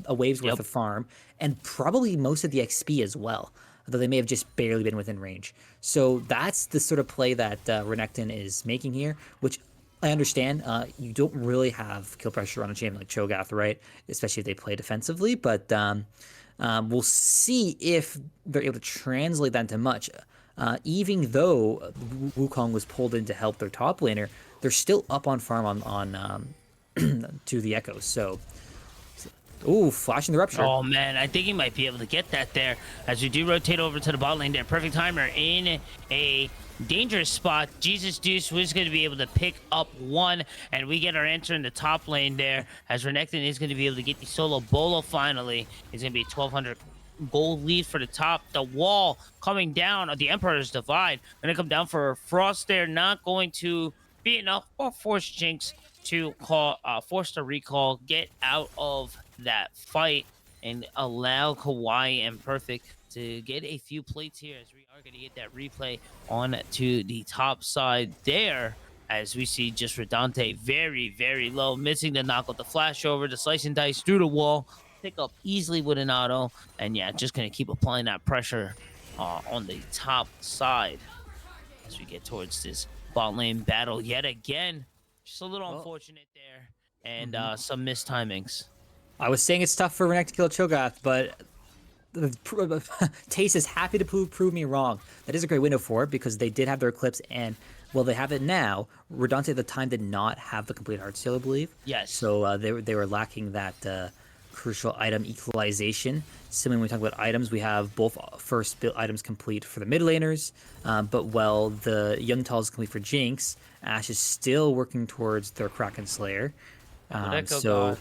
a wave's worth of farm and probably most of the XP as well. although they may have just barely been within range. So that's the sort of play that Renekton is making here, which I understand. You don't really have kill pressure on a champion like Cho'Gath, right? Especially if they play defensively, but we'll see if they're able to translate that into much. Even though Wukong was pulled in to help their top laner, they're still up on farm on to the Echoes. So, ooh, flashing the Rupture. Oh man, I think he might be able to get that there as we do rotate over to the bot lane there. Perfect timer in a dangerous spot. Jesus Deuce was going to be able to pick up one, and we get our answer in the top lane there as Renekton is going to be able to get the solo bolo finally. It's going to be 1,200 gold lead for the top. The wall coming down of the Emperor's Divide. Going to come down for Frost there. Not going to be enough or force Jinx to force the recall, get out of that fight, and allow Kawaii and Perfect to get a few plates here as we are going to get that replay on to the top side there as we see just Redante very, very low, missing the knockout, the flash over, the slice and dice through the wall, pick up easily with an auto, and yeah, just going to keep applying that pressure on the top side as we get towards this bot lane battle yet again. Just a little unfortunate there, and some missed timings. I was saying it's tough for Renekton to kill Cho'Gath, but Taste is happy to prove me wrong. That is a great window for it because they did have their Eclipse, and well, they have it now. Redante at the time did not have the complete Heartsteel, I believe. Yes. So they were lacking that crucial item equalization. Similarly, when we talk about items, we have both first build items complete for the mid laners, but while the Young Tall is complete for Jinx, Ashe is still working towards their Kraken Slayer. So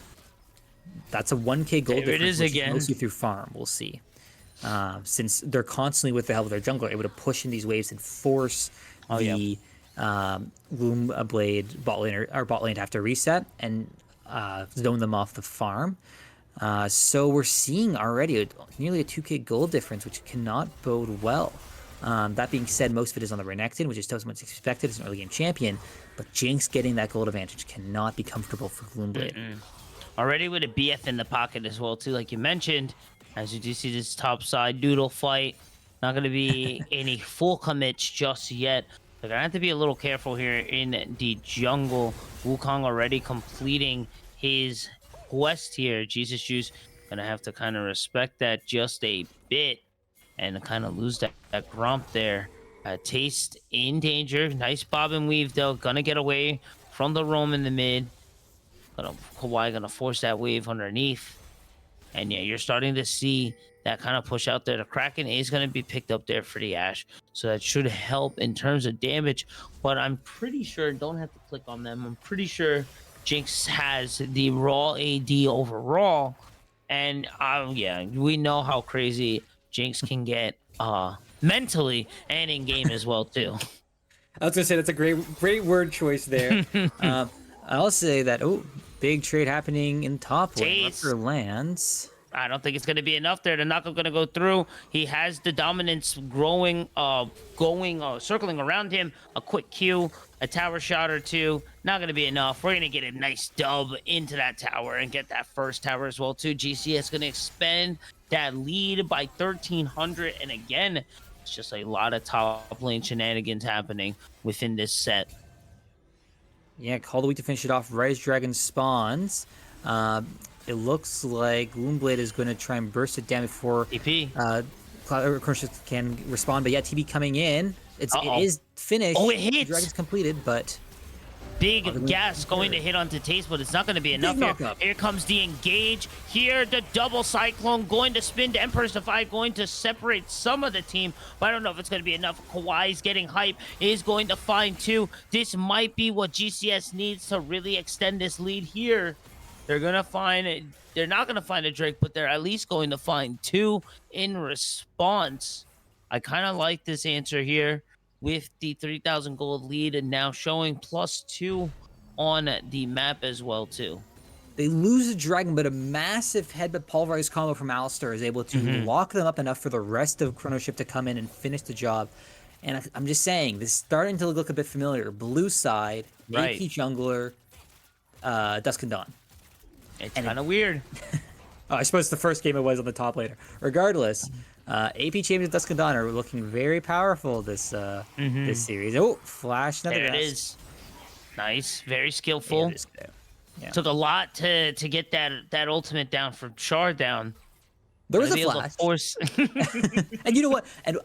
that's a 1k gold there difference, it is again. mostly through farm. We'll see. Since they're constantly, with the help of their jungler, able to push in these waves and force the Gloomblade bot lane to have to reset and zone them off the farm. So we're seeing already nearly a 2k gold difference, which cannot bode well. That being said, most of it is on the Renekton, which is so much expected as an early game champion, but Jinx getting that gold advantage cannot be comfortable for Gloomblade. Already with a BF in the pocket as well, too, like you mentioned. As you do see this top side doodle fight, not going to be any full commits just yet. They're going to have to be a little careful here in the jungle. Wukong already completing his quest here. Jesus Juice going to have to kind of respect that just a bit and kind of lose that Grump there. Taste in danger. Nice bob and weave, though. Going to get away from the roam in the mid. Kawaii going to force that wave underneath. And yeah, you're starting to see that kind of push out there. The Kraken is going to be picked up there for the Ashe. So that should help in terms of damage. But I'm pretty sure, don't have to click on them, I'm pretty sure Jinx has the raw AD overall. And yeah, we know how crazy Jinx can get mentally and in game as well, too. I was going to say, that's a great word choice there. I'll say that, big trade happening in top lane. Rupture lands. I don't think it's going to be enough there. The knockup going to go through. He has the dominance growing, circling around him. A quick Q, a tower shot or two. Not going to be enough. We're going to get a nice dub into that tower and get that first tower as well, too. GCCe is going to expand that lead by 1,300. And again, it's just a lot of top lane shenanigans happening within this set. Yeah, Call the Week to finish it off. Rise Dragon spawns. It looks like Gloomblade is going to try and burst it down before TP. Chrono can respond. But yeah, TP coming in. It is finished. Oh, it hits. Dragon's completed, but big gas going to hit onto Taste, but it's not going to be enough here. Here comes the engage. Here, the double cyclone going to spin to Emperor's Divide, going to separate some of the team, but I don't know if it's going to be enough. Kawhi's getting hype, is going to find two. This might be what GCS needs to really extend this lead here. They're going to find, they're not going to find a Drake, but they're at least going to find two in response. I kind of like this answer here with the 3,000 gold lead and now showing +2 on the map as well, too. They lose the dragon, but a massive headbutt pulverized combo from Alistar is able to lock them up enough for the rest of Chrono Shift to come in and finish the job. And I'm just saying, this is starting to look a bit familiar. Blue side, AP jungler, Dusk and Dawn. It's kind of weird. I suppose the first game it was on the top laner. Regardless, AP Champions Dusk and Dawn are looking very powerful this this series. Oh, flash another There it gas. is. Nice, very Yeah, skillful. it is good. Yeah. Took a lot to get that ultimate down from Char down. There was Gonna a be able to flash. force. And you know what? And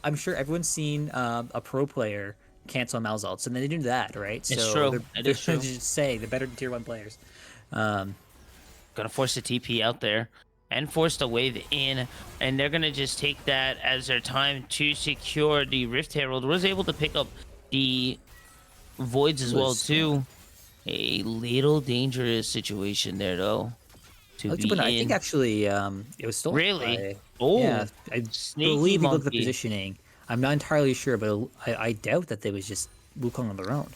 I'm sure everyone's seen a pro player cancel Mal's ults, and they do that, right? It's so true. They're, It they're is true. just say the better tier 1 players. Gonna force the TP out there and force the wave in, and they're gonna just take that as their time to secure the Rift Herald. Was able to pick up the voids as well Was, too. A little dangerous situation there though. To be I think in. actually it was stolen. Really? By, Oh, yeah, I sneaky believe you look at the monkey. positioning. I'm not entirely sure, but I doubt that they was just Wukong on their own.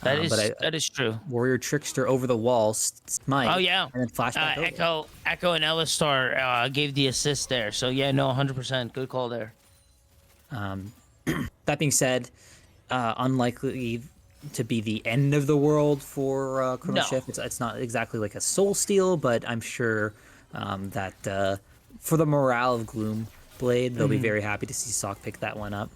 That is but that is true. Warrior Trickster over the wall, smite. Oh yeah. And then flashback over. Echo and Elistar gave the assist there. So yeah, no, 100%. Good call there. That being said, unlikely to be the end of the world for Chrono No. Shift. It's not exactly like a soul steal, but I'm sure that for the morale of Gloomblade, they'll be very happy to see Sock pick that one up.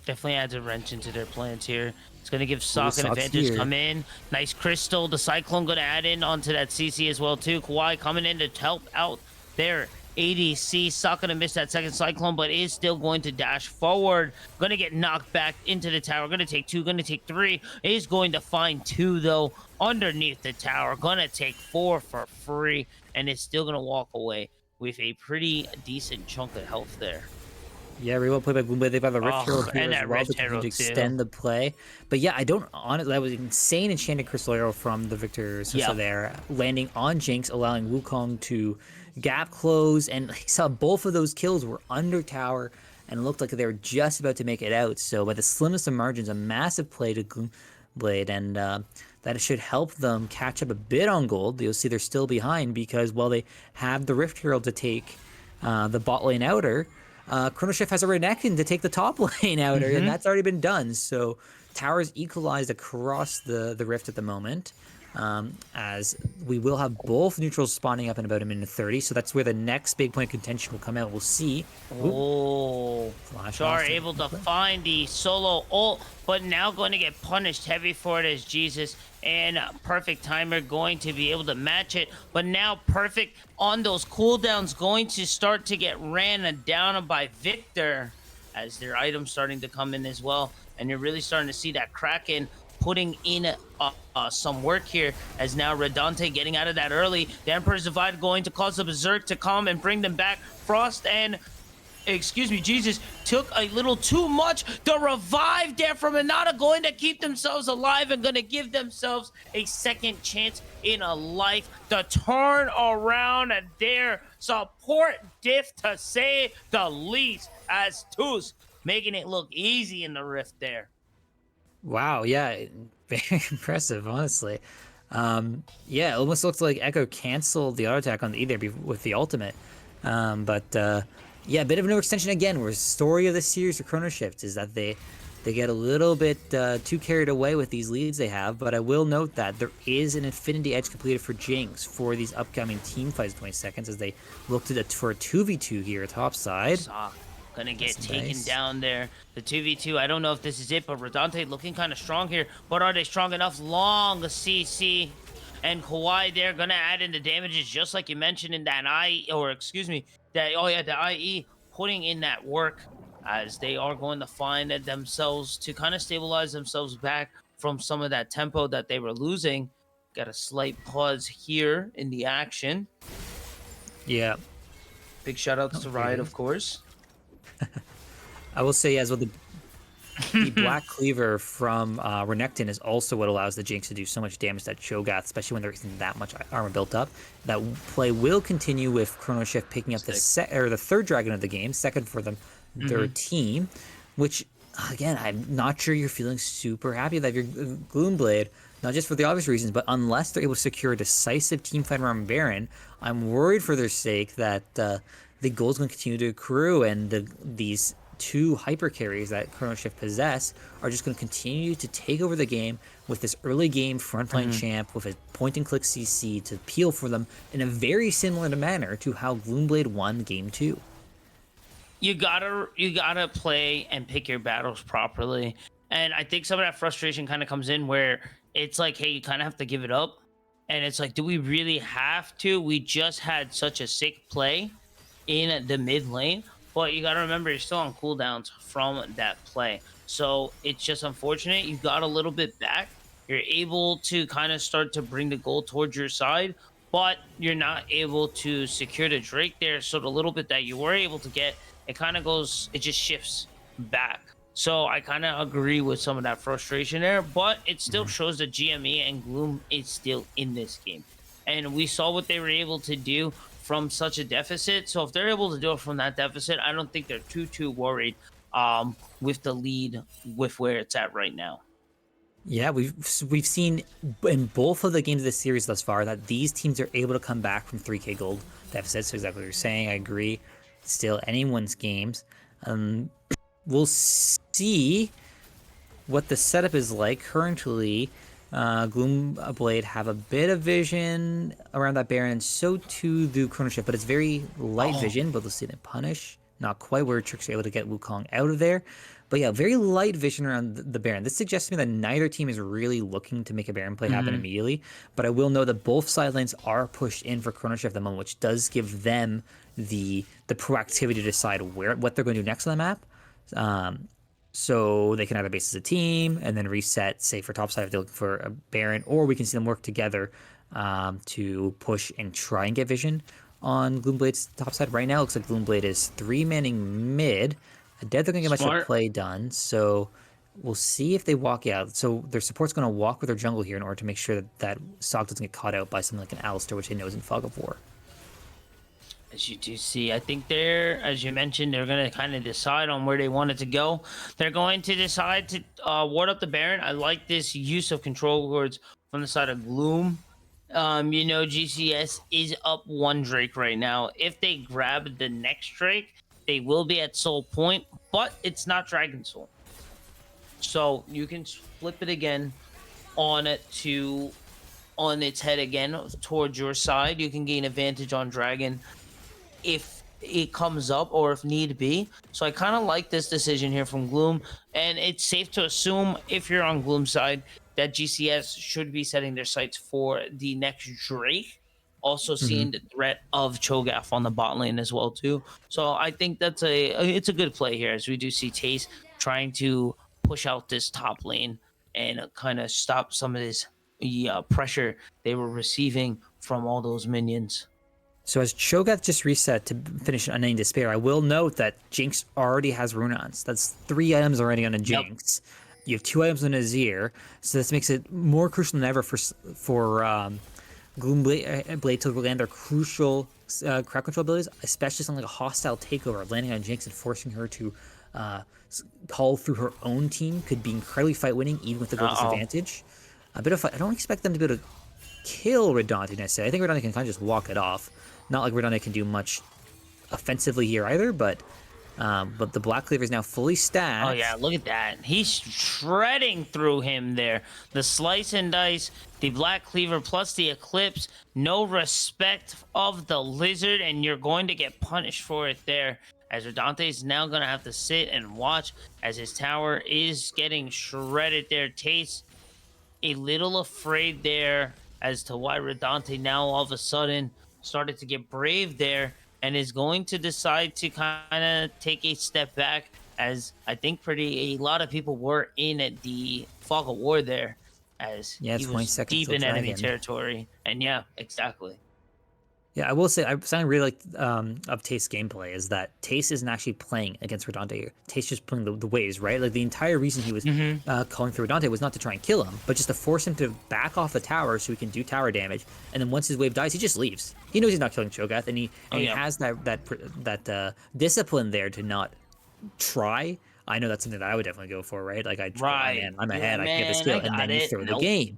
Definitely adds a wrench into their plans here. It's going to give Sock an Sock's advantage. here. Come in. Nice crystal. The Cyclone going to add in onto that CC as well, too. Kawhi coming in to help out their ADC. Sock going to miss that second Cyclone, but is still going to dash forward. Going to get knocked back into the tower. Going to take 2. Going to take 3. Is going to find 2, though, underneath the tower. Going to take 4 for free. And is still going to walk away with a pretty decent chunk of health there. Yeah, really well played by Gloomblade. They've got the Rift Herald here and as that well Rift to continue Herald to too. extend the play. But yeah, I don't honestly. That was insane enchanted crystal arrow from the Victor Sissa there, landing on Jinx, allowing Wukong to gap close, and he saw both of those kills were under tower and looked like they were just about to make it out. So by the slimmest of margins, a massive play to Gloomblade, and that should help them catch up a bit on gold. You'll see they're still behind because while they have the Rift Herald to take the bot lane outer, Chrono Shift has a Renekton to take the top lane outer, and that's already been done. So towers equalized across the Rift at the moment, as we will have both neutrals spawning up in about 1:30. So that's where the next big point of contention will come out. We'll see. Oh, Flash Char off to- able to find the solo ult, but now going to get punished heavy for it as Jesus and Perfect Timer going to be able to match it. But now Perfect on those cooldowns going to start to get ran down by Victor as their items starting to come in as well. And you're really starting to see that Kraken putting in some work here as now Redante getting out of that early. The Emperor's Divide going to cause the Berserk to come and bring them back. Frost and Jesus took a little too much. The revive there from Inada going to keep themselves alive and going to give themselves a second chance in a life. The turn around and their support diff, to say the least, as Tusk making it look easy in the Rift there. Wow, yeah, very impressive, honestly. Yeah, it almost looks like Echo canceled the auto attack on the E there with the ultimate. Yeah, a bit of an overextension again. Where the story of the series for Chrono Shift is that they get a little bit too carried away with these leads they have. But I will note that there is an Infinity Edge completed for Jinx for these upcoming team fights in 20 seconds as they look to for a 2v2 here top side. Gonna get That's taken nice. down there. The 2v2, I don't know if this is it, but Redante looking kind of strong here. But are they strong enough? Long CC and Kawhi there gonna add in the damages just like you mentioned in that the IE putting in that work as they are going to find themselves to kind of stabilize themselves back from some of that tempo that they were losing. Got a slight pause here in the action. Yeah, Big shout outs to Riot, of course. I will say as well the Black Cleaver from Renekton is also what allows the Jinx to do so much damage to that Cho'Gath, especially when there isn't that much armor built up. That play will continue with Chrono Shift picking up the third dragon of the game, second for their team, which again I'm not sure you're feeling super happy that you're Gloomblade, not just for the obvious reasons, but unless they're able to secure a decisive team fight around Baron, I'm worried for their sake that the gold's going to continue to accrue and these two hyper carries that Chrono Shift possess are just going to continue to take over the game with this early game frontline champ with a point and click CC to peel for them in a very similar manner to how Gloomblade won game 2. you gotta play and pick your battles properly. And I think some of that frustration kind of comes in where it's like, hey, you kind of have to give it up. And it's like, do we really have to? We just had such a sick play in the mid lane, but you gotta remember you're still on cooldowns from that play. So it's just unfortunate. You got a little bit back. You're able to kind of start to bring the goal towards your side, but you're not able to secure the Drake there. So the little bit that you were able to get, it kind of goes, it just shifts back. So I kind of agree with some of that frustration there, but it still shows that GME and Gloom is still in this game. And we saw what they were able to do from such a deficit. So if they're able to do it from that deficit, I don't think they're too worried with the lead with where it's at right now. Yeah, we've seen in both of the games of this series thus far that these teams are able to come back from 3K gold deficits. So exactly what you're saying. I agree. Still anyone's games. We'll see what the setup is like currently. Gloomblade have a bit of vision around that Baron, so too do Chrono Shift, but it's very light vision, but we'll see them punish. Not quite where Tricks are able to get Wukong out of there. But yeah, very light vision around the Baron. This suggests to me that neither team is really looking to make a Baron play happen immediately. But I will know that both side lanes are pushed in for Chrono Shift at the moment, which does give them the proactivity to decide what they're going to do next on the map. So they can either base as a team and then reset, say for top side if they're looking for a Baron, or we can see them work together to push and try and get vision on Gloomblade's top side. Right now, it looks like Gloomblade is 3-manning mid. I doubt they're going to get much of a play done, so we'll see if they walk out. So their support's going to walk with their jungle here in order to make sure that Sog doesn't get caught out by something like an Alistar, which they know is in Fog of War. As you do see, I think as you mentioned, they're going to kind of decide on where they want it to go. They're going to decide to ward up the Baron. I like this use of control wards from the side of Gloom. GCS is up 1 Drake right now. If they grab the next Drake, they will be at Soul Point, but it's not Dragon Soul. So you can flip it again on its head again towards your side. You can gain advantage on Dragon if it comes up or if need be. So I kind of like this decision here from Gloom, and it's safe to assume if you're on Gloom's side that GCS should be setting their sights for the next Drake. Also seeing the threat of Cho'Gath on the bot lane as well too. So I think it's a good play here, as we do see Tace trying to push out this top lane and kind of stop some of this pressure they were receiving from all those minions. So as Cho'Gath just reset to finish Unending Despair, I will note that Jinx already has Runons. That's 3 items already on a Jinx. Yep. You have 2 items on Azir, so this makes it more crucial than ever for Gloomblade to land their crucial crowd control abilities, especially something like a hostile takeover, landing on Jinx and forcing her to call through her own team could be incredibly fight winning, even with the goal disadvantage. A bit of fight. I don't expect them to be able to kill Redante necessarily. I think Redante can kind of just walk it off. Not like Redante can do much offensively here either, but the Black Cleaver is now fully stacked. Oh yeah, look at that. He's shredding through him there. The slice and dice, the Black Cleaver plus the Eclipse. No respect of the Lizard, and you're going to get punished for it there. As Redante is now going to have to sit and watch as his tower is getting shredded there. Tace a little afraid there as to why Redante now all of a sudden started to get brave there, and is going to decide to kind of take a step back, as I think a lot of people were in the Fog of War there, as he was deep in enemy territory. And yeah, exactly. Yeah, I will say, something I really like of Tace's gameplay is that Tace isn't actually playing against Redante here. Tace just playing the waves, right? Like the entire reason he was calling through Redante was not to try and kill him, but just to force him to back off the tower so he can do tower damage. And then once his wave dies, he just leaves. He knows he's not killing Cho'Gath, and he has that discipline there to not try. I know that's something that I would definitely go for, right? Like I'm ahead, I can get this kill, and then you throw the game.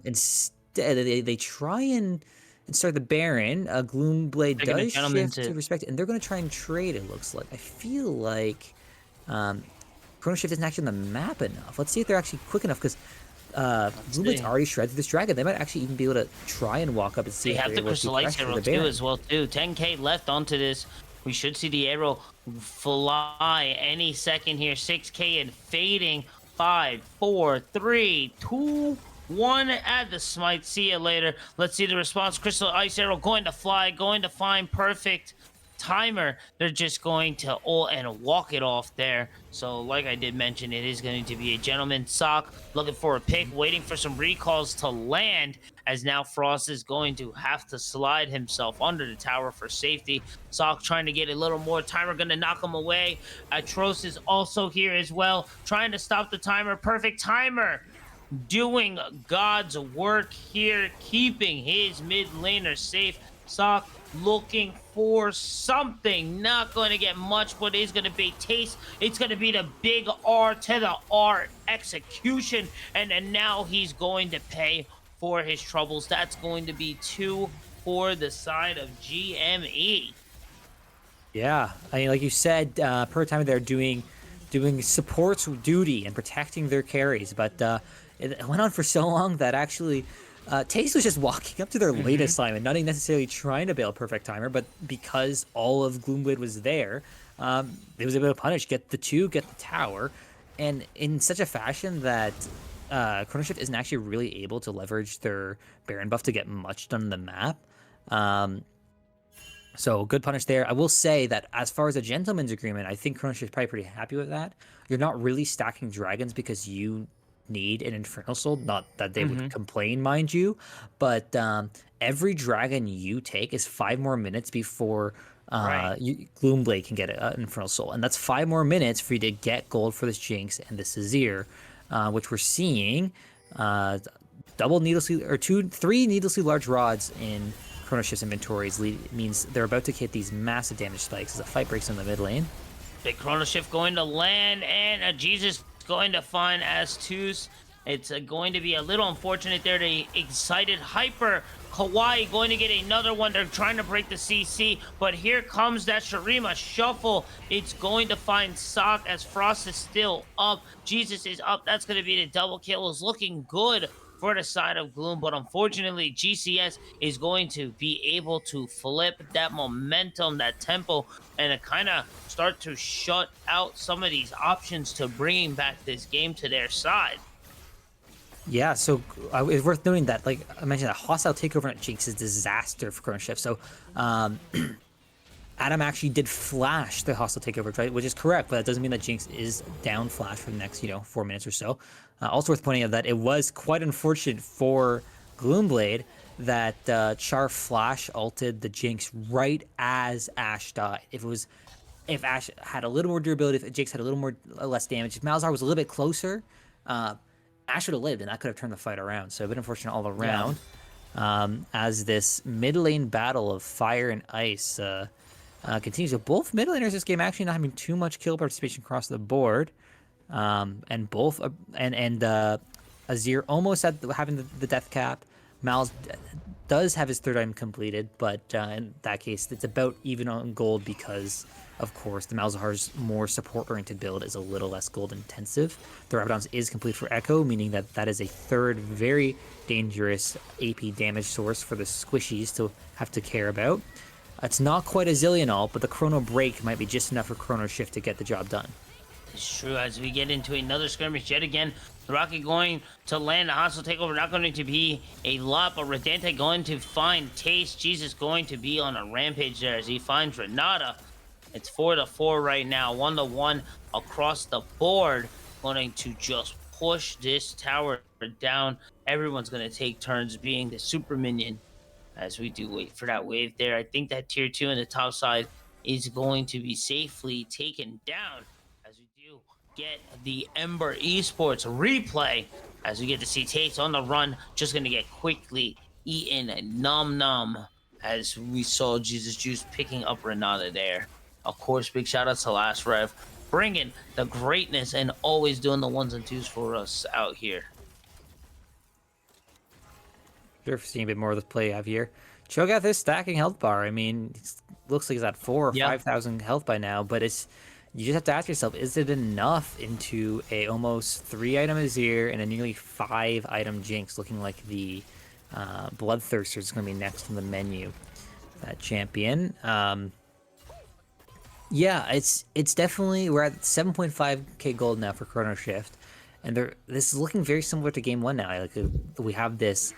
Instead, they try and start the Baron. Gloomblade does shift to respect it, and they're going to try and trade, it looks like. I feel like Chrono Shift isn't actually on the map enough. Let's see if they're actually quick enough, because Gloomblade's already shredded this dragon. They might actually even be able to try and walk up and see they if have they're the able to Crystallize Herald too as well too. 10k left onto this We should see the arrow fly any second here. 6K and fading. 5, 4, 3, 2, 1. Add the smite. See you later. Let's see the response. Crystal Ice Arrow going to fly, going to find perfect timer. They're just going to and walk it off there. So like I did mention, it is going to be a gentleman. Sock looking for a pick, waiting for some recalls to land, as now Frost is going to have to slide himself under the tower for safety. Sock trying to get a little more. Timer going to knock him away. Atros is also here as well, trying to stop the timer. Perfect timer doing God's work here, keeping his mid laner safe. Sock looking for something. Not going to get much, but it's going to be Taste. It's going to be the big R to the R execution. And then now he's going to pay for his troubles. That's going to be 2 for the side of GME. Yeah, I mean, like you said, per time they're doing support duty and protecting their carries, but it went on for so long that actually Taste was just walking up to their late assignment, not even necessarily trying to bail perfect timer, but because all of Gloomblade was there, they was able to punish, get the 2, get the tower, and in such a fashion that Chrono Shift isn't actually really able to leverage their Baron buff to get much done on the map. So good punish there. I will say that as far as a gentleman's agreement, I think Chrono Shift is probably pretty happy with that. You're not really stacking dragons because you need an Infernal Soul, not that they would complain, mind you, but every dragon you take is 5 more minutes before Gloomblade can get an Infernal Soul, and that's 5 more minutes for you to get gold for this Jinx and this Azir, which we're seeing double needlessly, or 3 needlessly large rods in Chrono Shift's inventories means they're about to hit these massive damage spikes as a fight breaks in the mid lane. Big Chrono Shift going to land, and Jesus going to find As2s. It's going to be a little unfortunate there. The excited hyper Kawaii going to get another one. They're trying to break the CC, but here comes that Shurima shuffle. It's going to find Sock as Frost is still up. Jesus is up. That's going to be the double kill. Is looking good for the side of Gloom, but unfortunately GCS is going to be able to flip that momentum, that tempo, and to kind of start to shut out some of these options to bringing back this game to their side. Yeah, so it's worth noting that, like I mentioned, a hostile takeover at Jinx is disaster for Chrono Shift. So Adam actually did flash the hostile takeover, right? Which is correct, but that doesn't mean that Jinx is down flash for the next, 4 minutes or so. Also worth pointing out that it was quite unfortunate for Gloomblade that Char flash ulted the Jinx right as Ashe died. If Ashe had a little more durability, if Jinx had a little more less damage, if Malzahar was a little bit closer, Ashe would have lived, and that could have turned the fight around. So a bit unfortunate all around. Yeah. As this mid lane battle of fire and ice continues. So both mid laners this game actually not having too much kill participation across the board. And both Azir almost at having the death cap. Mal's does have his 3rd item completed, but in that case, it's about even on gold because, of course, the Malzahar's more support-oriented build is a little less gold-intensive. The Rabadon's is complete for Echo, meaning that that is a 3rd very dangerous AP damage source for the squishies to have to care about. It's not quite a Zillion ult, but the Chrono Break might be just enough for Chrono Shift to get the job done. It's true. As we get into another skirmish yet again, the Rocket going to land a hostile takeover. Not going to be a lot, but Redante going to find Taste. Jesus going to be on a rampage there as he finds Renata. It's 4-4 right now, 1-1 across the board. Going to just push this tower down. Everyone's going to take turns being the super minion as we do wait for that wave there. I think that tier 2 in the top side is going to be safely taken down as we do get the Ember Esports replay as we get to see Taste on the run, just going to get quickly eaten and nom as we saw Jesus Juice picking up Renata there. Of course, big shout out to Last Rev, bringing the greatness and always doing the 1s and 2s for us out here. Sure, seeing a bit more of the play you have here. Cho'Gath is stacking health bar. I mean, it looks like he's at 4,000 or 5,000 health by now, but you just have to ask yourself, is it enough into a almost 3-item Azir and a nearly 5-item Jinx, looking like the Bloodthirster is going to be next on the menu. That champion. Yeah, it's definitely we're at 7.5k gold now for Chrono Shift, and this is looking very similar to game one now. Like we have this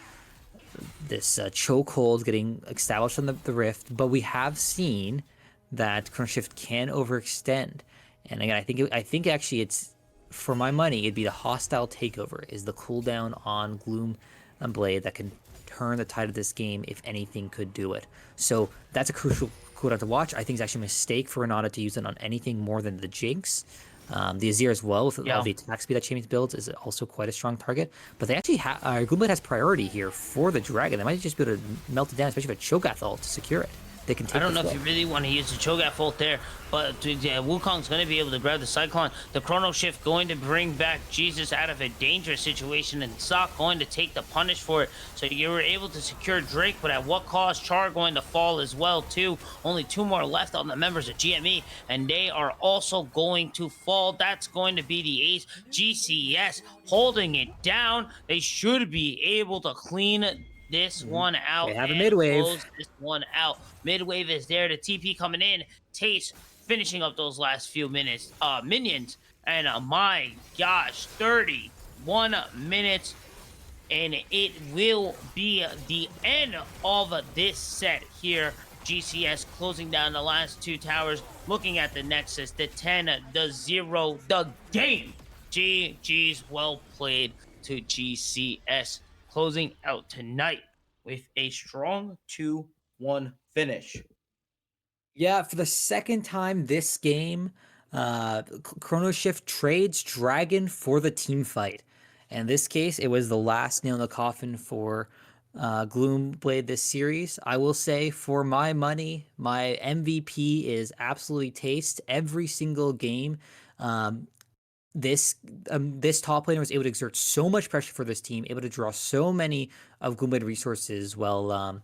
chokehold getting established on the rift, but we have seen that Chrono Shift can overextend. And again, I think actually it's for my money, it'd be the hostile takeover is the cooldown on Gloomblade that can turn the tide of this game if anything could do it. So that's a crucial cooldown to watch. I think it's actually a mistake for Renata to use it on anything more than the Jinx. The Azir as well, with all Yeah. the attack speed that Champions builds, is also quite a strong target. But they actually have Gloomblade has priority here for the dragon. They might just be able to melt it down, especially if a Cho'Gath ult to secure it. They can take I don't know this if you well. really want to use the Cho'Gath ult there, but Wukong's going to be able to grab the Cyclone. The Chrono Shift going to bring back Jesus out of a dangerous situation, and Sock going to take the punish for it. So you were able to secure Drake, but at what cost? Char going to fall as well too. Only 2 more left on the members of GME, and they are also going to fall. That's going to be the ace. GCS holding it down. They should be able to clean this one They out have a and mid-wave. close this one out. Midwave is there. The TP coming in. Taste finishing up those last few minions. And my gosh, 31 minutes. And it will be the end of this set here. GCS closing down the last 2 towers. Looking at the Nexus, the 10, the 0, the game. GG's well played to GCS. Closing out tonight with a strong 2-1 finish. Yeah, for the second time this game, Chrono Shift trades Dragon for the team fight. In this case, it was the last nail in the coffin for Gloomblade this series. I will say, for my money, my MVP is absolutely Taste. Every single game, um, this top laner was able to exert so much pressure for this team, able to draw so many of Gloomblade resources. Well,